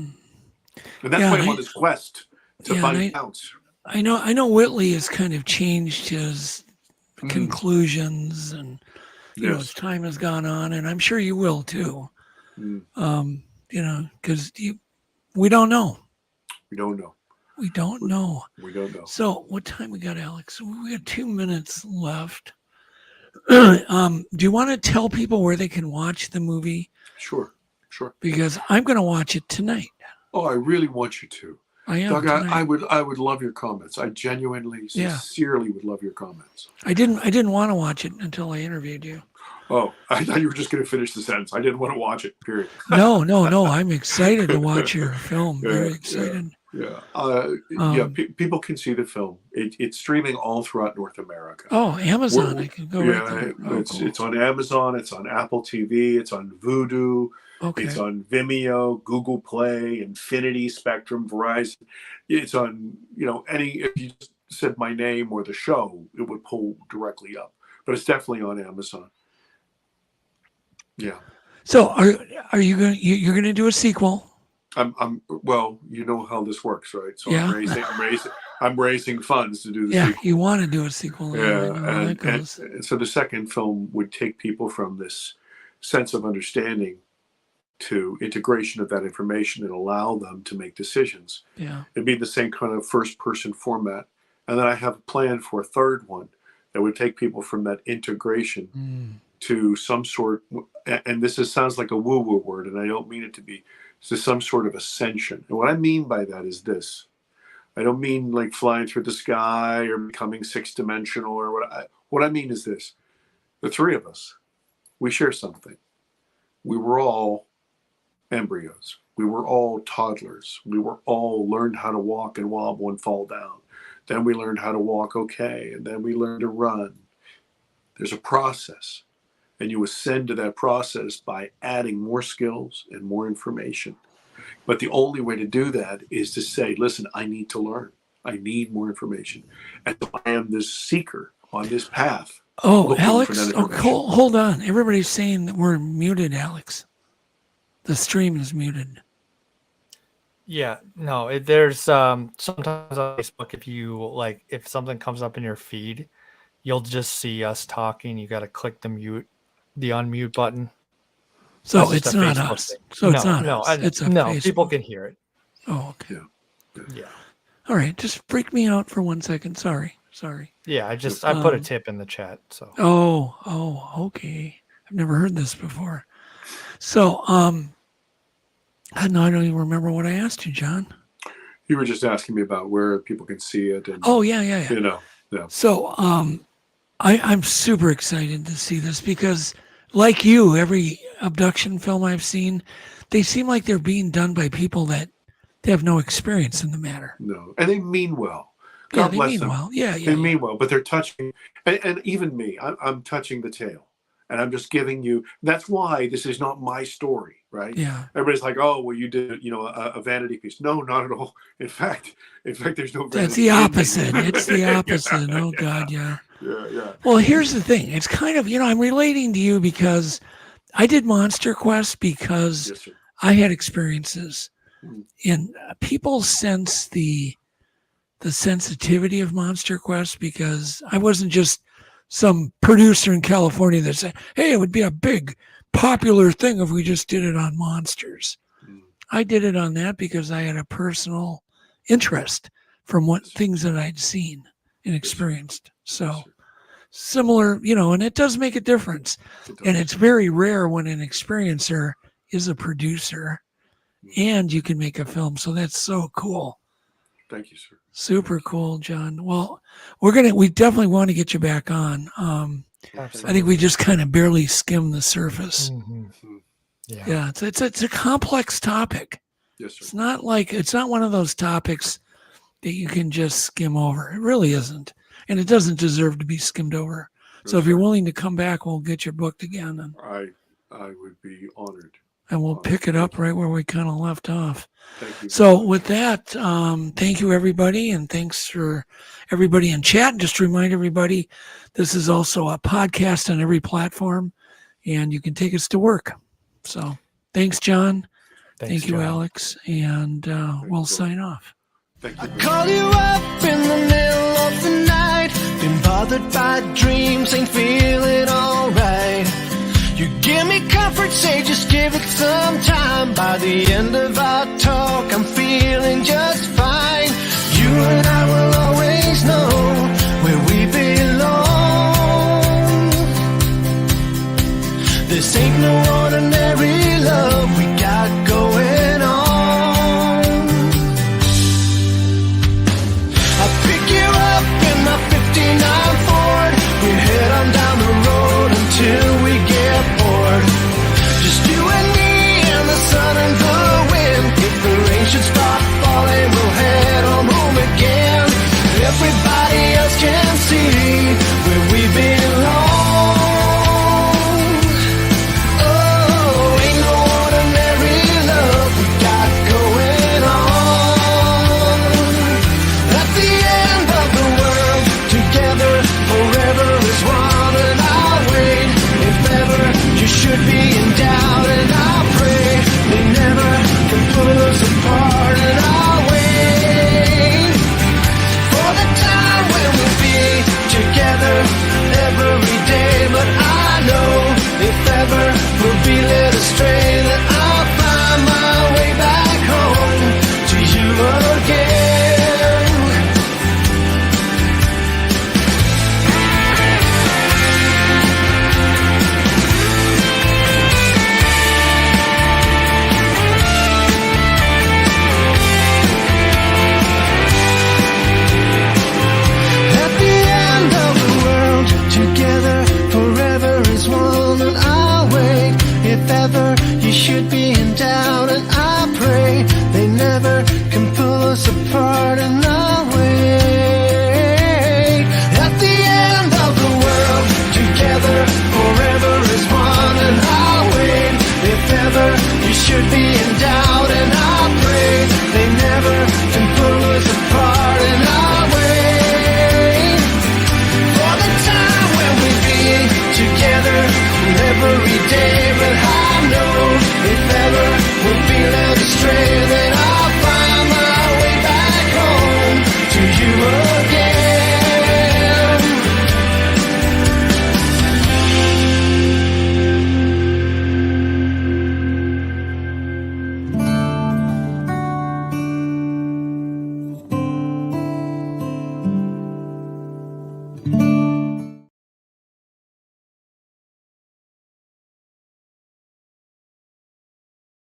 Speaker 4: And that's why I'm on this quest to find counts.
Speaker 1: I know Whitley has kind of changed his conclusions, and you know,
Speaker 4: Yes.
Speaker 1: as time has gone on, and I'm sure you will too. You know, because we don't know.
Speaker 4: We don't know.
Speaker 1: We don't know.
Speaker 4: We don't know.
Speaker 1: So, what time we got, Alex? We got 2 minutes left. Do you want to tell people where they can watch the movie?
Speaker 4: Sure.
Speaker 1: Because I'm going to watch it tonight.
Speaker 4: Oh, I really want you to.
Speaker 1: I am.
Speaker 4: Doug,
Speaker 1: tonight.
Speaker 4: I would love your comments. I genuinely, sincerely would love your comments.
Speaker 1: I didn't want to watch it until I interviewed you.
Speaker 4: Oh, I thought you were just going to finish the sentence. I didn't want to watch it, period.
Speaker 1: No. I'm excited to watch your film. Very excited.
Speaker 4: Yeah. People can see the film. It's streaming all throughout North America.
Speaker 1: Oh, Amazon. I can go right there.
Speaker 4: It's on Amazon. It's on Apple TV. It's on Vudu.
Speaker 1: Okay.
Speaker 4: It's on Vimeo, Google Play, Infinity, Spectrum, Verizon. It's on, if you just said my name or the show, it would pull directly up. But it's definitely on Amazon. Yeah.
Speaker 1: So are you going you're going to do a sequel?
Speaker 4: Well, you know how this works, right? So
Speaker 1: Yeah.
Speaker 4: I'm raising funds to do the
Speaker 1: Yeah,
Speaker 4: sequel.
Speaker 1: you want to do a sequel.
Speaker 4: And so the second film would take people from this sense of understanding to integration of that information and allow them to make decisions.
Speaker 1: Yeah.
Speaker 4: It'd be the same kind of first person format. And then I have a plan for a third one that would take people from that integration to some sort, and this sounds like a woo-woo word, and I don't mean it to be, to some sort of ascension. And what I mean by that is this. I don't mean like flying through the sky or becoming six-dimensional or what I mean is this. The three of us, we share something. We were all embryos. We were all toddlers. We were all learned how to walk and wobble and fall down. Then we learned how to walk okay, and then we learned to run. There's a process, and you ascend to that process by adding more skills and more information. But the only way to do that is to say, listen, I need to learn. I need more information. And so I am this seeker on this path.
Speaker 1: Oh, Alex, hold on. Everybody's saying that we're muted, Alex. The stream is muted.
Speaker 2: Yeah, no, there's sometimes on Facebook, if something comes up in your feed, you'll just see us talking. You got to click the unmute button.
Speaker 1: So
Speaker 2: That's
Speaker 1: it's
Speaker 2: just a
Speaker 1: not
Speaker 2: Facebook
Speaker 1: us.
Speaker 2: thing.
Speaker 1: So it's not us. It's a Facebook.
Speaker 2: People can hear it.
Speaker 1: Oh, okay.
Speaker 2: Yeah.
Speaker 1: All right, just freak me out for 1 second. Sorry.
Speaker 2: Yeah, I put a tip in the chat. So.
Speaker 1: Oh, okay. I've never heard this before. So, I don't even remember what I asked you, John.
Speaker 4: You were just asking me about where people can see it. And,
Speaker 1: yeah.
Speaker 4: Yeah.
Speaker 1: So, I'm super excited to see this because, like you, every abduction film I've seen, they seem like they're being done by people that they have no experience in the matter.
Speaker 4: No, and they mean well.
Speaker 1: Yeah,
Speaker 4: God
Speaker 1: they
Speaker 4: bless
Speaker 1: mean
Speaker 4: them.
Speaker 1: well. Yeah.
Speaker 4: They mean well, but they're touching, and even me, I'm touching the tail, and I'm just giving you. That's why this is not my story, right?
Speaker 1: Yeah.
Speaker 4: Everybody's like, oh, well, you did, a vanity piece. No, not at all. In fact, there's no.
Speaker 1: That's
Speaker 4: vanity
Speaker 1: the
Speaker 4: in me.
Speaker 1: opposite. It's the opposite. Oh God, yeah.
Speaker 4: Yeah.
Speaker 1: Well, here's the thing. It's kind of, I'm relating to you because I did MonsterQuest because I had experiences, and people sense the sensitivity of MonsterQuest because I wasn't just some producer in California that said, hey, it would be a big popular thing if we just did it on monsters. I did it on that because I had a personal interest from what things that I'd seen and experienced. So similar, and it does make a difference. And it's very rare when an experiencer is a producer and you can make a film. So that's so cool.
Speaker 4: Thank you, sir.
Speaker 1: Super cool, John. Well, we definitely want to get you back on. I think we just kind of barely skimmed the surface.
Speaker 2: Mm-hmm.
Speaker 1: Yeah, it's a complex topic.
Speaker 4: Yes, sir.
Speaker 1: It's not one of those topics that you can just skim over. It really isn't, and it doesn't deserve to be skimmed over. So if you're willing to come back, we'll get you booked again, and
Speaker 4: I would be honored.
Speaker 1: And we'll pick it up right where we kind of left off.
Speaker 4: Thank you.
Speaker 1: So with that, thank you, everybody. And thanks for everybody in chat. And just to remind everybody, this is also a podcast on every platform, and you can take us to work. So thanks, John. Thank you,
Speaker 2: John.
Speaker 1: Alex. And we'll sign off.
Speaker 4: Thank you.
Speaker 16: Call you up in the middle of the night. Been bothered by dreams, ain't feeling alright. You give me comfort, say just give it some time. By the end of our talk, I'm feeling just fine. You and I